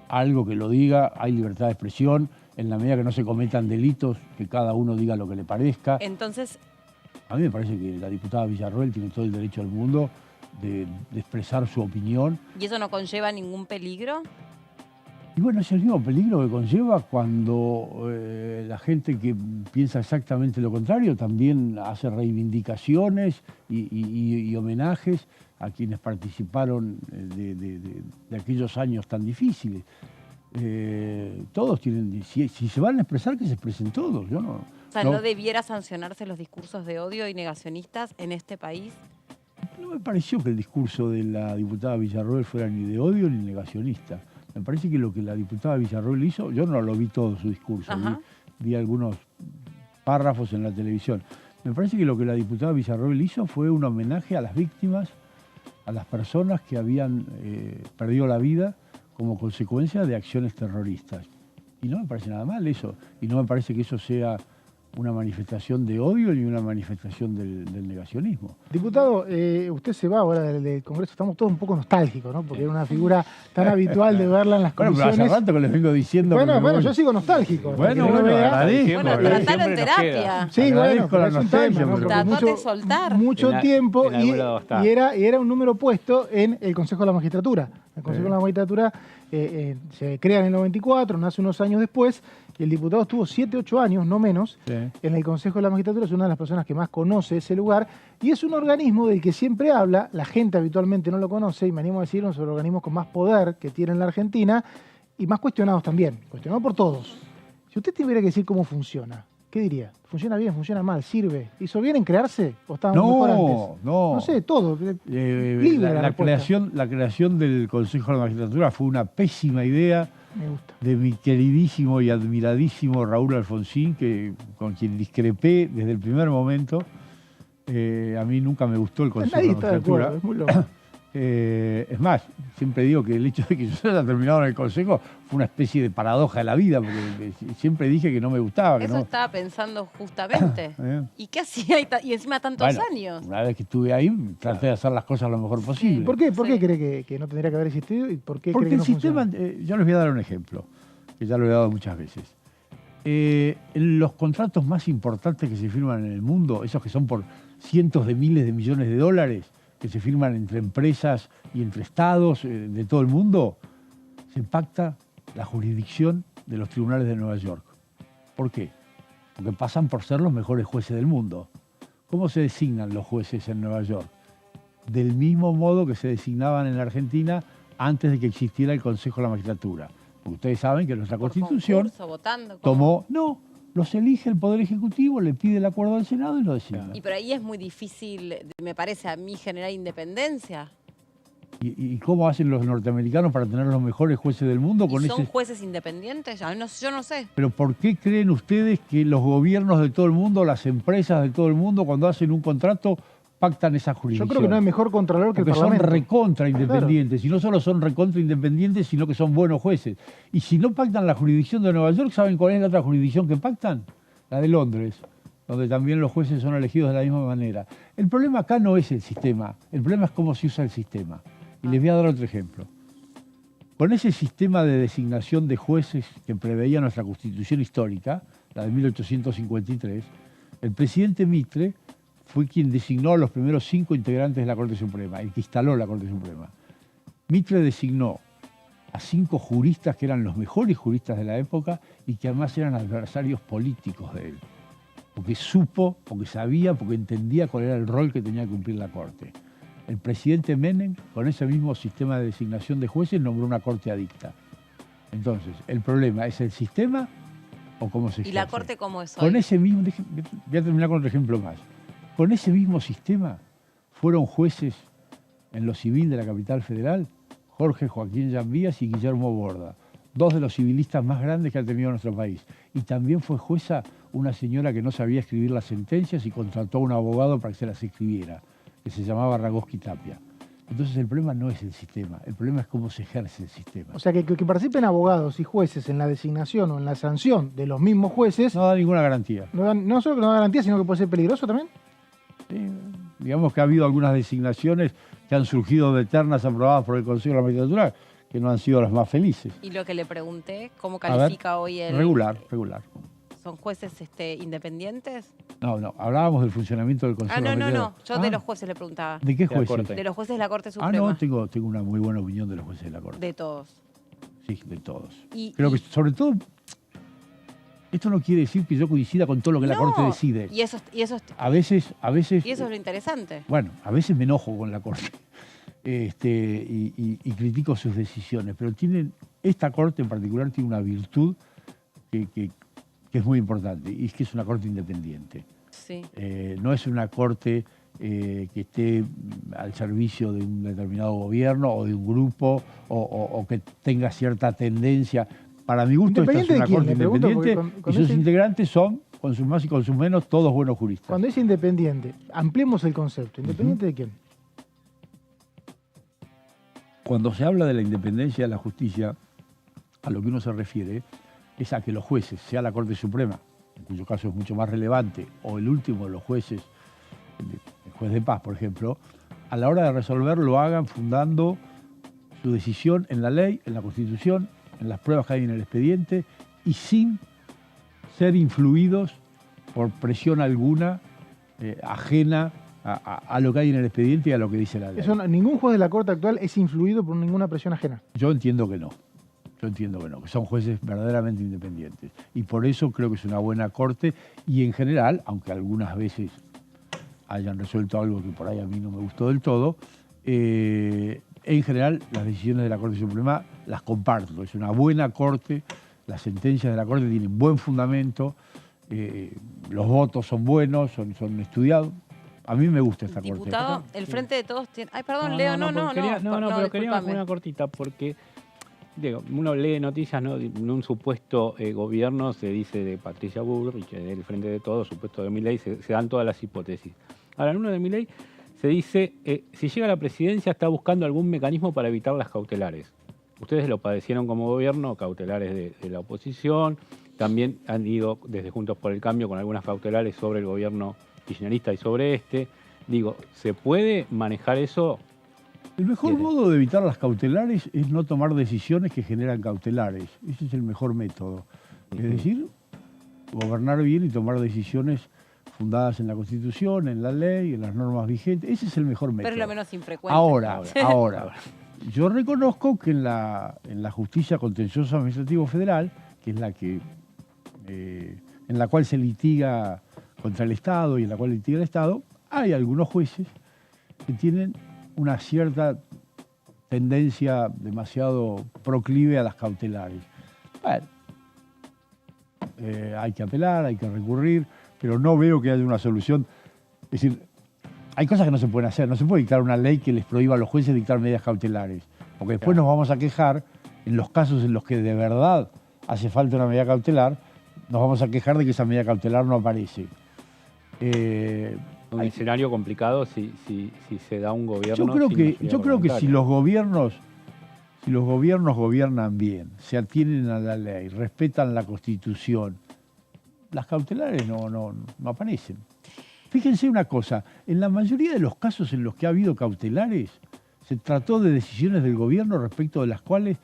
algo que lo diga, hay libertad de expresión, en la medida que no se cometan delitos, que cada uno diga lo que le parezca. Entonces, a mí me parece que la diputada Villarroel tiene todo el derecho del mundo de expresar su opinión. ¿Y eso no conlleva ningún peligro? Y bueno, es el mismo peligro que conlleva cuando la gente que piensa exactamente lo contrario también hace reivindicaciones y homenajes a quienes participaron de aquellos años tan difíciles. Todos tienen, si se van a expresar, que se expresen todos. Yo no, o sea, ¿no debiera sancionarse los discursos de odio y negacionistas en este país? No me pareció que el discurso de la diputada Villarroel fuera ni de odio ni negacionista. Me parece que lo que la diputada Villarroel hizo, yo no lo vi todo su discurso, vi algunos párrafos en la televisión. Me parece que lo que la diputada Villarroel hizo fue un homenaje a las víctimas, a las personas que habían perdido la vida como consecuencia de acciones terroristas. Y no me parece nada mal eso, y no me parece que eso sea una manifestación de odio ni una manifestación del negacionismo. Diputado, usted se va ahora del Congreso, estamos todos un poco nostálgicos, ¿no? Porque era una figura tan habitual de verla en las comisiones. Pero hace rato que les vengo diciendo... Bueno, yo sigo nostálgico. Bueno, tratalo en terapia. Sí, bueno, con la nostalgia. Tratate de soltar. Mucho tiempo y era un número puesto en el Consejo de la Magistratura. El Consejo de la Magistratura se crea en el 94, nace unos años después, Y el diputado estuvo 7, 8 años, no menos, en el Consejo de la Magistratura, es una de las personas que más conoce ese lugar, y es un organismo del que siempre habla, la gente habitualmente no lo conoce, y me animo a decir, uno de los organismos con más poder que tiene en la Argentina, y más cuestionados también, cuestionados por todos. Si usted tuviera que decir cómo funciona, ¿qué diría? ¿Funciona bien, funciona mal, sirve? ¿Hizo bien en crearse o estaba mejor antes? No sé, todo. La creación del Consejo de la Magistratura fue una pésima idea. Me gusta. De mi queridísimo y admiradísimo Raúl Alfonsín, con quien discrepé desde el primer momento. A mí nunca me gustó el Consejo de la Magistratura. Acuerdo, es muy loco. Es más, siempre digo que el hecho de que yo se haya terminado en el Consejo fue una especie de paradoja de la vida, porque siempre dije que no me gustaba. Eso estaba pensando justamente. ¿Y qué hacía? Y encima tantos años. Una vez que estuve ahí, traté de hacer las cosas lo mejor posible. ¿Por qué cree que no tendría que haber existido? ¿Y por qué Porque cree que el no sistema, funciona? yo les voy a dar un ejemplo, que ya lo he dado muchas veces. En los contratos más importantes que se firman en el mundo, esos que son por cientos de miles de millones de dólares, que se firman entre empresas y entre estados de todo el mundo, se pacta la jurisdicción de los tribunales de Nueva York. ¿Por qué? Porque pasan por ser los mejores jueces del mundo. ¿Cómo se designan los jueces en Nueva York? Del mismo modo que se designaban en la Argentina antes de que existiera el Consejo de la Magistratura. Porque ustedes saben que nuestra Constitución tomó... No, los elige el Poder Ejecutivo, le pide el acuerdo al Senado y lo designa. Y por ahí es muy difícil, me parece a mí, generar independencia. ¿Y cómo hacen los norteamericanos para tener los mejores jueces del mundo? ¿Son jueces independientes? Yo no sé. ¿Pero por qué creen ustedes que los gobiernos de todo el mundo, las empresas de todo el mundo, cuando hacen un contrato, pactan esa jurisdicción? Yo creo que no hay mejor contralor que el Parlamento. Porque son recontra independientes. Claro. Y no solo son recontra independientes, sino que son buenos jueces. Y si no pactan la jurisdicción de Nueva York, ¿saben cuál es la otra jurisdicción que pactan? La de Londres, donde también los jueces son elegidos de la misma manera. El problema acá no es el sistema, el problema es cómo se usa el sistema. Y les voy a dar otro ejemplo. Con ese sistema de designación de jueces que preveía nuestra Constitución histórica, la de 1853, el presidente Mitre fue quien designó a los primeros 5 integrantes de la Corte Suprema, el que instaló la Corte Suprema. Mitre designó a 5 juristas que eran los mejores juristas de la época y que además eran adversarios políticos de él. Porque supo, porque sabía, porque entendía cuál era el rol que tenía que cumplir la Corte. El presidente Menem, con ese mismo sistema de designación de jueces, nombró una Corte adicta. Entonces, ¿el problema es el sistema o cómo se ejerce? ¿Y la Corte cómo es hoy? Con ese mismo, voy a terminar con otro ejemplo más. Con ese mismo sistema fueron jueces en lo civil de la capital federal Jorge Joaquín Llambias y Guillermo Borda, 2 de los civilistas más grandes que ha tenido nuestro país. Y también fue jueza una señora que no sabía escribir las sentencias y contrató a un abogado para que se las escribiera, que se llamaba Ragoski Tapia. Entonces el problema no es el sistema, el problema es cómo se ejerce el sistema. O sea, que participen abogados y jueces en la designación o en la sanción de los mismos jueces... No da ninguna garantía. No solo que no da garantía, sino que puede ser peligroso también. Digamos que ha habido algunas designaciones que han surgido de ternas aprobadas por el Consejo de la Magistratura que no han sido las más felices. Y lo que le pregunté, ¿cómo califica hoy el...? Regular. ¿Son jueces independientes? No, hablábamos del funcionamiento del Consejo de la Magistratura. No, yo de los jueces le preguntaba. ¿De qué jueces? De los jueces de la Corte Suprema. No, tengo una muy buena opinión de los jueces de la Corte. De todos. Sí, de todos. Creo que sobre todo... Esto no quiere decir que yo coincida con todo lo que la Corte decide. Y eso a veces... Y eso es lo interesante. Bueno, a veces me enojo con la Corte y critico sus decisiones, pero esta Corte en particular tiene una virtud que es muy importante, y es que es una Corte independiente. Sí. No es una Corte que esté al servicio de un determinado gobierno o de un grupo o que tenga cierta tendencia. Para mi gusto, esta es una Corte independiente y sus integrantes son, con sus más y con sus menos, todos buenos juristas. Cuando dice independiente, ampliemos el concepto. ¿Independiente de quién? Cuando se habla de la independencia de la justicia, a lo que uno se refiere es a que los jueces, sea la Corte Suprema, en cuyo caso es mucho más relevante, o el último de los jueces, el juez de paz, por ejemplo, a la hora de resolver lo hagan fundando su decisión en la ley, en la Constitución, en las pruebas que hay en el expediente y sin ser influidos por presión alguna ajena a lo que hay en el expediente y a lo que dice la ley. Ningún juez de la Corte actual es influido por ninguna presión ajena. Yo entiendo que no. Yo entiendo que no, que son jueces verdaderamente independientes. Y por eso creo que es una buena corte y en general, aunque algunas veces hayan resuelto algo que por ahí a mí no me gustó del todo, en general las decisiones de la Corte Suprema las comparto. Es una buena corte, las sentencias de la Corte tienen buen fundamento, los votos son buenos, son estudiados. A mí me gusta esta corte. Diputado, el Frente de Todos tiene... Ay, perdón, Leo, pero quería hacer una cortita porque... Digo, uno lee noticias, ¿no? En un supuesto gobierno se dice de Patricia Bullrich, del Frente de Todos, supuesto de Milei, se dan todas las hipótesis. Ahora, en uno de Milei se dice, si llega a la presidencia está buscando algún mecanismo para evitar las cautelares. Ustedes lo padecieron como gobierno, cautelares de la oposición, también han ido desde Juntos por el Cambio con algunas cautelares sobre el gobierno kirchnerista y sobre este. Digo, ¿se puede manejar eso? El mejor modo de evitar las cautelares es no tomar decisiones que generan cautelares. Ese es el mejor método. Es decir, gobernar bien y tomar decisiones fundadas en la Constitución, en la ley, en las normas vigentes. Ese es el mejor método. Pero es lo menos infrecuente. Ahora. Yo reconozco que en la justicia contencioso administrativo federal, que es la que en la cual se litiga contra el Estado y en la cual litiga el Estado, hay algunos jueces que tienen una cierta tendencia demasiado proclive a las cautelares. Bueno, hay que apelar, hay que recurrir, pero no veo que haya una solución. Es decir, hay cosas que no se pueden hacer. No se puede dictar una ley que les prohíba a los jueces dictar medidas cautelares, porque después nos vamos a quejar en los casos en los que de verdad hace falta una medida cautelar, nos vamos a quejar de que esa medida cautelar no aparece. Un escenario complicado si se da un gobierno. Yo creo que si los gobiernos gobiernan bien, se atienen a la ley, respetan la Constitución, las cautelares no aparecen. Fíjense una cosa, en la mayoría de los casos en los que ha habido cautelares, se trató de decisiones del gobierno respecto de las cuales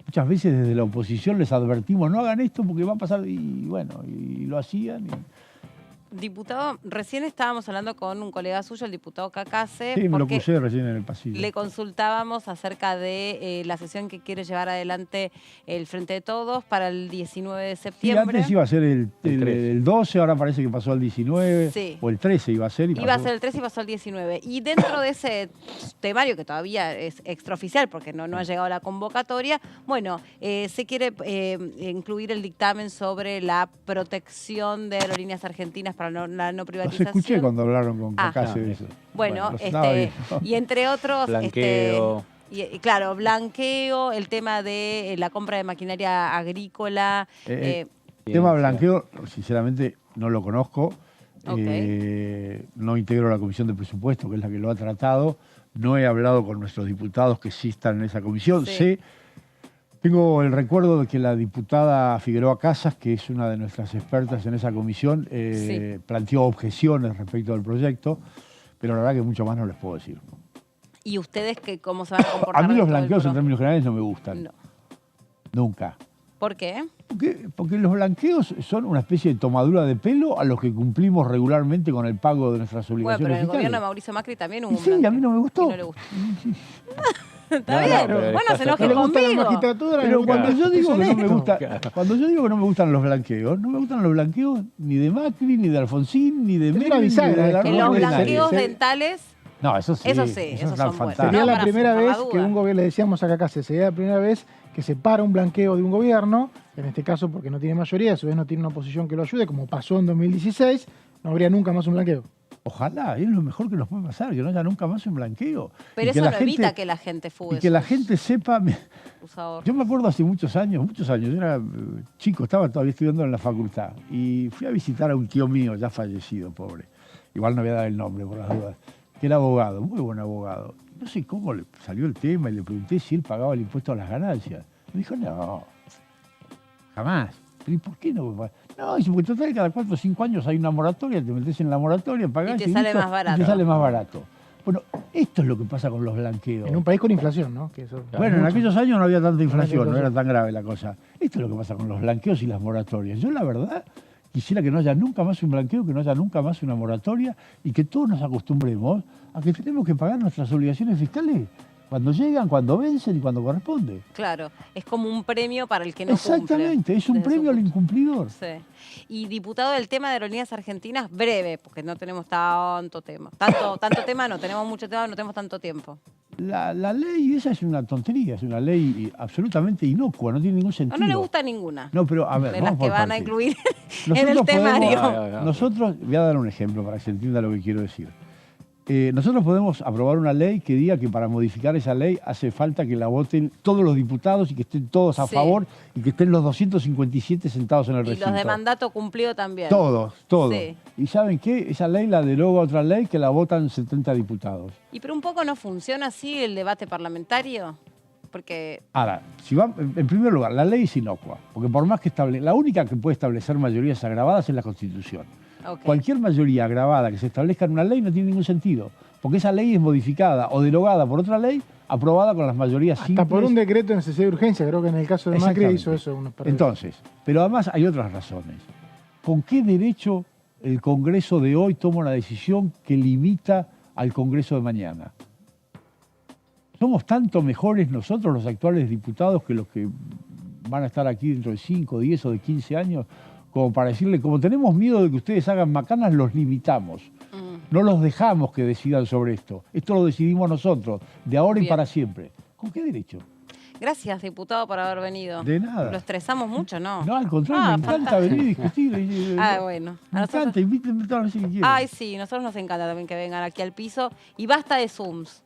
muchas veces desde la oposición les advertimos, no hagan esto porque va a pasar, y bueno, y lo hacían. Diputado, recién estábamos hablando con un colega suyo, el diputado Cacase. Sí, me lo crucé recién en el pasillo. Le consultábamos acerca de la sesión que quiere llevar adelante el Frente de Todos para el 19 de septiembre. Sí, antes iba a ser el 12, ahora parece que pasó al 19, sí. O el 13 iba a ser. Iba a ser el 13 y pasó al 19. Y dentro de ese temario, que todavía es extraoficial porque no ha llegado la convocatoria, bueno, se quiere incluir el dictamen sobre la protección de aerolíneas argentinas para la no privatización. Los escuché cuando hablaron con Cacase de eso. Bueno, y entre otros... Blanqueo. Claro, blanqueo, el tema de la compra de maquinaria agrícola. El tema blanqueo, sinceramente, no lo conozco. No integro la Comisión de Presupuesto, que es la que lo ha tratado. No he hablado con nuestros diputados que sí están en esa comisión. Sí. Tengo el recuerdo de que la diputada Figueroa Casas, que es una de nuestras expertas en esa comisión, planteó objeciones respecto al proyecto, pero la verdad que mucho más no les puedo decir. ¿Y ustedes cómo se van a comportar? A mí los blanqueos en términos generales no me gustan. No. Nunca. ¿Por qué? Porque los blanqueos son una especie de tomadura de pelo a los que cumplimos regularmente con el pago de nuestras obligaciones fiscales. Bueno, pero en el gobierno de Mauricio Macri también hubo un blanqueo. Sí, a mí no me gustó. No le gustó. Está bien, bueno, se enoje conmigo. Pero cuando yo digo que no me gusta, cuando yo digo que no me gustan los blanqueos, no me gustan los blanqueos ni de Macri, ni de Alfonsín, ni de Menem, ni de la En los blanqueos dentales. No, eso sí. Esos son buenos. Sería la primera vez que un gobierno, le decíamos acá, sería la primera vez que se para un blanqueo de un gobierno, en este caso porque no tiene mayoría, a su vez no tiene una oposición que lo ayude, como pasó en 2016, no habría nunca más un blanqueo. Ojalá, es lo mejor que nos puede pasar, que no haya nunca más un blanqueo. Pero eso no evita que la gente fugue. Y que la gente sepa... Yo me acuerdo hace muchos años, yo era chico, estaba todavía estudiando en la facultad, y fui a visitar a un tío mío, ya fallecido, pobre. Igual no voy a dar el nombre por las dudas, que era abogado, muy buen abogado. No sé cómo le salió el tema y le pregunté si él pagaba el impuesto a las ganancias. Me dijo, no, jamás. ¿Y por qué no? No, dice, porque total cada 4 o 5 años hay una moratoria, te metes en la moratoria, pagás y te sale más barato. Y te sale más barato. Bueno, esto es lo que pasa con los blanqueos. En un país con inflación, ¿no? Que eso, bueno, en aquellos años no había tanta inflación, no era tan grave la cosa. Esto es lo que pasa con los blanqueos y las moratorias. Yo, la verdad, quisiera que no haya nunca más un blanqueo, que no haya nunca más una moratoria y que todos nos acostumbremos a que tenemos que pagar nuestras obligaciones fiscales Cuando llegan, cuando vencen y cuando corresponde. Claro, es como un premio para el que no Exactamente, cumple. es un premio al incumplidor. Sí. Y diputado, del tema de Aerolíneas Argentinas, breve, porque no tenemos tanto tema. Tanto tema no, tenemos mucho tema, no tenemos tanto tiempo. La ley esa es una tontería, es una ley absolutamente inocua, no tiene ningún sentido. No le gusta ninguna. No, pero a ver, de vamos las que por van a partes. incluir Nosotros en el temario. Nosotros, voy a dar un ejemplo para que se entienda lo que quiero decir. Nosotros podemos aprobar una ley que diga que para modificar esa ley hace falta que la voten todos los diputados y que estén todos a favor y que estén los 257 sentados en el recinto. Y los de mandato cumplido también. Todos. Sí. ¿Y saben qué? Esa ley la deroga otra ley que la votan 70 diputados. ¿Y pero un poco no funciona así el debate parlamentario? Porque... Ahora, en primer lugar, la ley es inocua, porque por más que la única que puede establecer mayorías agravadas es la Constitución. Okay. Cualquier mayoría agravada que se establezca en una ley no tiene ningún sentido, porque esa ley es modificada o derogada por otra ley aprobada con las mayorías simples. Hasta por un decreto de necesidad de urgencia, creo que en el caso de Macri hizo eso. Entonces, pero además hay otras razones. ¿Con qué derecho el Congreso de hoy toma una decisión que limita al Congreso de mañana? ¿Somos tanto mejores nosotros, los actuales diputados, que los que van a estar aquí dentro de 5, 10 o de 15 años? Como para decirle, como tenemos miedo de que ustedes hagan macanas, los limitamos. No los dejamos que decidan sobre esto. Esto lo decidimos nosotros, de ahora y para siempre. ¿Con qué derecho? Gracias, diputado, por haber venido. De nada. Lo estresamos mucho, ¿no? No, al contrario, me encanta venir y discutir. Bueno. Me encanta, invítenme todas las veces que quieran. Ay, sí, nosotros nos encanta también que vengan aquí al piso. Y basta de Zooms.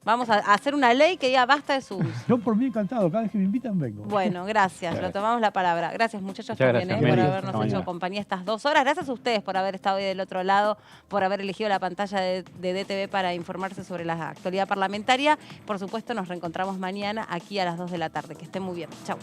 Vamos a hacer una ley que diga basta de Zooms. Yo por mí encantado, cada vez que me invitan vengo. Bueno, gracias, lo tomamos la palabra. Gracias muchachos Muchas también gracias. por habernos hecho compañía estas 2 horas. Gracias a ustedes por haber estado hoy del otro lado, por haber elegido la pantalla de DTV para informarse sobre la actualidad parlamentaria. Por supuesto, nos reencontramos mañana aquí a las 2 de la tarde. Que estén muy bien. Chau.